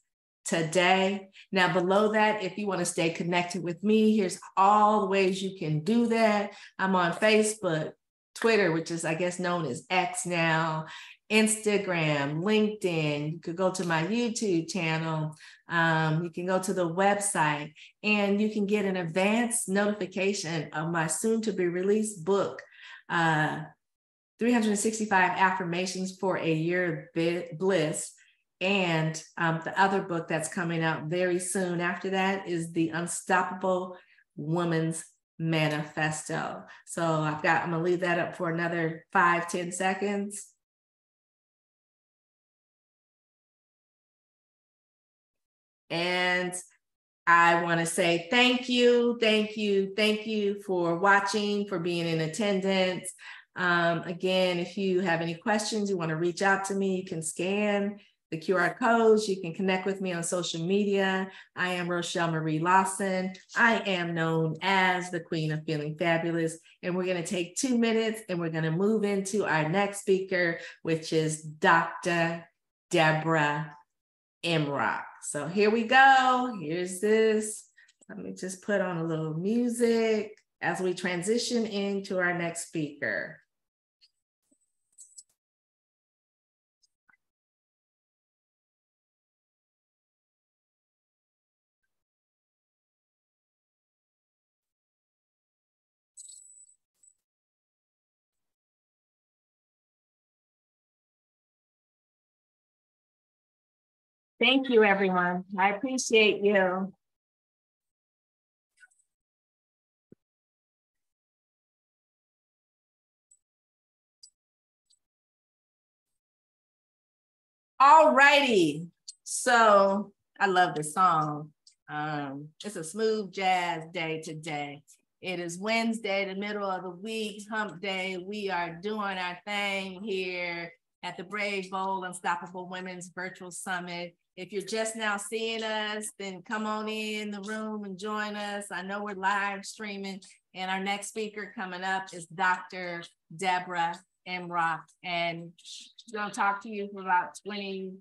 today. Now, below that, if you want to stay connected with me, here's all the ways you can do that. I'm on Facebook, Twitter, which is, I guess, known as X now, Instagram, LinkedIn. You could go to my YouTube channel. You can go to the website, and you can get an advance notification of my soon to be released book, 365 Affirmations for a Year of Bliss. And the other book that's coming out very soon after that is the Unstoppable Woman's Manifesto. So I'm gonna leave that up for another 5-10 seconds. And I want to say thank you for watching, for being in attendance. Again, if you have any questions, you want to reach out to me, you can scan the QR codes. You can connect with me on social media. I am Rochelle Marie Lawson. I am known as the Queen of Feeling Fabulous. And we're going to take 2 minutes and we're going to move into our next speaker, which is Dr. Debra Mrock. So here we go. Here's this. Let me just put on a little music as we transition into our next speaker. Thank you, everyone. I appreciate you. All righty. So I love this song. It's a smooth jazz day today. It is Wednesday, the middle of the week, hump day. We are doing our thing here at the Brave, Bold, Unstoppable Women's Virtual Summit. If you're just now seeing us, then come on in the room and join us. I know we're live streaming, and our next speaker coming up is Dr. Debra Mrock, and she's going to talk to you for about 20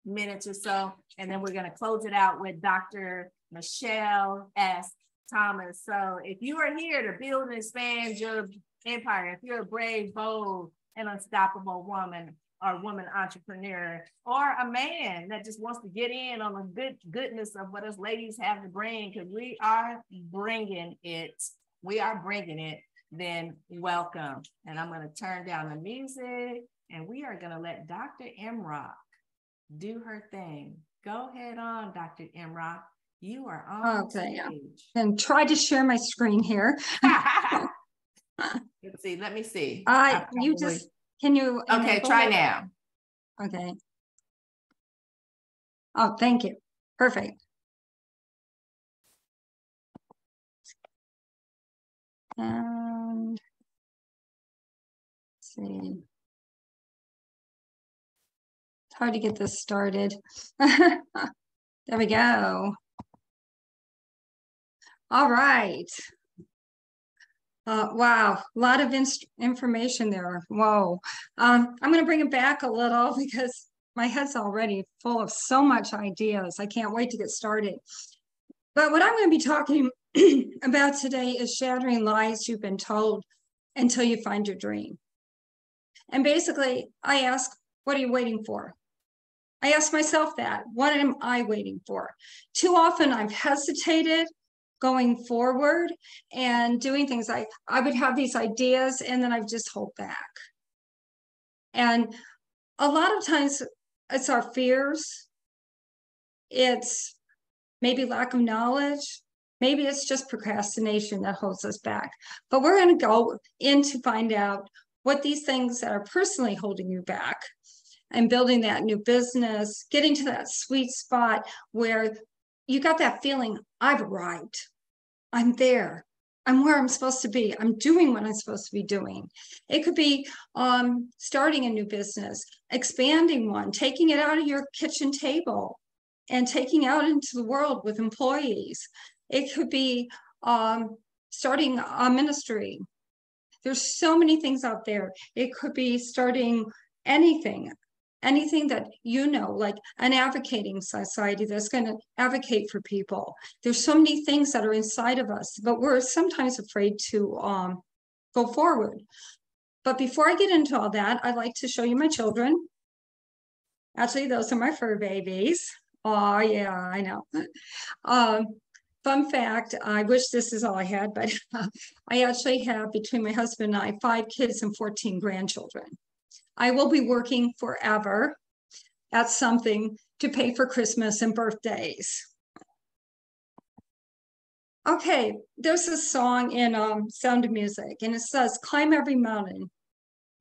minutes or so, and then we're going to close it out with Dr. Michelle S. Thomas. So if you are here to build and expand your empire, if you're a brave, bold, and unstoppable woman or woman entrepreneur, or a man that just wants to get in on the goodness of what us ladies have to bring, because we are bringing it. We are bringing it. Then welcome. And I'm going to turn down the music, and we are going to let Dr. Mrock do her thing. Go ahead on, Dr. Mrock. You are on stage. And try to share my screen here. Let's see. Let me see. You just, can you? Okay, try it now. Okay. Oh, thank you. Perfect. And let's see. It's hard to get this started. There we go. All right. Wow, a lot of information there. Whoa. I'm going to bring it back a little because my head's already full of so much ideas. I can't wait to get started. But what I'm going to be talking about today is shattering lies you've been told until you find your dream. And basically, I ask, what are you waiting for? I ask myself that. What am I waiting for? Too often I've hesitated going forward and doing things. I would have these ideas and then I would just hold back. And a lot of times it's our fears. It's maybe lack of knowledge. Maybe it's just procrastination that holds us back. But we're going to go in to find out what these things that are personally holding you back and building that new business, getting to that sweet spot where you got that feeling, I've arrived. I'm there. I'm where I'm supposed to be. I'm doing what I'm supposed to be doing. It could be starting a new business, expanding one, taking it out of your kitchen table and taking out into the world with employees. It could be starting a ministry. There's so many things out there. It could be starting anything that you know, like an advocating society that's going to advocate for people. There's so many things that are inside of us, but we're sometimes afraid to go forward. But before I get into all that, I'd like to show you my children. Actually, those are my fur babies. Oh, yeah, I know. Fun fact, I wish this is all I had, but I actually have, between my husband and I, 5 kids and 14 grandchildren. I will be working forever at something to pay for Christmas and birthdays. Okay, there's a song in Sound of Music, and it says, climb every mountain,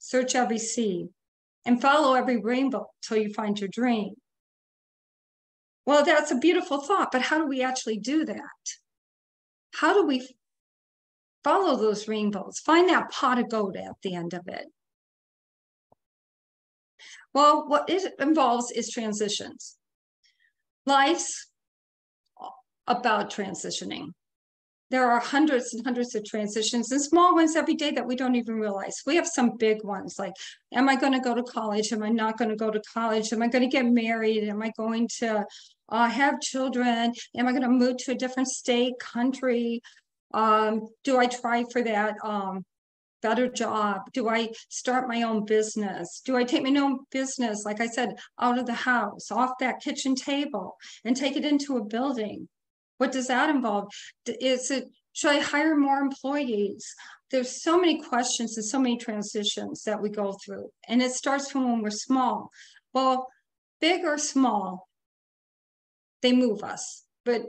search every sea, and follow every rainbow till you find your dream. Well, that's a beautiful thought, but how do we actually do that? How do we follow those rainbows? Find that pot of gold at the end of it. Well, what it involves is transitions. Life's about transitioning. There are hundreds and hundreds of transitions and small ones every day that we don't even realize. We have some big ones like, am I going to go to college? Am I not going to go to college? Am I going to get married? Am I going to have children? Am I going to move to a different state, country? Do I try for that better job? Do I start my own business? Do I take my own business, like I said, out of the house, off that kitchen table, and take it into a building? What does that involve? Should I hire more employees? There's so many questions and so many transitions that we go through. And it starts from when we're small. Well, big or small, they move us, but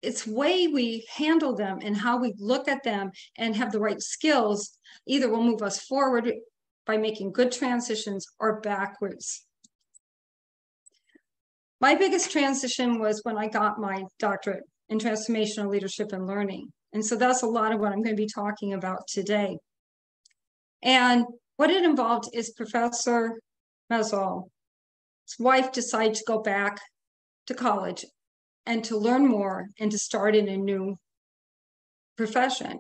it's way we handle them and how we look at them and have the right skills either will move us forward by making good transitions or backwards. My biggest transition was when I got my doctorate in transformational leadership and learning. And so that's a lot of what I'm going to be talking about today. And what it involved is Professor Maswell's wife decided to go back to college and to learn more and to start in a new profession.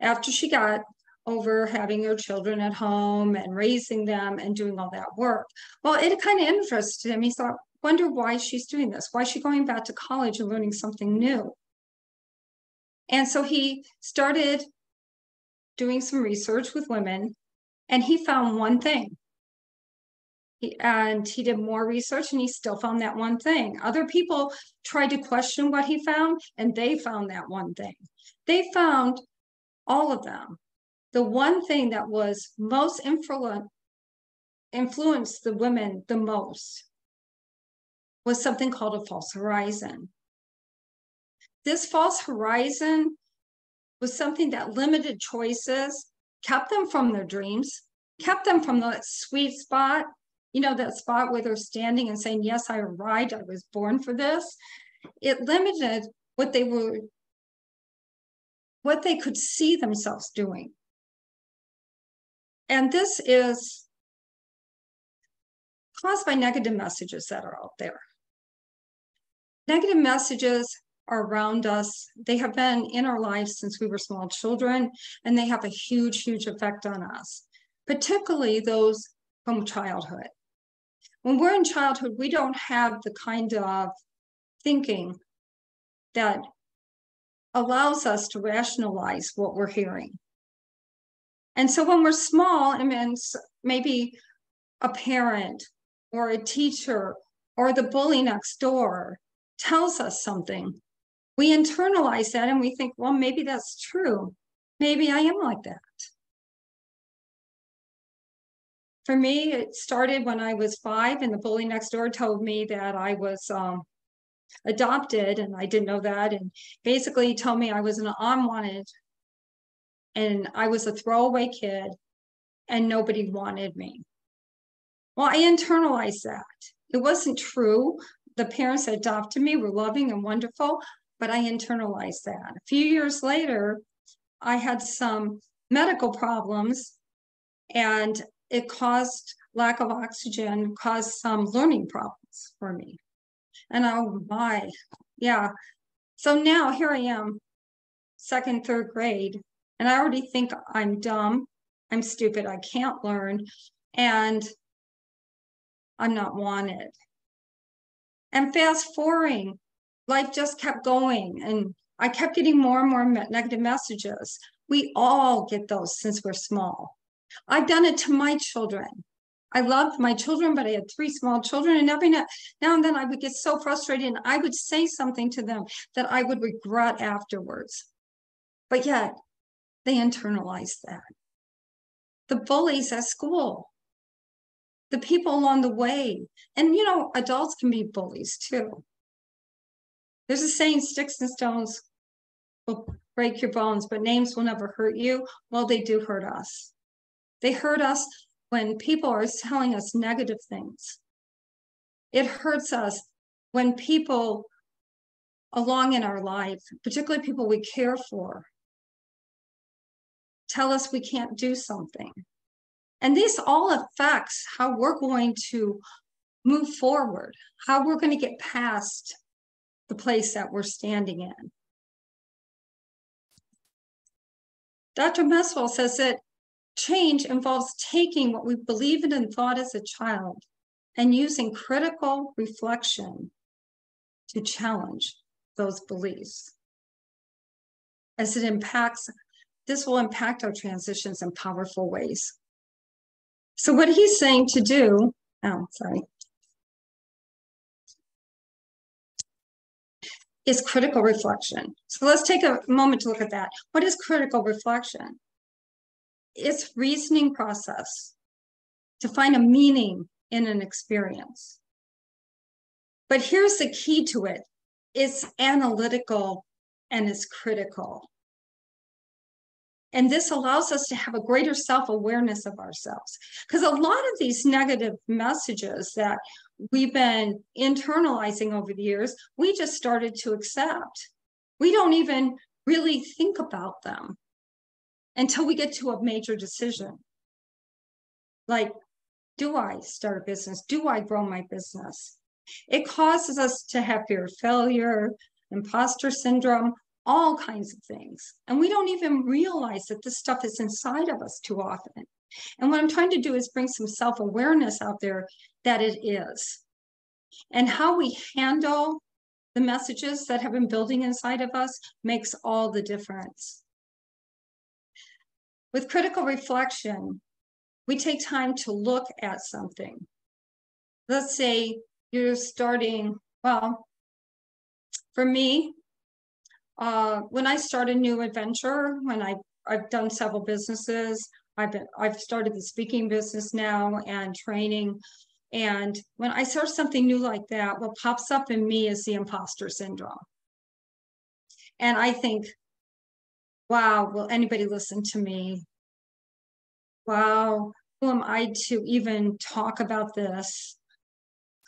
After she got over having her children at home and raising them and doing all that work, well, it kind of interested him. He thought, wonder why she's doing this. Why is she going back to college and learning something new? And so he started doing some research with women, and he found one thing. And he did more research and he still found that one thing. Other people tried to question what he found and they found that one thing. They found, all of them, the one thing that was most influenced the women the most was something called a false horizon. This false horizon was something that limited choices, kept them from their dreams, kept them from the sweet spot. You know, that spot where they're standing and saying, yes, I arrived, I was born for this. It limited what they could see themselves doing. And this is caused by negative messages that are out there. Negative messages are around us. They have been in our lives since we were small children, and they have a huge, huge effect on us, particularly those from childhood. When we're in childhood, we don't have the kind of thinking that allows us to rationalize what we're hearing. And so when we're small, I mean, maybe a parent or a teacher or the bully next door tells us something, we internalize that and we think, well, maybe that's true. Maybe I am like that. For me, it started when I was 5 and the bully next door told me that I was adopted and I didn't know that. And basically he told me I was an unwanted and I was a throwaway kid and nobody wanted me. Well, I internalized that. It wasn't true. The parents that adopted me were loving and wonderful, but I internalized that. A few years later, I had some medical problems and it caused lack of oxygen, caused some learning problems for me. And oh my, yeah. So now here I am, 2nd, 3rd grade, and I already think I'm dumb, I'm stupid, I can't learn, and I'm not wanted. And fast forwarding, life just kept going, and I kept getting more and more negative messages. We all get those since we're small. I've done it to my children. I loved my children, but I had 3 small children, and every now and then I would get so frustrated and I would say something to them that I would regret afterwards. But yet they internalized that. The bullies at school, the people along the way, and you know, adults can be bullies too. There's a saying, sticks and stones will break your bones, but names will never hurt you. Well, they do hurt us. They hurt us when people are telling us negative things. It hurts us when people along in our life, particularly people we care for, tell us we can't do something. And this all affects how we're going to move forward, how we're going to get past the place that we're standing in. Dr. Maswell says that change involves taking what we believed in and thought as a child and using critical reflection to challenge those beliefs. As it impacts, this will impact our transitions in powerful ways. So what he's saying to do, is critical reflection. So let's take a moment to look at that. What is critical reflection? It's reasoning process to find a meaning in an experience. But here's the key to it. It's analytical and it's critical. And this allows us to have a greater self-awareness of ourselves. Because a lot of these negative messages that we've been internalizing over the years, we just started to accept. We don't even really think about them until we get to a major decision. Like, do I start a business? Do I grow my business? It causes us to have fear of failure, imposter syndrome, all kinds of things. And we don't even realize that this stuff is inside of us too often. And what I'm trying to do is bring some self-awareness out there that it is. And how we handle the messages that have been building inside of us makes all the difference. With critical reflection, we take time to look at something. Let's say you're starting, well, for me, when I start a new adventure, when I've done several businesses, I've started the speaking business now and training. And when I start something new like that, what pops up in me is the imposter syndrome. And I think, wow, will anybody listen to me? Wow, who am I to even talk about this?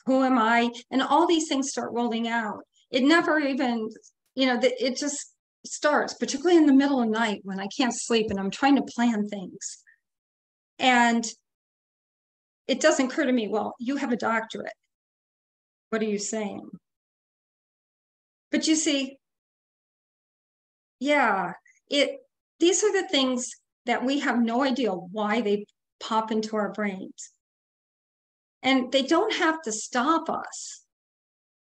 Who am I? And all these things start rolling out. It never even, it just starts, particularly in the middle of the night when I can't sleep and I'm trying to plan things. And it doesn't occur to me, well, you have a doctorate. What are you saying? But you see, yeah, these are the things that we have no idea why they pop into our brains. And they don't have to stop us.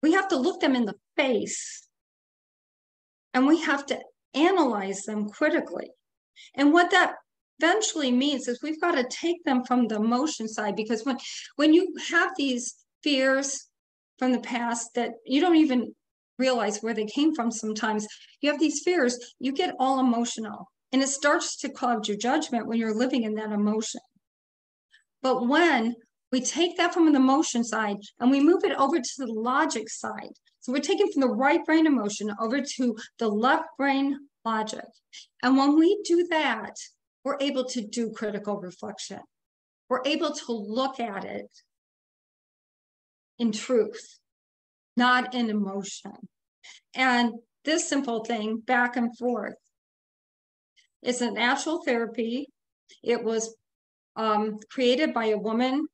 We have to look them in the face and we have to analyze them critically. And what that eventually means is we've got to take them from the emotion side, because when you have these fears from the past that you don't even realize where they came from sometimes, you have these fears, you get all emotional. And it starts to cloud your judgment when you're living in that emotion. But when we take that from the emotion side and we move it over to the logic side, so we're taking from the right brain emotion over to the left brain logic. And when we do that, we're able to do critical reflection. We're able to look at it in truth, not in emotion. And this simple thing, back and forth, it's a natural therapy. It was created by a woman.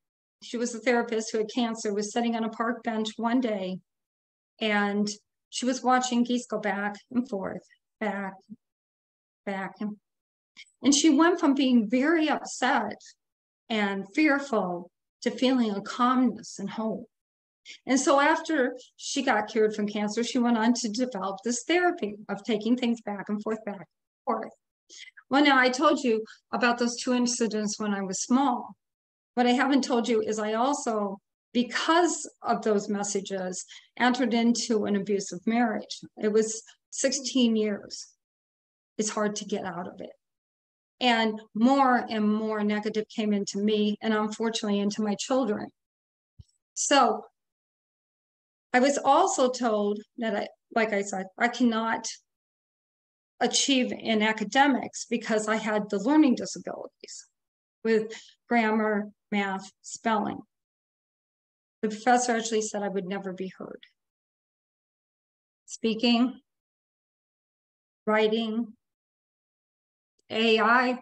She was a therapist who had cancer, was sitting on a park bench one day, and she was watching geese go back and forth, back. And she went from being very upset and fearful to feeling a calmness and hope. And so after she got cured from cancer, she went on to develop this therapy of taking things back and forth, back and forth. Well, now I told you about those two incidents when I was small. What I haven't told you is I also, because of those messages, entered into an abusive marriage. It was 16 years. It's hard to get out of it. And more negative came into me and unfortunately into my children. So I was also told that like I said, I cannot achieve in academics because I had the learning disabilities with grammar, math, spelling. The professor actually said I would never be heard. Speaking, writing, AI,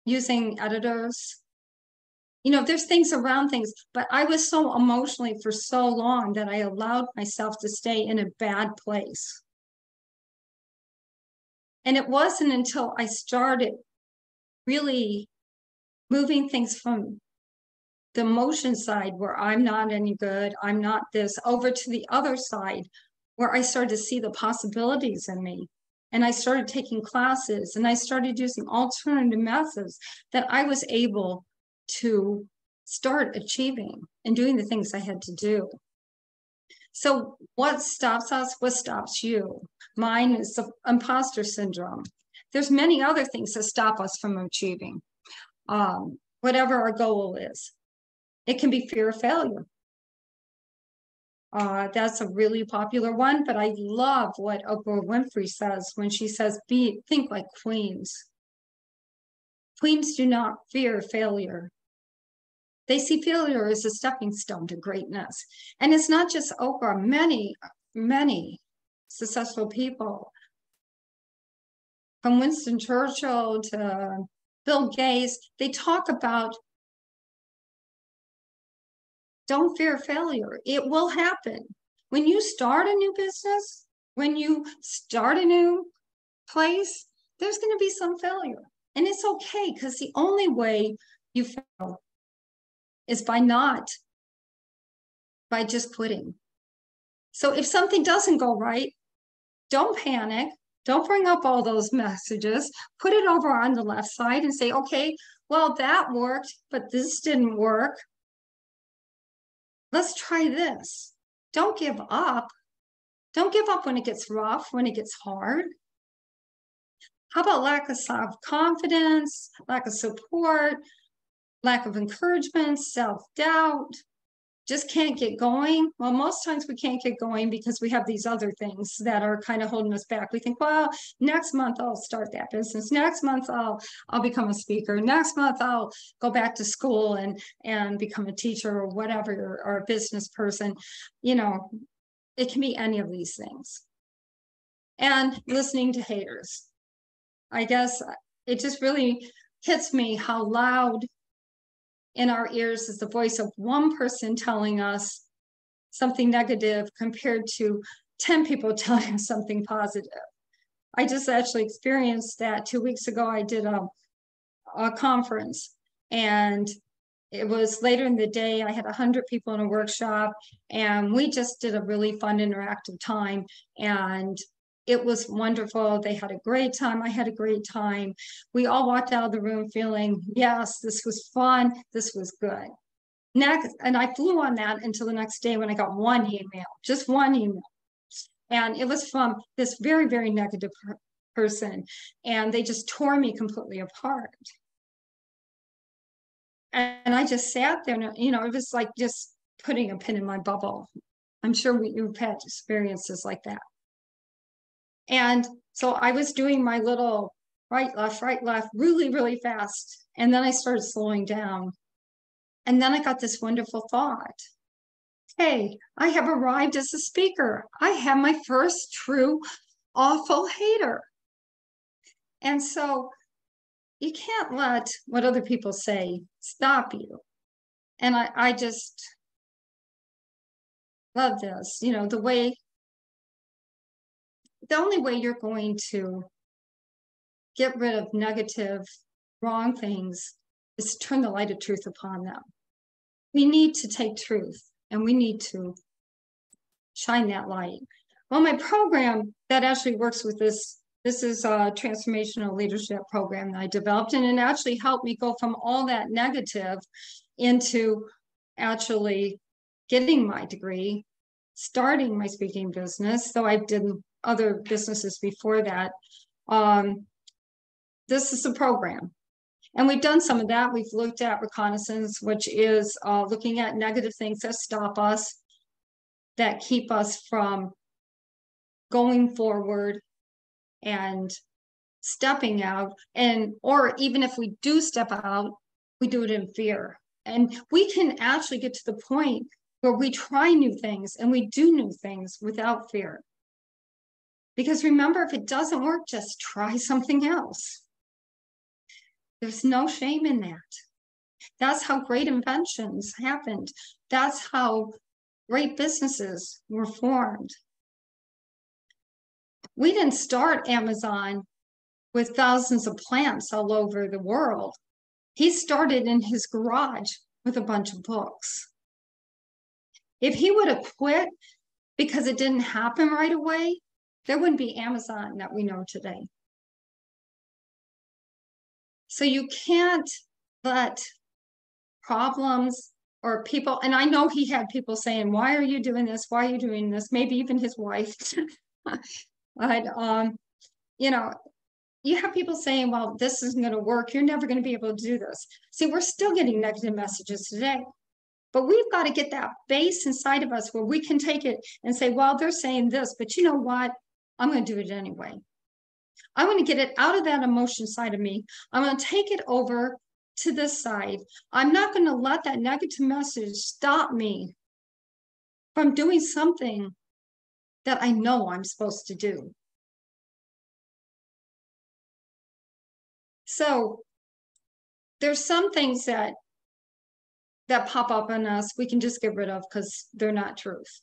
using editors. There's things around things, but I was so emotionally for so long that I allowed myself to stay in a bad place. And it wasn't until I started really moving things from the emotion side where I'm not any good, I'm not this, over to the other side where I started to see the possibilities in me. And I started taking classes and I started using alternative methods that I was able to start achieving and doing the things I had to do. So what stops us? What stops you? Mine is the imposter syndrome. There's many other things that stop us from achieving whatever our goal is. It can be fear of failure. That's a really popular one, but I love what Oprah Winfrey says when she says, think like queens. Queens do not fear failure. They see failure as a stepping stone to greatness. And it's not just Oprah, many successful people, from Winston Churchill to Bill Gates, they talk about don't fear failure. It will happen. When you start a new business, when you start a new place, there's going to be some failure. And it's okay, because the only way you fail is by just quitting. So if something doesn't go right, don't panic. Don't bring up all those messages. Put it over on the left side and say, okay, well, that worked, but this didn't work. Let's try this. Don't give up. Don't give up when it gets rough, when it gets hard. How about lack of self-confidence, lack of support, lack of encouragement, self-doubt? Just can't get going. Well, most times we can't get going because we have these other things that are kind of holding us back. We think, well, next month I'll start that business. Next month I'll become a speaker. Next month I'll go back to school and become a teacher or whatever, or a business person. You know, it can be any of these things. And listening to haters. I guess it just really hits me how loud in our ears is the voice of one person telling us something negative compared to 10 people telling us something positive. I just actually experienced that 2 weeks ago. I did a conference, and it was later in the day. I had 100 people in a workshop, and we just did a really fun, interactive time. And it was wonderful. They had a great time. I had a great time. We all walked out of the room feeling, yes, this was fun. This was good. Next, and I flew on that until the next day when I got one email, just one email. And it was from this very, very negative person. And they just tore me completely apart. And I just sat there, and, you know, it was like just putting a pin in my bubble. I'm sure you've had experiences like that. And so I was doing my little right, left, really, really fast. And then I started slowing down. And then I got this wonderful thought. Hey, I have arrived as a speaker. I have my first true awful hater. And so you can't let what other people say stop you. And I just love this, you know, the only way you're going to get rid of negative, wrong things is to turn the light of truth upon them. We need to take truth and we need to shine that light. Well, my program that actually works with this is a transformational leadership program that I developed, and it actually helped me go from all that negative into actually getting my degree, starting my speaking business, though I did other businesses before that. This is a program. And we've done some of that. We've looked at reconnaissance, which is looking at negative things that stop us, that keep us from going forward and stepping out. Or even if we do step out, we do it in fear. And we can actually get to the point where we try new things and we do new things without fear. Because remember, if it doesn't work, just try something else. There's no shame in that. That's how great inventions happened. That's how great businesses were formed. We didn't start Amazon with thousands of plants all over the world. He started in his garage with a bunch of books. If he would have quit because it didn't happen right away, there wouldn't be Amazon that we know today. So you can't let problems or people, and I know he had people saying, why are you doing this? Why are you doing this? Maybe even his wife. But, you know, you have people saying, well, this isn't going to work. You're never going to be able to do this. See, we're still getting negative messages today. But we've got to get that base inside of us where we can take it and say, well, they're saying this, but you know what? I'm going to do it anyway. I want to get it out of that emotion side of me. I'm going to take it over to this side. I'm not going to let that negative message stop me from doing something that I know I'm supposed to do. So there's some things that pop up on us we can just get rid of because they're not truth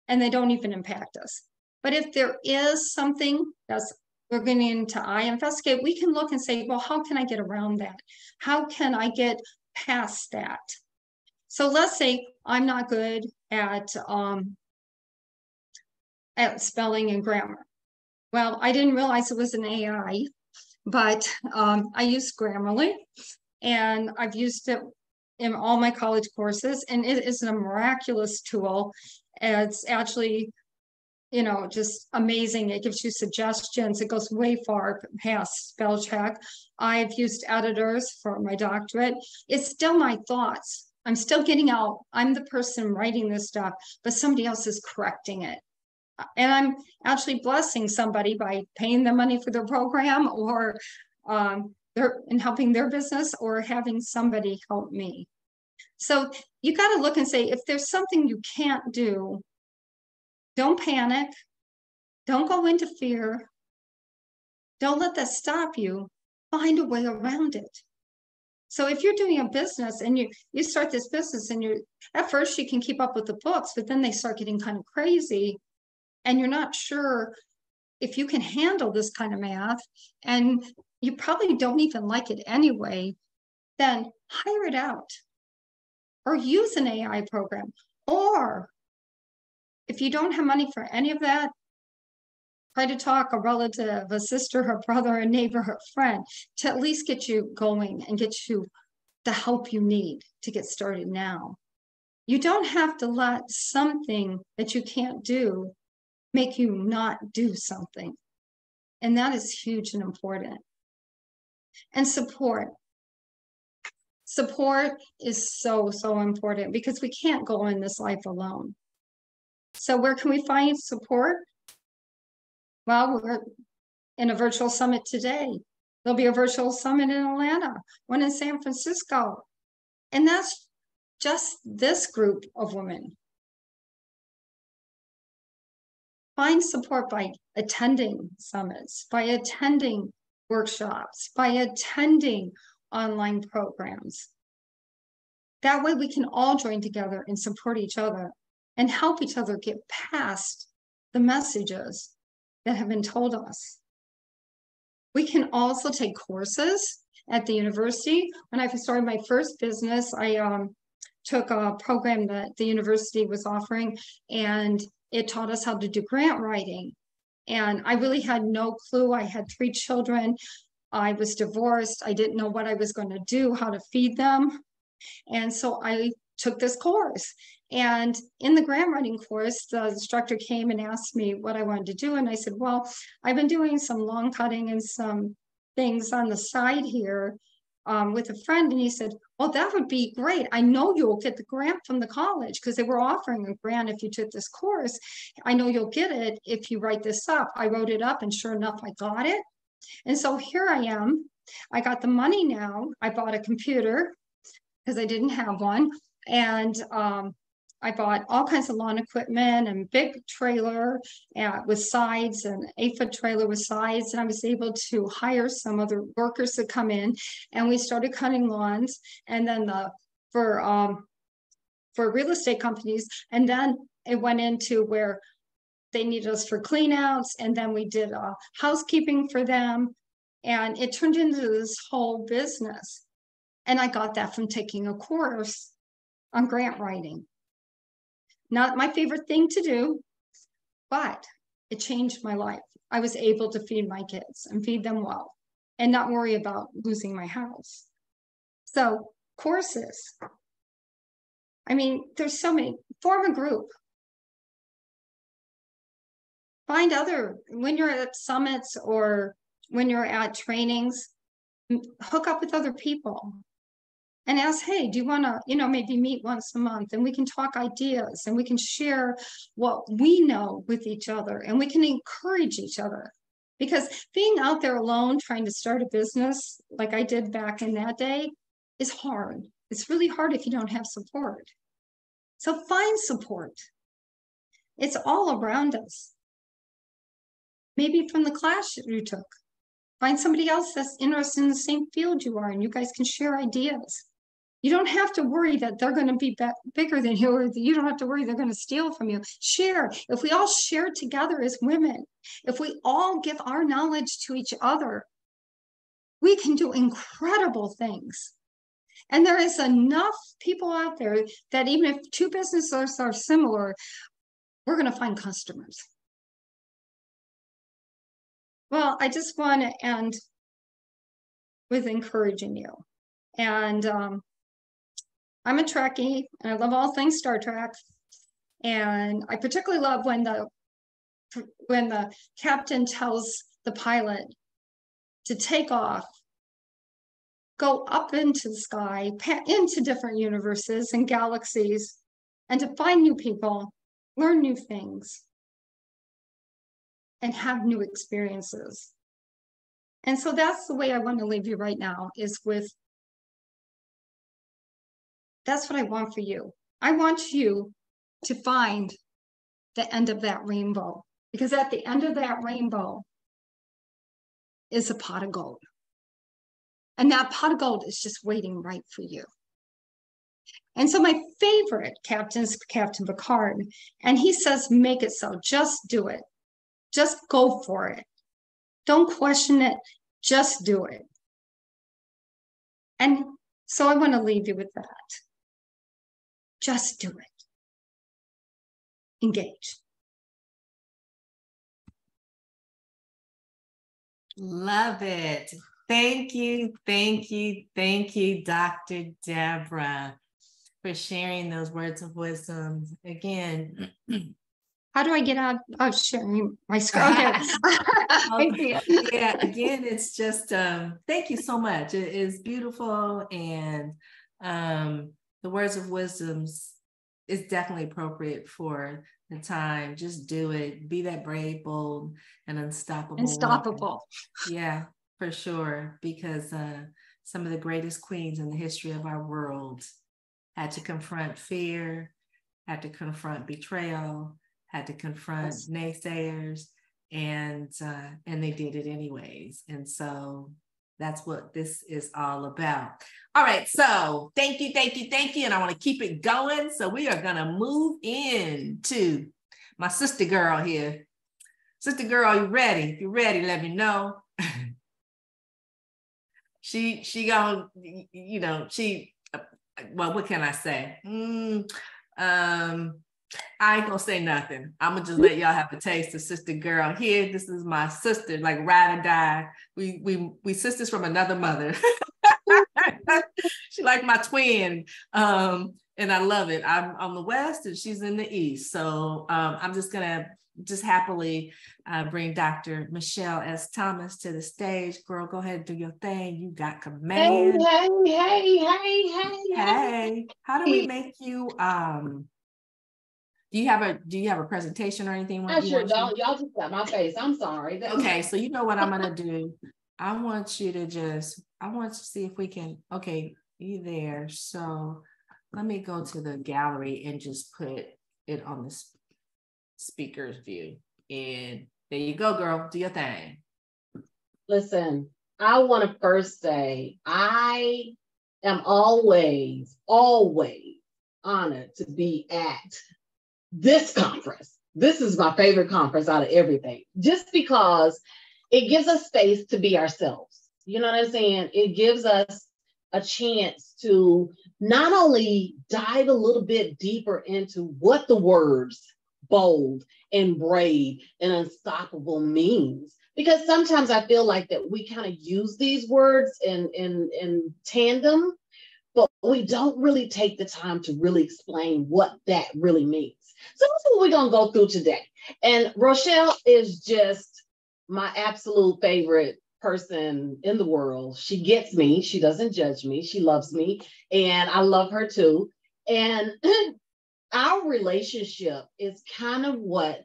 and they don't even impact us. But if there is something that's we're going to investigate, we can look and say, well, how can I get around that? How can I get past that? So let's say I'm not good at spelling and grammar. Well, I didn't realize it was an AI, but I use Grammarly, and I've used it in all my college courses, and it is a miraculous tool. It's actually, you know, just amazing. It gives you suggestions. It goes way far past spell check. I've used editors for my doctorate. It's still my thoughts. I'm still getting out. I'm the person writing this stuff, but somebody else is correcting it. And I'm actually blessing somebody by paying them money for their program, or in helping their business, or having somebody help me. So you got to look and say, if there's something you can't do, don't panic. Don't go into fear. Don't let that stop you. Find a way around it. So if you're doing a business and you start this business, and at first you can keep up with the books, but then they start getting kind of crazy, and you're not sure if you can handle this kind of math, and you probably don't even like it anyway, then hire it out or use an AI program. Or if you don't have money for any of that, try to talk a relative, a sister, a brother, a neighbor, a friend, to at least get you going and get you the help you need to get started now. You don't have to let something that you can't do make you not do something. And that is huge and important. And support. Support is so, so important, because we can't go in this life alone. So where can we find support? Well, we're in a virtual summit today. There'll be a virtual summit in Atlanta, one in San Francisco. And that's just this group of women. Find support by attending summits, by attending workshops, by attending online programs. That way we can all join together and support each other and help each other get past the messages that have been told us. We can also take courses at the university. When I started my first business, I took a program that the university was offering, and it taught us how to do grant writing. And I really had no clue. I had 3 children. I was divorced. I didn't know what I was going to do, how to feed them. And so I took this course. And in the grant writing course, the instructor came and asked me what I wanted to do. And I said, well, I've been doing some lawn cutting and some things on the side here with a friend. And he said, well, that would be great. I know you'll get the grant from the college, because they were offering a grant if you took this course. I know you'll get it if you write this up. I wrote it up, and sure enough, I got it. And so here I am. I got the money now. I bought a computer because I didn't have one. And I bought all kinds of lawn equipment and big trailer with sides, and 8-foot trailer with sides. And I was able to hire some other workers to come in, and we started cutting lawns. And then for real estate companies, and then it went into where they needed us for cleanouts, and then we did housekeeping for them, and it turned into this whole business. And I got that from taking a course on grant writing. Not my favorite thing to do, but it changed my life. I was able to feed my kids and feed them well, and not worry about losing my house. So courses. I mean, there's so many. Form a group. Find other, when you're at summits or when you're at trainings, hook up with other people. and ask, hey, do you want to, maybe meet once a month and we can talk ideas and we can share what we know with each other and we can encourage each other. Because being out there alone trying to start a business like I did back in that day is hard. It's really hard if you don't have support. So find support. It's all around us. Maybe from the class you took. Find somebody else that's interested in the same field you are, and you guys can share ideas. You don't have to worry that they're going to be bigger than you, or you don't have to worry they're going to steal from you. Share. If we all share together as women, if we all give our knowledge to each other, we can do incredible things. And there is enough people out there that even if two businesses are similar, we're going to find customers. Well, I just want to end with encouraging you. And I'm a Trekkie, and I love all things Star Trek. And I particularly love when the captain tells the pilot to take off, go up into the sky, into different universes and galaxies, and to find new people, learn new things, and have new experiences. And so that's the way I want to leave you right now, is with, that's what I want for you. I want you to find the end of that rainbow, because at the end of that rainbow is a pot of gold. And that pot of gold is just waiting right for you. And so my favorite captain is Captain Picard. And he says, make it so, just do it. Just go for it. Don't question it, just do it. And so I want to leave you with that. Just do it. Engage. Love it. Thank you, Dr. Debra, for sharing those words of wisdom. Again, how do I get out of sharing my screen? Okay. Yeah, again, it's just, thank you so much. It is beautiful. And the words of wisdoms is definitely appropriate for the time. Just do it. Be that brave, bold, and unstoppable. Unstoppable. Woman. Yeah, for sure. Because some of the greatest queens in the history of our world had to confront fear, had to confront betrayal, had to confront naysayers, and they did it anyways. And so that's what this is all about. All right, so thank you. And I want to keep it going. So we are going to move into my sister girl here. Sister girl, you ready? If you're ready, let me know. she gonna, well, what can I say? I ain't gonna say nothing. I'm gonna just let y'all have a taste of sister girl here. This is my sister, like ride or die. We sisters from another mother. She like my twin, and I love it. I'm on the west and she's in the east. So I'm just gonna happily bring Dr. Michelle S. Thomas to the stage. Girl, go ahead and do your thing. You got command. Hey. How do we make you do you have a presentation or anything? I sure don't. Y'all just got my face. I'm sorry. Okay, so you know what I'm gonna do? I want you to see if we can, okay, you there. So let me go to the gallery and just put it on the speaker's view. And there you go, girl, do your thing. Listen, I want to first say, I am always honored to be at this conference. This is my favorite conference out of everything, just because it gives us space to be ourselves. You know what I'm saying? It gives us a chance to not only dive a little bit deeper into what the words bold and brave and unstoppable means, because sometimes I feel like that we kind of use these words in tandem, but we don't really take the time to really explain what that really means. So that's what we're going to go through today. And Rochelle is just my absolute favorite person in the world. She gets me. She doesn't judge me. She loves me. And I love her too. And our relationship is kind of what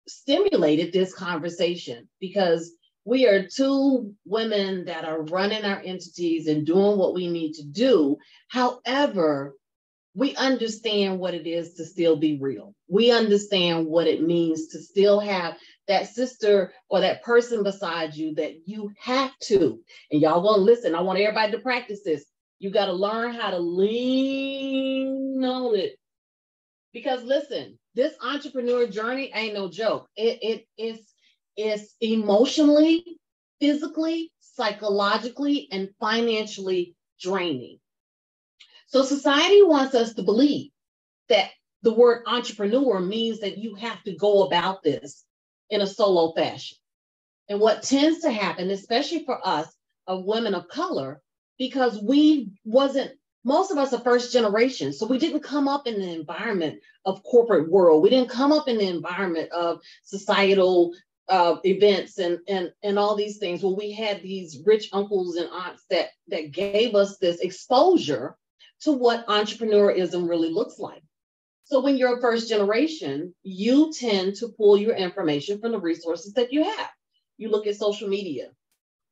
stimulated this conversation, because we are two women that are running our entities and doing what we need to do. However, we understand what it is to still be real. We understand what it means to still have that sister or that person beside you that you have to. And y'all gonna listen, I want everybody to practice this. You got to learn how to lean on it. Because listen, this entrepreneur journey ain't no joke. It's emotionally, physically, psychologically, and financially draining. So society wants us to believe that the word entrepreneur means that you have to go about this in a solo fashion. And what tends to happen, especially for us, of women of color, because most of us are first generation. So we didn't come up in the environment of corporate world. We didn't come up in the environment of societal events and all these things where we had these rich uncles and aunts that gave us this exposure to what entrepreneurism really looks like. So when you're a first generation, you tend to pull your information from the resources that you have. You look at social media,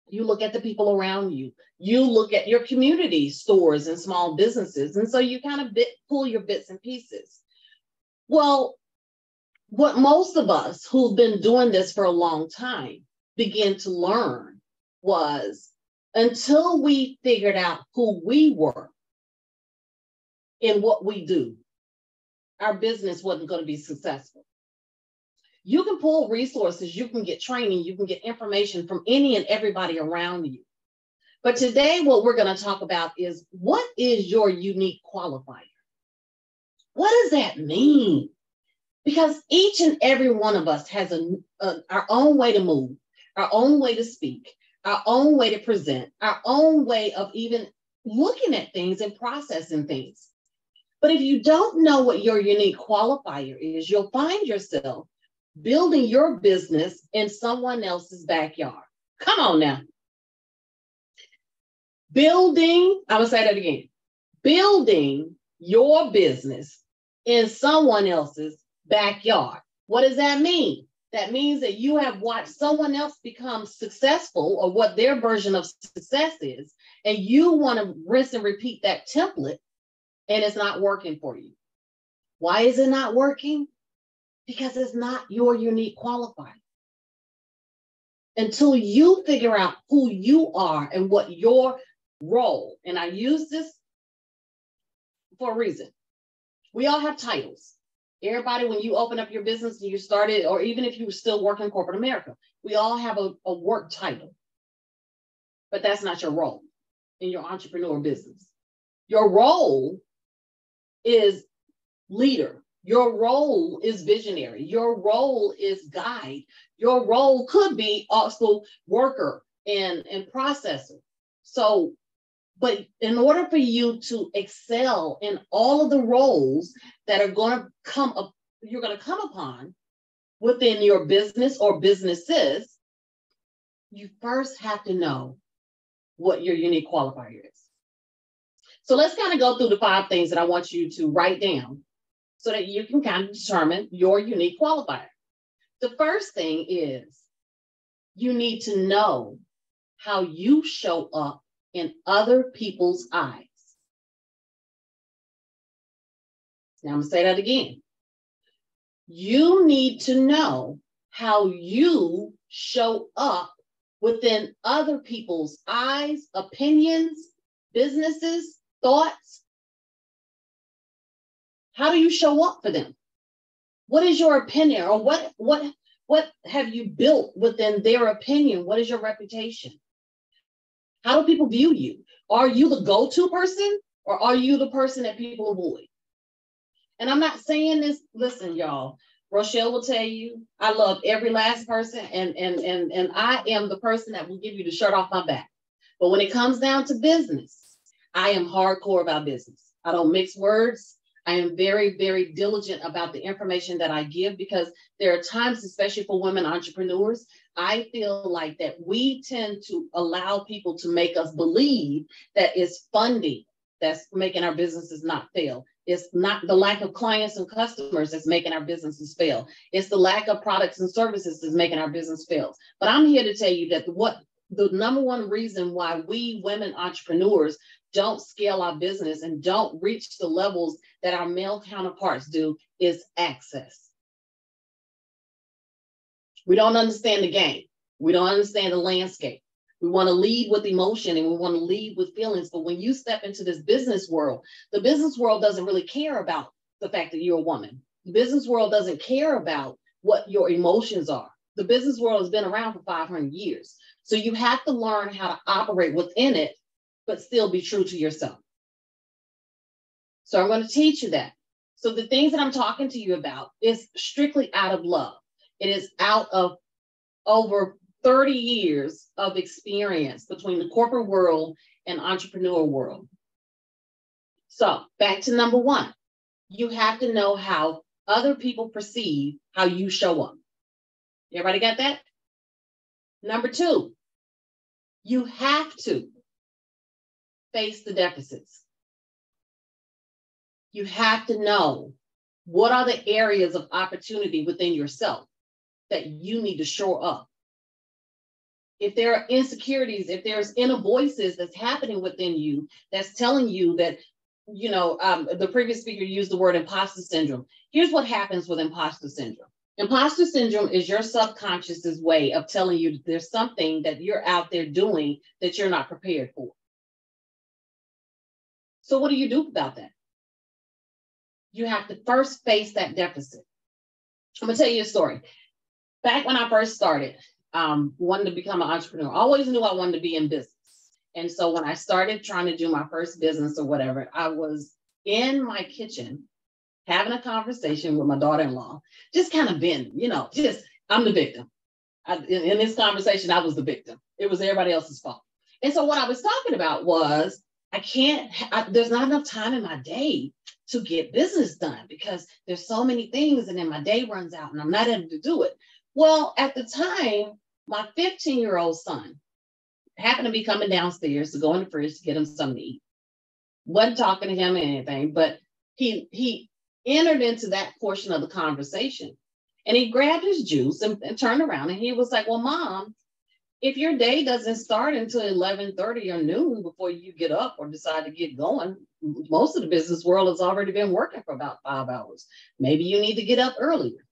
you look at the people around you, you look at your community stores and small businesses. And so you kind of pull your bits and pieces. Well, what most of us who've been doing this for a long time began to learn was, until we figured out who we were in what we do, our business wasn't going to be successful. You can pull resources, you can get training, you can get information from any and everybody around you. But today, what we're going to talk about is, what is your unique qualifier? What does that mean? Because each and every one of us has our own way to move, our own way to speak, our own way to present, our own way of even looking at things and processing things. But if you don't know what your unique qualifier is, you'll find yourself building your business in someone else's backyard. Come on now. I'm going to say that again. Building your business in someone else's backyard. What does that mean? That means that you have watched someone else become successful, or what their version of success is, and you want to rinse and repeat that template, and it's not working for you. Why is it not working? Because it's not your unique qualifier. Until you figure out who you are and what your role, and I use this for a reason. We all have titles. Everybody, when you open up your business and you started, or even if you still work in corporate America, we all have a work title. But that's not your role in your entrepreneur business. Your role is leader. Your role is visionary. Your role is guide. Your role could be also worker and processor. So, but in order for you to excel in all of the roles that are going to come up, you're going to come upon within your business or businesses, you first have to know what your unique qualifier is. So let's kind of go through the 5 things that I want you to write down so that you can kind of determine your unique qualifier. The first thing is, you need to know how you show up in other people's eyes. Now I'm going to say that again. You need to know how you show up within other people's eyes, opinions, businesses, thoughts. How do you show up for them? What is your opinion, or what have you built within their opinion? What is your reputation? How do people view you? Are you the go-to person, or are you the person that people avoid? And I'm not saying this, listen, y'all, Rochelle will tell you, I love every last person, and I am the person that will give you the shirt off my back. But when it comes down to business, I am hardcore about business. I don't mix words. I am very, very diligent about the information that I give, because there are times, especially for women entrepreneurs, I feel like that we tend to allow people to make us believe that it's funding that's making our businesses not fail. It's not the lack of clients and customers that's making our businesses fail. It's the lack of products and services that's making our business fail. But I'm here to tell you that the number one reason why we women entrepreneurs don't scale our business and don't reach the levels that our male counterparts do is access. We don't understand the game. We don't understand the landscape. We want to lead with emotion and we want to lead with feelings. But when you step into this business world, the business world doesn't really care about the fact that you're a woman. The business world doesn't care about what your emotions are. The business world has been around for 500 years. So you have to learn how to operate within it, but still be true to yourself. So I'm going to teach you that. So the things that I'm talking to you about is strictly out of love. It is out of over 30 years of experience between the corporate world and entrepreneur world. So back to number one, you have to know how other people perceive how you show up. Everybody got that? Number two, you have to face the deficits. You have to know what are the areas of opportunity within yourself that you need to shore up. If there are insecurities, if there's inner voices that's happening within you that's telling you that, the previous speaker used the word imposter syndrome. Here's what happens with imposter syndrome. Imposter syndrome is your subconscious's way of telling you that there's something that you're out there doing that you're not prepared for. So what do you do about that? You have to first face that deficit. I'm gonna tell you a story. Back when I first started, wanted to become an entrepreneur, I always knew I wanted to be in business. And so when I started trying to do my first business or whatever, I was in my kitchen having a conversation with my daughter-in-law, just kind of venting, I'm the victim. In this conversation, I was the victim. It was everybody else's fault. And so what I was talking about was, there's not enough time in my day to get business done because there's so many things and then my day runs out and I'm not able to do it. Well, at the time, my 15-year-old son happened to be coming downstairs to go in the fridge to get him something to eat. Wasn't talking to him or anything, but he entered into that portion of the conversation and he grabbed his juice and turned around and he was like, well, Mom, if your day doesn't start until 11:30 or noon before you get up or decide to get going, most of the business world has already been working for about 5 hours. Maybe you need to get up earlier.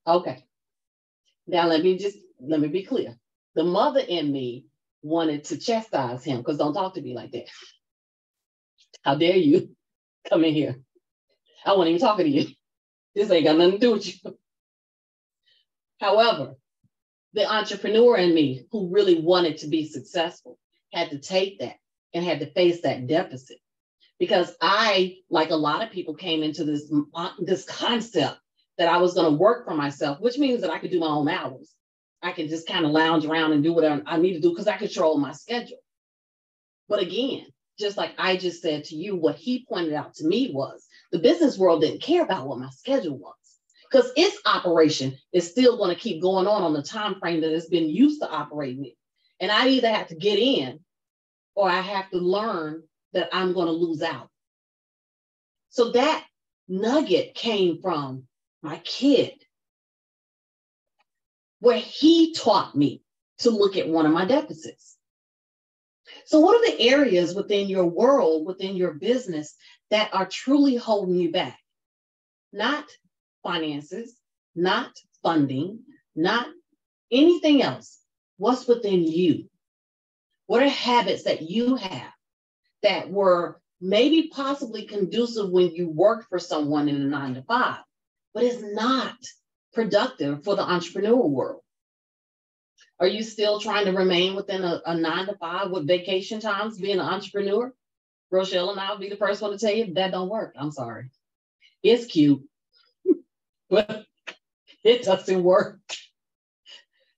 Okay. Now let me be clear. The mother in me wanted to chastise him because don't talk to me like that. How dare you come in here? I wasn't even talking to you. This ain't got nothing to do with you. However, the entrepreneur in me who really wanted to be successful had to take that and had to face that deficit because I, like a lot of people, came into this concept that I was going to work for myself, which means that I could do my own hours. I could just kind of lounge around and do whatever I need to do because I control my schedule. But again, just like I just said to you, what he pointed out to me was the business world didn't care about what my schedule was because its operation is still going to keep going on the time frame that it's been used to operating in. And I either have to get in or I have to learn that I'm going to lose out. So that nugget came from my kid, where he taught me to look at one of my deficits. So what are the areas within your world, within your business that are truly holding you back? Not finances, not funding, not anything else. What's within you? What are habits that you have that were maybe possibly conducive when you worked for someone in a 9-to-5, but it's not productive for the entrepreneurial world? Are you still trying to remain within a 9-to-5 with vacation times being an entrepreneur? Rochelle and I'll be the first one to tell you that don't work. I'm sorry. It's cute, but it doesn't work.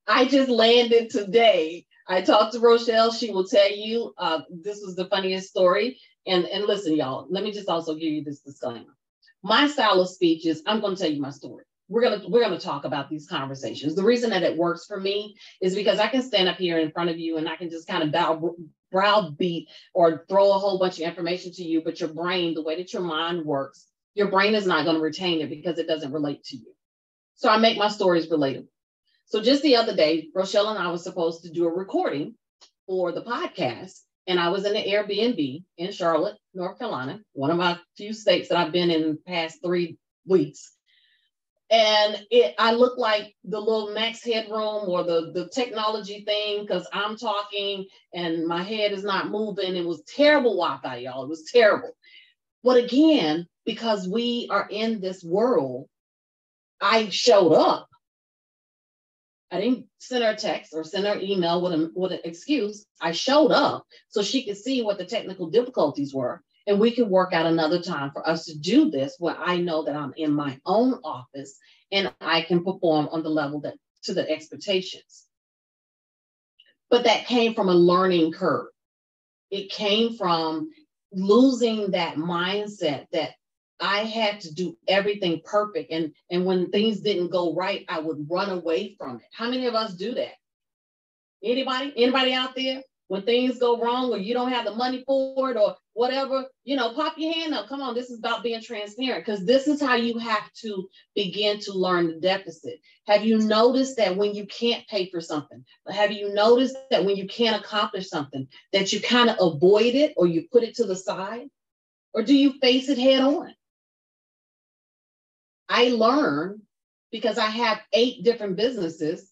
I just landed today. I talked to Rochelle. She will tell you this was the funniest story. And listen, y'all, let me just also give you this disclaimer. My style of speech is, I'm going to tell you my story. We're gonna talk about these conversations. The reason that it works for me is because I can stand up here in front of you and I can just kind of browbeat or throw a whole bunch of information to you, but your brain, the way that your mind works, your brain is not going to retain it because it doesn't relate to you. So I make my stories relatable. So just the other day, Rochelle and I was supposed to do a recording for the podcast, and I was in an Airbnb in Charlotte, North Carolina, one of my few states that I've been in the past 3 weeks. And I look like the little max headroom or the technology thing because I'm talking and my head is not moving. It was terrible Wi-Fi, y'all. It was terrible. But again, because we are in this world, I showed up. I didn't send her a text or send her an email with an excuse. I showed up so she could see what the technical difficulties were. And we can work out another time for us to do this where I know that I'm in my own office and I can perform on the level that to the expectations. But that came from a learning curve. It came from losing that mindset that I had to do everything perfect. And when things didn't go right, I would run away from it. How many of us do that? Anybody out there? When things go wrong or you don't have the money for it or whatever, pop your hand up. Come on, this is about being transparent because this is how you have to begin to learn the deficit. Have you noticed that when you can't pay for something, have you noticed that when you can't accomplish something, that you kind of avoid it or you put it to the side? Or do you face it head on? I learned because I have 8 different businesses,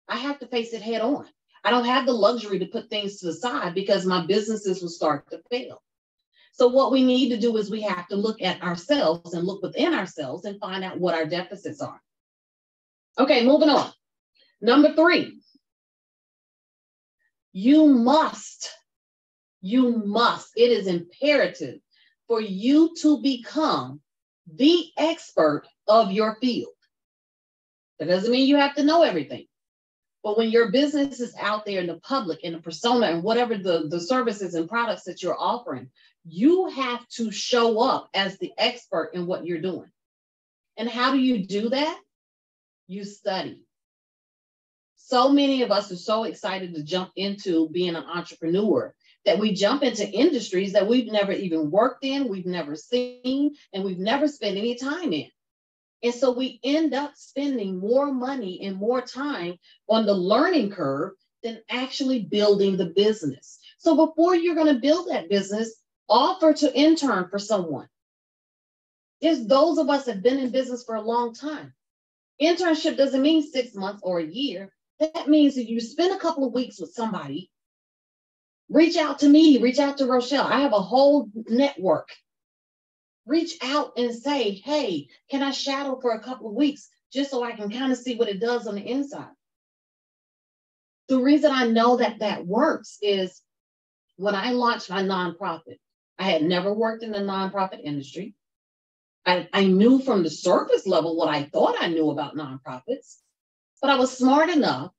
I have to face it head on. I don't have the luxury to put things to the side because my businesses will start to fail. So what we need to do is we have to look at ourselves and look within ourselves and find out what our deficits are. Okay, moving on. Number 3, you must, it is imperative for you to become the expert of your field. That doesn't mean you have to know everything. But when your business is out there in the public, in the persona, and whatever the services and products that you're offering, you have to show up as the expert in what you're doing. And how do you do that? You study. So many of us are so excited to jump into being an entrepreneur that we jump into industries that we've never even worked in, we've never seen, and we've never spent any time in. And so we end up spending more money and more time on the learning curve than actually building the business. So before you're going to build that business, offer to intern for someone. There's those of us that have been in business for a long time. Internship doesn't mean 6 months or a year. That means that you spend a couple of weeks with somebody, reach out to me, reach out to Rochelle. I have a whole network. Reach out and say, hey, can I shadow for a couple of weeks just so I can kind of see what it does on the inside? The reason I know that that works is when I launched my nonprofit, I had never worked in the nonprofit industry. I knew from the surface level what I thought I knew about nonprofits, but I was smart enough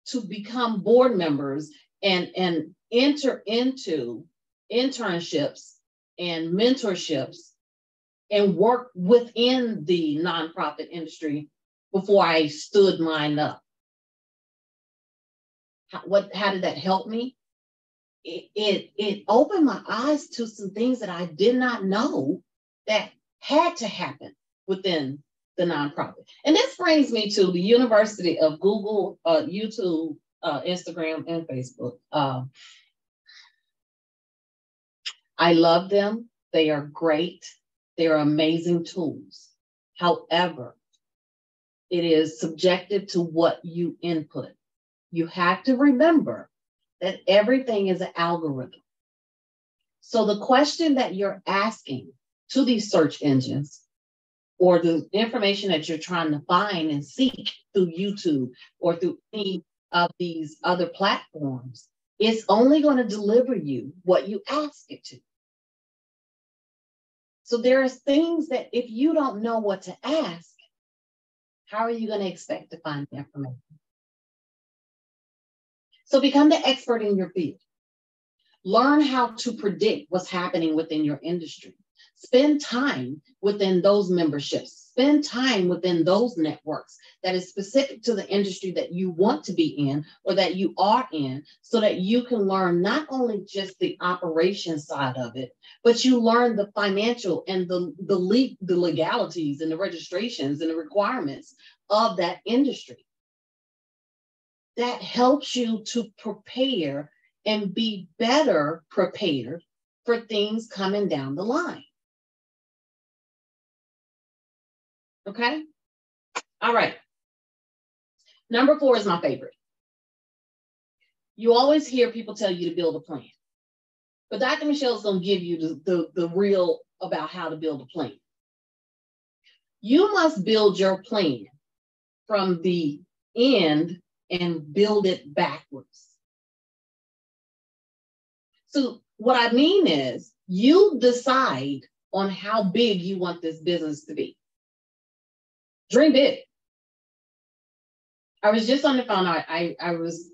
to become board members and enter into internships and mentorships and work within the nonprofit industry before I stood mine up. How did that help me? It opened my eyes to some things that I did not know that had to happen within the nonprofit. And this brings me to the University of Google, YouTube, Instagram, and Facebook. I love them. They are great. They are amazing tools. However, it is subjective to what you input. You have to remember that everything is an algorithm. So the question that you're asking to these search engines or the information that you're trying to find and seek through YouTube or through any of these other platforms, it's only going to deliver you what you ask it to. So there are things that if you don't know what to ask, how are you going to expect to find the information? So become the expert in your field. Learn how to predict what's happening within your industry. Spend time within those memberships. Spend time within those networks that is specific to the industry that you want to be in or that you are in, so that you can learn not only just the operation side of it, but you learn the financial and the legalities and the registrations and the requirements of that industry. That helps you to prepare and be better prepared for things coming down the line. Okay? All right. Number 4 is my favorite. You always hear people tell you to build a plan. But Dr. Michelle's going to give you the real about how to build a plan. You must build your plan from the end and build it backwards. So what I mean is, you decide on how big you want this business to be. Dream big. I was just on the phone. I was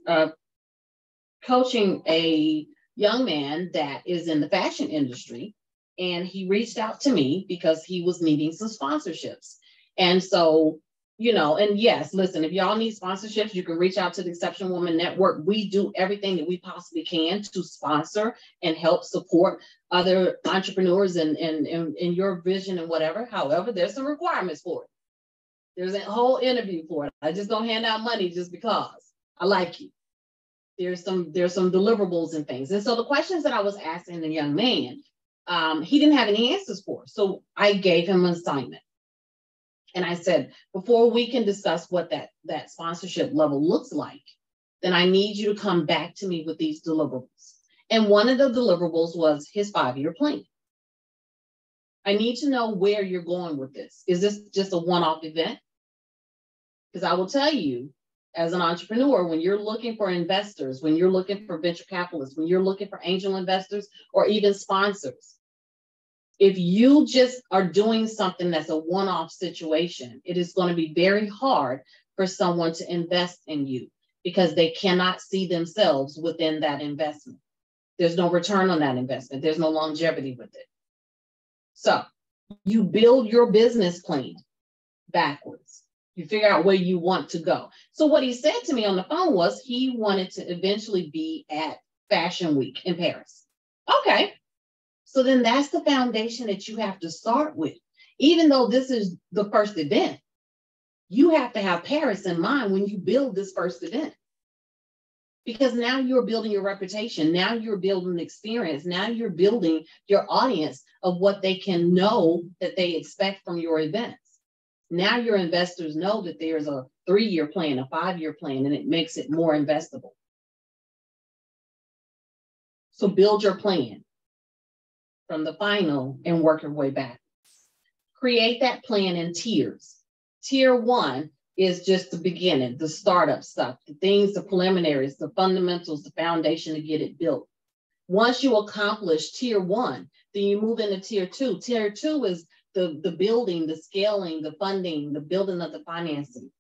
coaching a young man that is in the fashion industry, and he reached out to me because he was needing some sponsorships. And so, you know, and yes, listen, if y'all need sponsorships, you can reach out to the Exception Woman Network. We do everything that we possibly can to sponsor and help support other entrepreneurs and your vision and whatever. However, there's some requirements for it. There's a whole interview for it. I just don't hand out money just because I like you. There's some deliverables and things. And so the questions that I was asking the young man, he didn't have any answers for. So I gave him an assignment. And I said, before we can discuss what that sponsorship level looks like, then I need you to come back to me with these deliverables. And one of the deliverables was his 5-year plan. I need to know where you're going with this. Is this just a one-off event? Because I will tell you, as an entrepreneur, when you're looking for investors, when you're looking for venture capitalists, when you're looking for angel investors, or even sponsors, if you just are doing something that's a one-off situation, it is going to be very hard for someone to invest in you because they cannot see themselves within that investment. There's no return on that investment. There's no longevity with it. So you build your business plan backwards. You figure out where you want to go. So what he said to me on the phone was he wanted to eventually be at Fashion Week in Paris. Okay. So then that's the foundation that you have to start with. Even though this is the first event, you have to have Paris in mind when you build this first event. Because now you're building your reputation. Now you're building experience. Now you're building your audience of what they can know that they expect from your events. Now your investors know that there's a 3-year plan, a 5-year plan, and it makes it more investable. So build your plan from the final and work your way back. Create that plan in tiers. Tier 1 is just the beginning, the startup stuff, the things, the preliminaries, the fundamentals, the foundation to get it built. Once you accomplish tier 1, then you move into tier 2. Tier 2 is the building, the scaling, the funding, the building of the financing.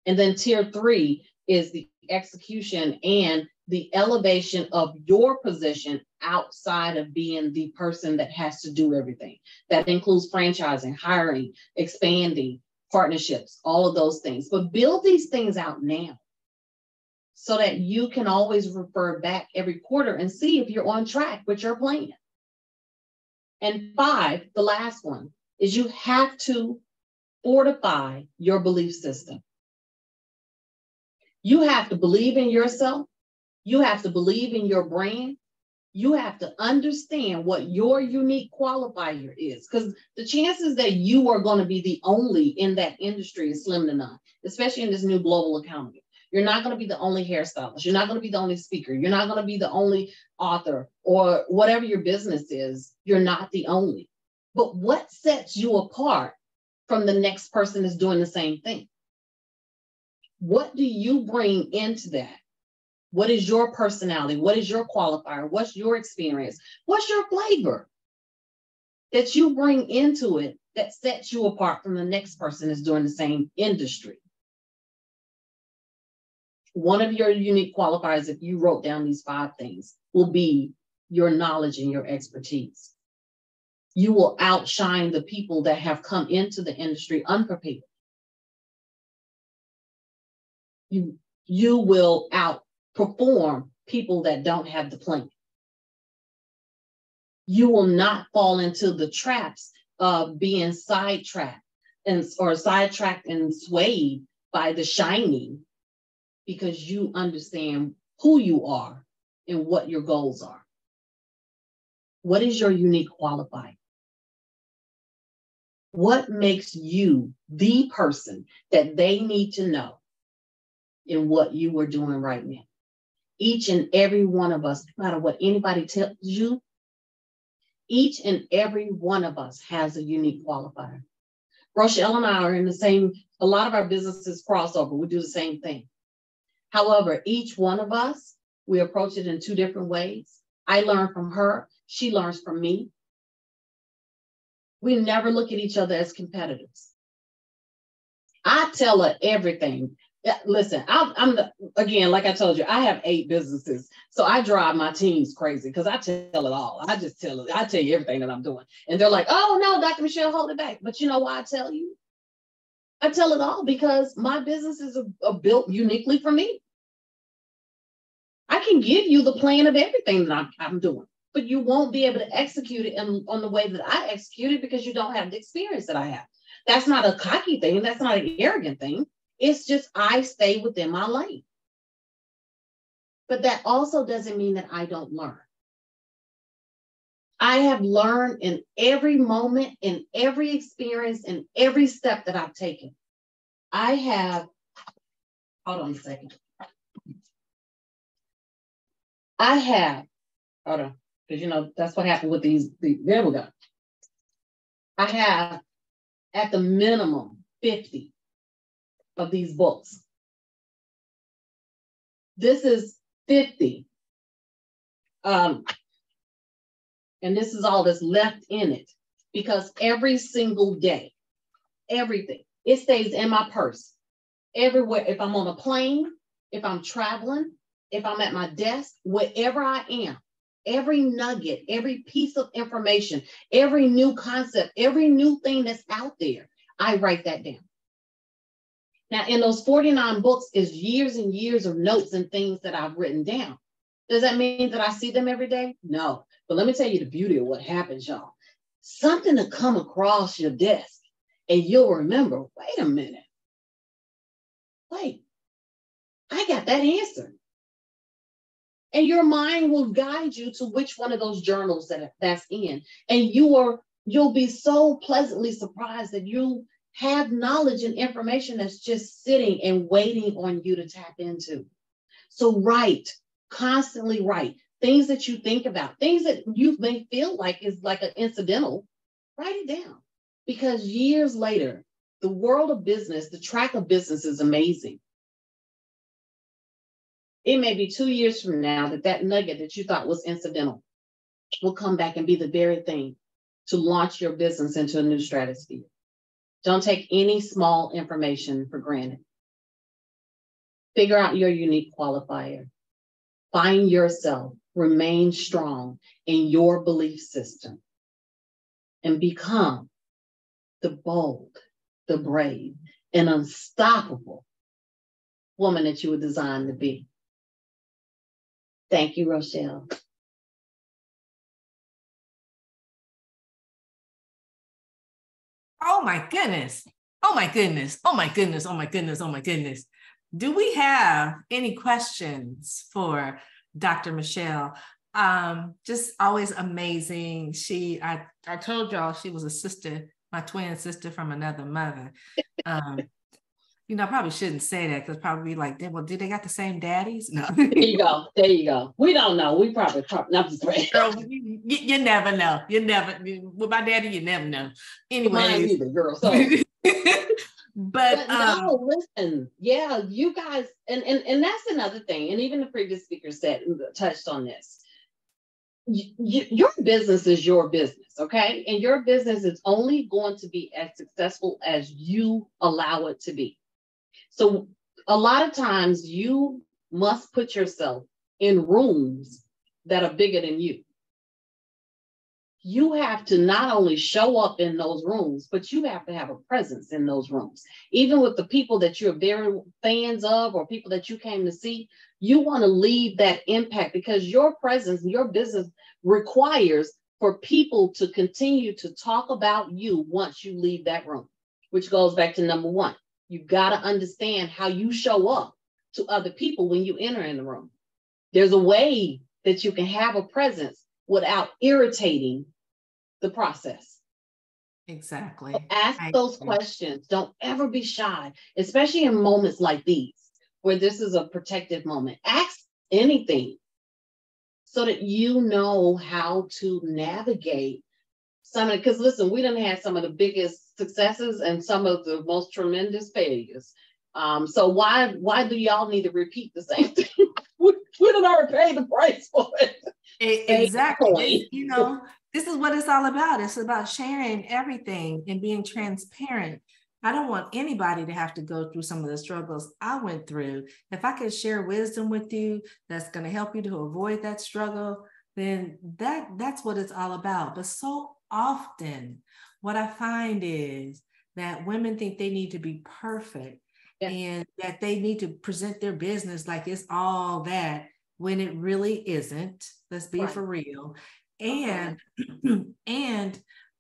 And then tier 3 is the execution and the elevation of your position outside of being the person that has to do everything. That includes franchising, hiring, expanding, partnerships, all of those things. But build these things out now so that you can always refer back every quarter and see if you're on track with your plan. And 5, the last one, is you have to fortify your belief system. You have to believe in yourself. You have to believe in your brand. You have to understand what your unique qualifier is, because the chances that you are going to be the only in that industry is slim to none, especially in this new global economy. You're not going to be the only hairstylist. You're not going to be the only speaker. You're not going to be the only author or whatever your business is. You're not the only. But what sets you apart from the next person that's doing the same thing? What do you bring into that? What is your personality? What is your qualifier? What's your experience? What's your flavor that you bring into it that sets you apart from the next person that's doing the same industry? One of your unique qualifiers, if you wrote down these 5 things, will be your knowledge and your expertise. You will outshine the people that have come into the industry unprepared. You will outperform people that don't have the plan. You will not fall into the traps of being sidetracked and swayed by the shiny, because you understand who you are and what your goals are. What is your unique qualifier? What makes you the person that they need to know in what you are doing right now? Each and every one of us, no matter what anybody tells you, each and every one of us has a unique qualifier. Rochelle and I are in the same, a lot of our businesses cross over. We do the same thing. However, each one of us, we approach it in two different ways. I learn from her. She learns from me. We never look at each other as competitors. I tell her everything. Listen, again, like I told you, I have 8 businesses. So I drive my teams crazy because I tell it all. I tell you everything that I'm doing. And they're like, oh no, Dr. Michelle, hold it back. But you know why I tell you? I tell it all because my businesses are built uniquely for me. I can give you the plan of everything that I'm doing, but you won't be able to execute it on the way that I execute it because you don't have the experience that I have. That's not a cocky thing. That's not an arrogant thing. It's just I stay within my lane. But that also doesn't mean that I don't learn. I have learned in every moment, in every experience, in every step that I've taken. I have, hold on a second. Hold on, because you know, that's what happened with these, there we go. I have at the minimum 50 of these books. This is 50. And this is all that's left in it, because every single day, everything, it stays in my purse. Everywhere, if I'm on a plane, if I'm traveling, if I'm at my desk, wherever I am, every nugget, every piece of information, every new concept, every new thing that's out there, I write that down. Now, in those 49 books is years and years of notes and things that I've written down. Does that mean that I see them every day? No. But let me tell you the beauty of what happens, y'all. Something to come across your desk and you'll remember, wait a minute. Wait, I got that answer. And your mind will guide you to which one of those journals that's in. And you'll be so pleasantly surprised that you have knowledge and information that's just sitting and waiting on you to tap into. So write, constantly write. Things that you think about, things that you may feel like is like an incidental, write it down. Because years later, the world of business, the track of business is amazing. It may be 2 years from now that nugget that you thought was incidental will come back and be the very thing to launch your business into a new stratosphere. Don't take any small information for granted. Figure out your unique qualifier. Find yourself, remain strong in your belief system, and become the bold, the brave, and unstoppable woman that you were designed to be. Thank you, Rochelle. Oh my goodness. Oh my goodness. Oh my goodness. Oh my goodness. Oh my goodness. Do we have any questions for Dr. Michelle? Just always amazing. I told y'all she was a sister, my twin sister from another mother. You know, I probably shouldn't say that because probably like, well, do they got the same daddies? No. There you go. There you go. We don't know. We probably not just right. Girl, you never know. With my daddy, you never know. Anyway, girl. So. But no, listen, yeah, you guys, and that's another thing. And even the previous speaker touched on this. Your business is your business, okay? And your business is only going to be as successful as you allow it to be. So a lot of times you must put yourself in rooms that are bigger than you. you have to not only show up in those rooms, but you have to have a presence in those rooms. Even with the people that you're very fans of or people that you came to see, you want to leave that impact, because your presence, your business requires for people to continue to talk about you once you leave that room, which goes back to number one. You got to understand how you show up to other people when you enter in the room. There's a way that you can have a presence without irritating the process. Exactly. So ask those questions. Don't ever be shy, especially in moments like these, where this is a protective moment. Ask anything so that you know how to navigate some of it. Because listen, we done had some of the biggest successes and some of the most tremendous failures. So why do y'all need to repeat the same thing? we done already paid the price for it. Exactly. This is what it's all about. It's about sharing everything and being transparent. I don't want anybody to have to go through some of the struggles I went through. If I could share wisdom with you that's going to help you to avoid that struggle, then that's what it's all about. But so often what I find is that women think they need to be perfect, and that they need to present their business like it's all that, when it really isn't. Let's be for real. And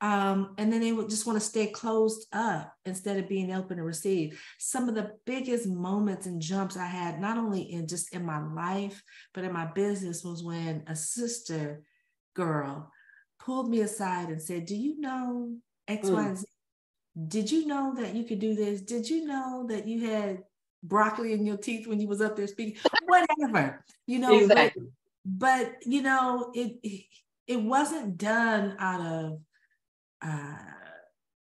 and then they would just want to stay closed up instead of being open to receive. Some of the biggest moments and jumps I had, not only in my life, but in my business, was when a sister girl pulled me aside and said, "Do you know X, Y, and Z? Did you know that you could do this? Did you know that you had broccoli in your teeth when you was up there speaking?" Whatever, exactly. But it wasn't done out of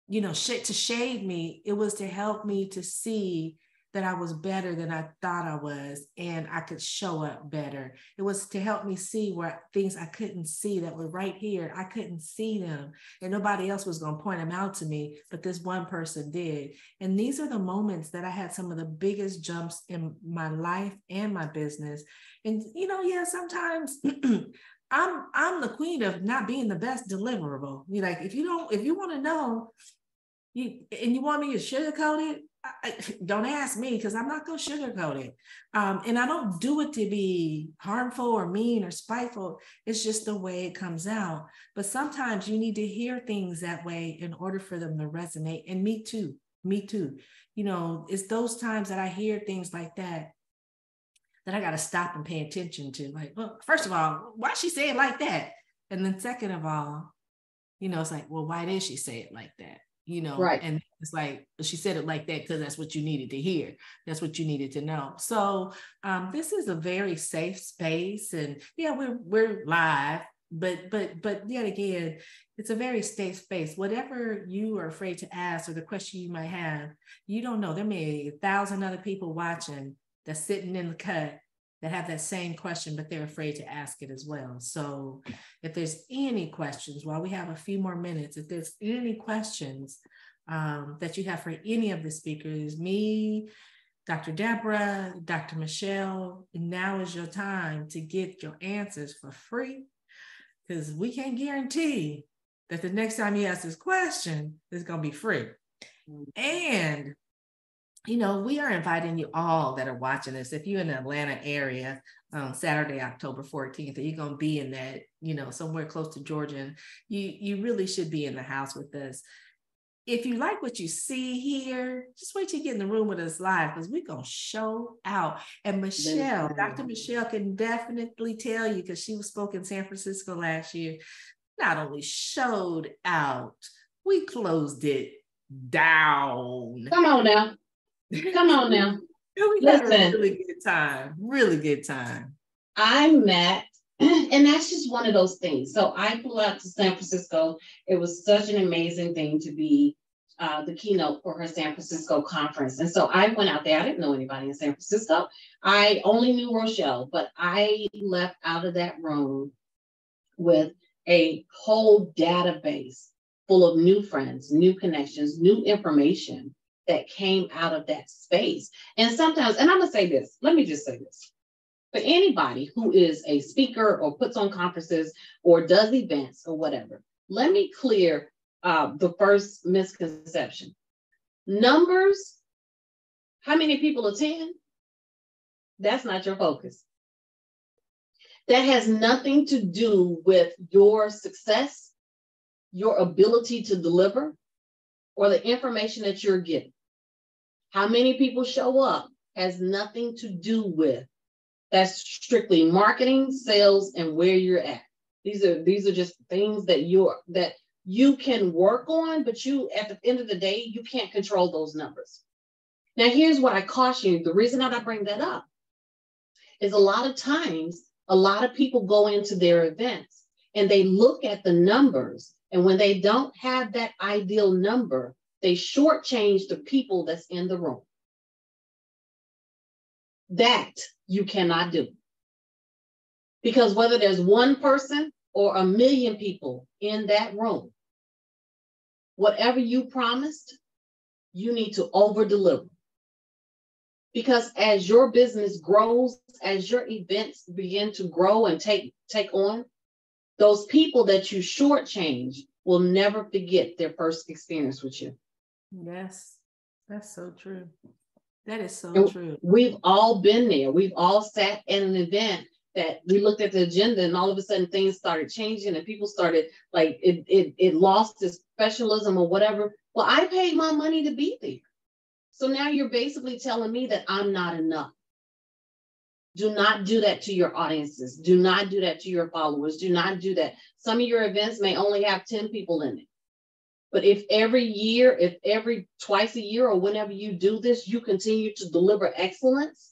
to shade me. It was to help me to see that I was better than I thought I was, and I could show up better. It was to help me see where things I couldn't see that were right here. I couldn't see them, and nobody else was going to point them out to me, but this one person did. And these are the moments that I had some of the biggest jumps in my life and my business. And sometimes I'm the queen of not being the best deliverable. If you want to know, and you want me to sugarcoat it, don't ask me, because I'm not going to sugarcoat it. And I don't do it to be harmful or mean or spiteful. It's just the way it comes out. But sometimes you need to hear things that way in order for them to resonate. And me too. It's those times that I hear things like that I got to stop and pay attention to. Like, well, first of all, why she say it like that? And then second of all, it's like, well, why did she say it like that? Right. And it's like, she said it like that because that's what you needed to hear. That's what you needed to know. So this is a very safe space, and we're live, but yet again, it's a very safe space. Whatever you are afraid to ask or the question you might have, you don't know. There may be 1,000 other people watching that's sitting in the cut that have that same question, but they're afraid to ask it as well. So if there's any questions, while we have a few more minutes, if there's any questions that you have for any of the speakers, me, Dr. Debra, Dr. Michelle, now is your time to get your answers for free, because we can't guarantee that the next time you ask this question is going to be free. And we are inviting you all that are watching this. If you're in the Atlanta area on Saturday, October 14th, or you're going to be in that, somewhere close to Georgia, you really should be in the house with us. If you like what you see here, just wait till you get in the room with us live, because we're going to show out. And Michelle, Dr. Michelle can definitely tell you, because she spoke in San Francisco last year, not only showed out, we closed it down. Come on now. Come on now. We had a really good time. I met, and that's just one of those things. So I flew out to San Francisco. It was such an amazing thing to be the keynote for her San Francisco conference. And so I went out there. I didn't know anybody in San Francisco. I only knew Rochelle, but I left out of that room with a whole database full of new friends, new connections, new information that came out of that space. And sometimes, and I'm gonna say this, let me just say this. For anybody who is a speaker or puts on conferences or does events or whatever, let me clear the first misconception. Numbers, how many people attend? That's not your focus. That has nothing to do with your success, your ability to deliver, or the information that you're getting. How many people show up has nothing to do with. That's strictly marketing, sales, and where you're at. These are just things that you can work on, but you, at the end of the day, you can't control those numbers. Now, here's what I caution you. The reason that I bring that up is a lot of times, a lot of people go into their events and they look at the numbers, and when they don't have that ideal number, they shortchange the people that's in the room. That you cannot do. Because whether there's one person or 1 million people in that room, whatever you promised, you need to over deliver. Because as your business grows, as your events begin to grow and take on, those people that you shortchange will never forget their first experience with you. Yes, that's so true. That is so true. We've all been there. We've all sat in an event that we looked at the agenda and all of a sudden things started changing and people started like it lost its professionalism or whatever. Well, I paid my money to be there. So now you're basically telling me that I'm not enough. Do not do that to your audiences. Do not do that to your followers. Do not do that. Some of your events may only have 10 people in it. But if every twice a year or whenever you do this, you continue to deliver excellence,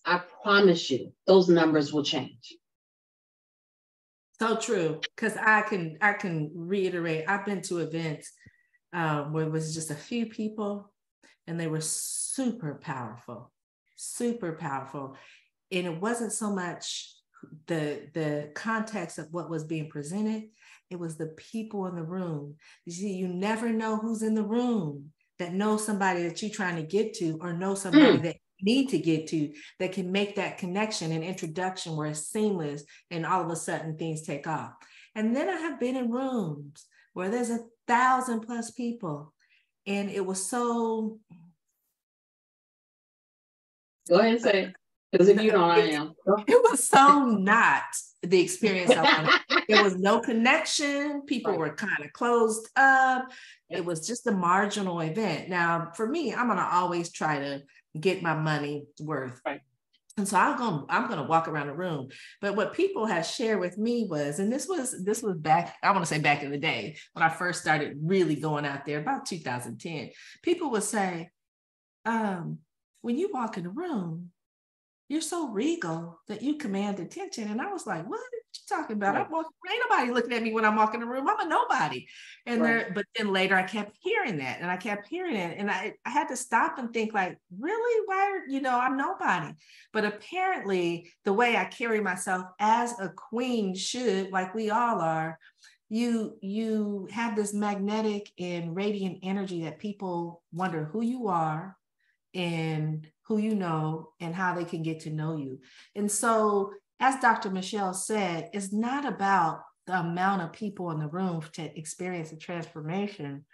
I promise you, those numbers will change. So true. Because I can reiterate, I've been to events where it was just a few people and they were super powerful. And it wasn't so much the context of what was being presented. It was the people in the room. You see, you never know who's in the room that knows somebody that you're trying to get to or know somebody that you need to get to that can make that connection and introduction where it's seamless and all of a sudden things take off. And then I have been in rooms where there's 1,000+ people and it was so... Go ahead and say it. Because if you don't, I am. It was so not the experience I wanted. There was no connection. People were kind of closed up. It was just a marginal event. Now, for me, I'm going to always try to get my money worth. Right. And so I'm going to walk around the room. But what people have shared with me was, and this was back, I want to say back in the day when I first started really going out there, about 2010, people would say, when you walk in the room, you're so regal that you command attention. And I was like, what are you talking about? Right. Ain't nobody looking at me when I'm walking in the room. I'm a nobody. And but then later I kept hearing that and I kept hearing it. And I had to stop and think like, really? Why, I'm nobody. But apparently the way I carry myself as a queen should, like we all are, you have this magnetic and radiant energy that people wonder who you are and who you know and how they can get to know you. And so, as Dr. Michelle said, it's not about the amount of people in the room to experience a transformation.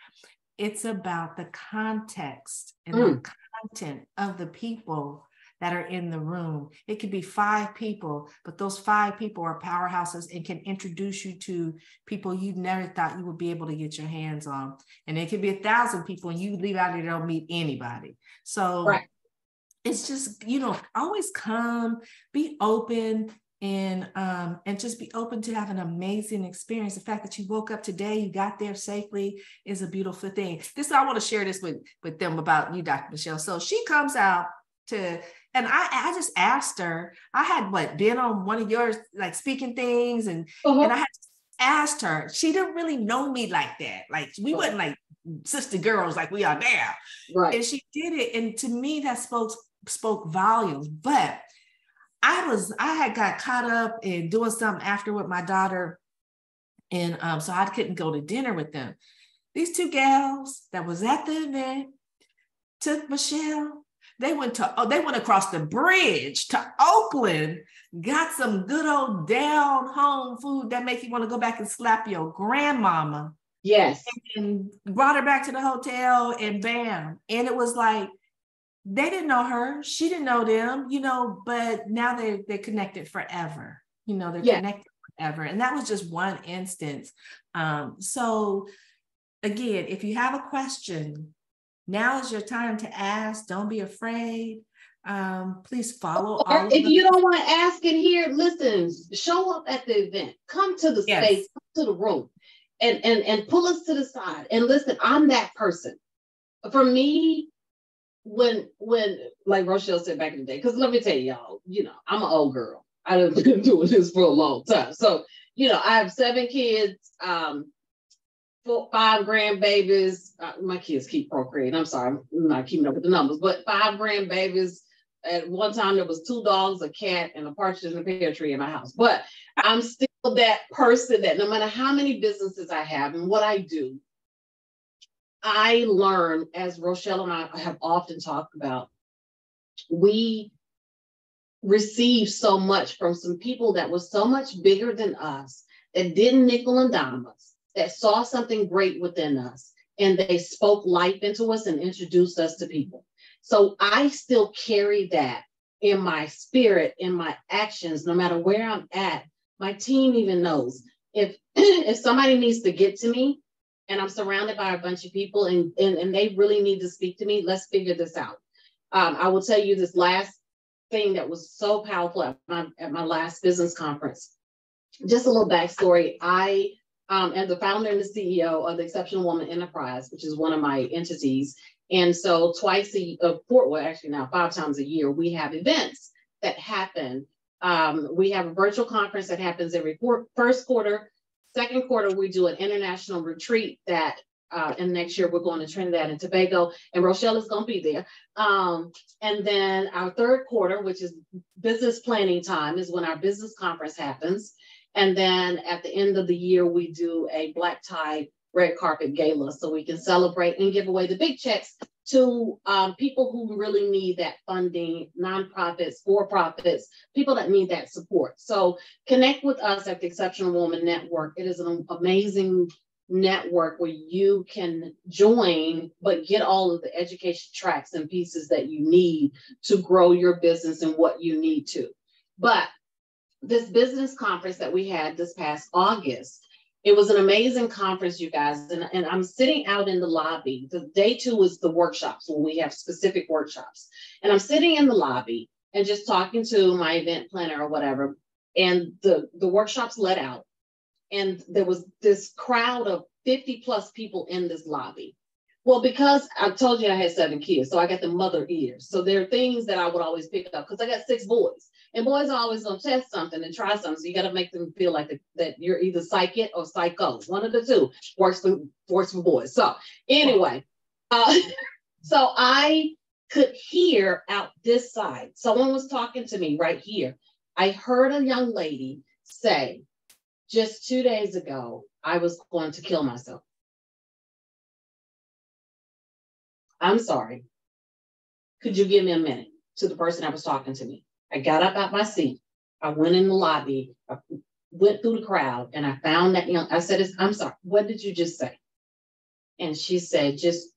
It's about the context and the content of the people that are in the room. It could be 5 people, but those 5 people are powerhouses and can introduce you to people you never thought you would be able to get your hands on. And it could be 1,000 people and you leave out and don't meet anybody. So it's just, always come, be open, and just be open to have an amazing experience. The fact that you woke up today, you got there safely is a beautiful thing. I want to share this with them about you, Dr. Michelle. So she comes out and I just asked her, I had been on one of yours, like speaking things and I had asked her, she didn't really know me like that. Like we wasn't like sister girls like we are now. Right. And she did it. And to me, that spoke volumes. But I had got caught up in doing something after with my daughter. And so I couldn't go to dinner with them. These 2 gals that was at the event took Michelle They went across the bridge to Oakland, got some good old down home food that make you want to go back and slap your grandmama. Yes. And brought her back to the hotel, and bam. And it was like, they didn't know her. She didn't know them, but now they're connected forever. They're connected forever. And that was just one instance. So again, if you have a question, now is your time to ask. Don't be afraid. Please follow. Or if you don't want to ask in here, listen, show up at the event. Come to the space, come to the room, and pull us to the side. And listen, I'm that person. For me, when like Rochelle said back in the day, because let me tell y'all, I'm an old girl. I've been doing this for a long time. So, I have 7 kids, 5 grandbabies. My kids keep procreating. I'm sorry, I'm not keeping up with the numbers, but 5 grandbabies. At one time, there was 2 dogs, a cat, and a partridge in a pear tree in my house. But I'm still that person that no matter how many businesses I have and what I do, I learn, as Rochelle and I have often talked about, we receive so much from some people that was so much bigger than us, that didn't nickel and dime us, that saw something great within us, and they spoke life into us and introduced us to people. So I still carry that in my spirit, in my actions, no matter where I'm at. My team even knows if somebody needs to get to me and I'm surrounded by a bunch of people and they really need to speak to me, let's figure this out. I will tell you this last thing that was so powerful at my last business conference. Just a little backstory. I am the founder and the CEO of the Exceptional Woman Enterprise, which is one of my entities. And so 5 times a year, we have events that happen. We have a virtual conference that happens every first quarter. Second quarter, we do an international retreat that, and next year we're going to Trinidad and Tobago, and Rochelle is going to be there. And then our third quarter, which is business planning time, is when our business conference happens. And then at the end of the year, we do a black tie red carpet gala so we can celebrate and give away the big checks to people who really need that funding, nonprofits, for-profits, people that need that support. So connect with us at the Exceptional Woman Network. It is an amazing network where you can join, but get all of the education tracks and pieces that you need to grow your business and what you need to. But this business conference that we had this past August, it was an amazing conference, you guys, and I'm sitting out in the lobby. The day 2 is the workshops, when we have specific workshops. And I'm sitting in the lobby and just talking to my event planner or whatever, and the workshops let out. And there was this crowd of 50 plus people in this lobby. Well, because I told you I had 7 kids, so I got the mother ears. So there are things that I would always pick up because I got 6 boys. And boys are always going to test something and try something. So you got to make them feel like that you're either psychic or psycho. One of the two works for boys. So anyway, so I could hear out this side. Someone was talking to me right here. I heard a young lady say, just 2 days ago, I was going to kill myself. I'm sorry. Could you give me a minute? To the person that was talking to me. I got up out my seat. I went in the lobby. I went through the crowd and I found that I said, I'm sorry, what did you just say? And she said, just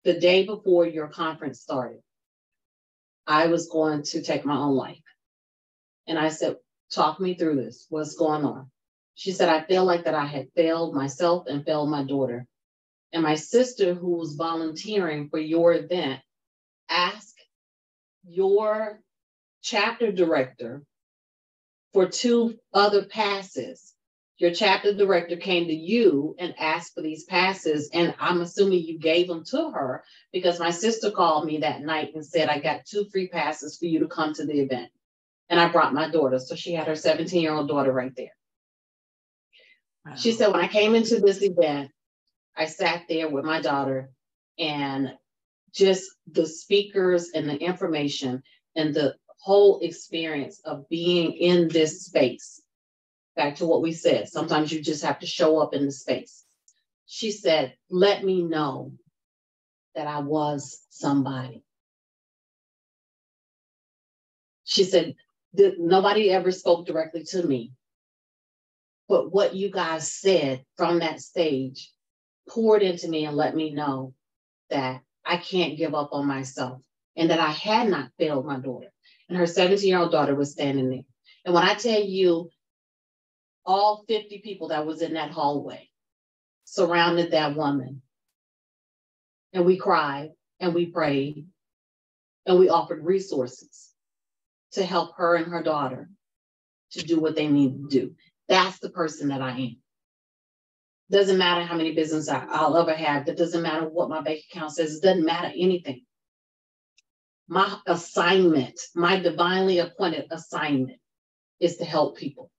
the day before your conference started, I was going to take my own life. And I said, talk me through this. What's going on? She said, I feel like that I had failed myself and failed my daughter. And my sister, who was volunteering for your event, asked your chapter director for 2 other passes. Your chapter director came to you and asked for these passes, and I'm assuming you gave them to her because my sister called me that night and said, I got 2 free passes for you to come to the event. And I brought my daughter, so she had her 17-year-old daughter right there. Wow. She said, when I came into this event, I sat there with my daughter, and just the speakers and the information and the whole experience of being in this space. Back to what we said, sometimes you just have to show up in the space. She said, let me know that I was somebody. She said, nobody ever spoke directly to me. But what you guys said from that stage poured into me and let me know that I can't give up on myself and that I had not failed my daughter. And her 17-year-old daughter was standing there. And when I tell you, all 50 people that was in that hallway surrounded that woman. And we cried and we prayed and we offered resources to help her and her daughter to do what they need to do. That's the person that I am. Doesn't matter how many businesses I'll ever have. That doesn't matter what my bank account says. It doesn't matter anything. My assignment, my divinely appointed assignment, is to help people.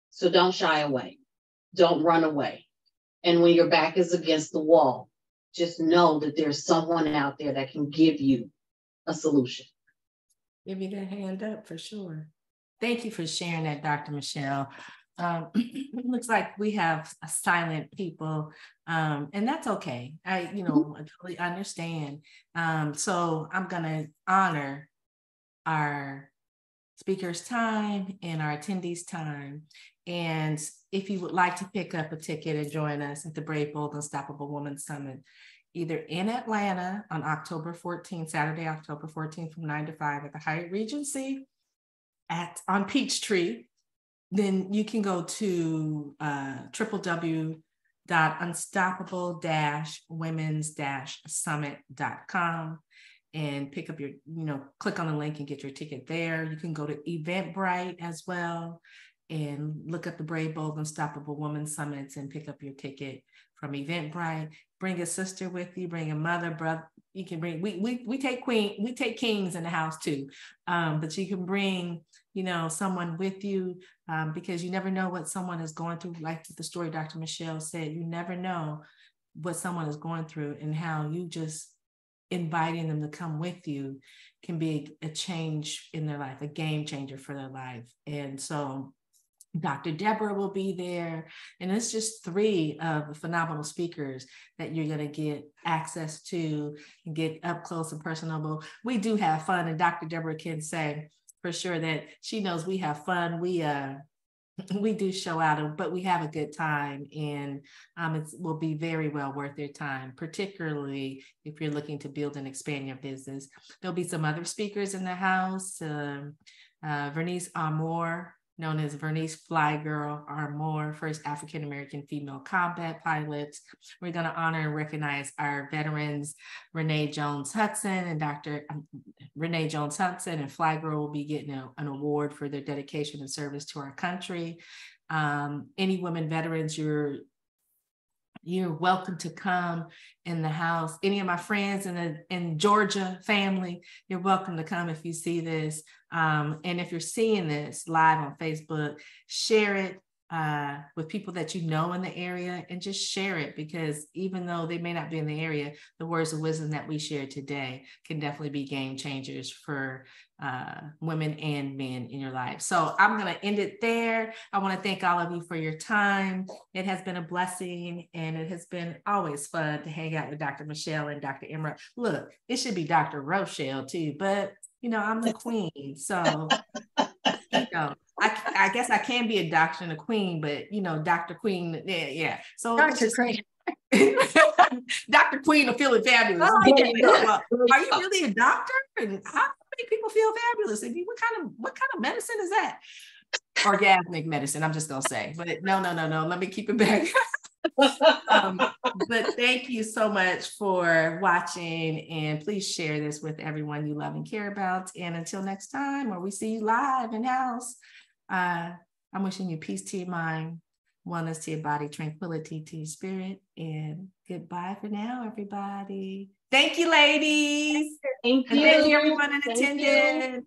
So don't shy away. Don't run away. And when your back is against the wall, just know that there's someone out there that can give you a solution. Give me that hand up for sure. Thank you for sharing that, Dr. Michelle. It looks like we have silent people, and that's okay. I totally understand. So I'm gonna honor our speakers' time and our attendees' time. And if you would like to pick up a ticket and join us at the Brave, Bold, Unstoppable Woman Summit, either in Atlanta on October 14th, Saturday, October 14th from 9 to 5 at the Hyatt Regency on Peachtree, then you can go to www.unstoppable-womens-summit.com and pick up your, click on the link and get your ticket there. You can go to Eventbrite as well and look up the Brave, Bold, Unstoppable Woman Summits and pick up your ticket from Eventbrite. Bring a sister with you, bring a mother, brother. You can bring, we take kings in the house too. But you can bring, someone with you because you never know what someone is going through. Like the story Dr. Michelle said, you never know what someone is going through, and how you just inviting them to come with you can be a change in their life, a game changer for their life. And so Dr. Debra will be there. And it's just 3 of the phenomenal speakers that you're going to get access to and get up close and personable. We do have fun. And Dr. Debra can say for sure that she knows we have fun. We do show out, but we have a good time, and it will be very well worth your time, particularly if you're looking to build and expand your business. There'll be some other speakers in the house. Vernice Armour, known as Vernice Fly Girl Armour, first African-American female combat pilot. We're going to honor and recognize our veterans, Renee Jones-Hudson and Dr. Renee Jones-Hudson and Fly Girl will be getting an award for their dedication and service to our country. Any women veterans, you're welcome to come in the house. Any of my friends in Georgia family, you're welcome to come if you see this. And if you're seeing this live on Facebook, share it with people that you know in the area, and just share it, because even though they may not be in the area, the words of wisdom that we share today can definitely be game changers for women and men in your life. So I'm going to end it there. I want to thank all of you for your time. It has been a blessing, and it has been always fun to hang out with Dr. Michelle and Dr. Mrock. Look, it should be Dr. Rochelle too, but I'm the queen. So, I guess I can be a doctor and a queen, but Dr. Queen, yeah. So Dr. Queen. Dr. Queen of feeling fabulous. Are you really a doctor? And how make people feel fabulous? And what kind of medicine is that? Orgasmic medicine, I'm just gonna say. But no. Let me keep it back. But thank you so much for watching, and please share this with everyone you love and care about. And until next time, or we see you live in house, I'm wishing you peace to your mind, wellness to your body, tranquility to your spirit, and goodbye for now, everybody. Thank you, ladies. Thank you. And thank you, everyone in attendance.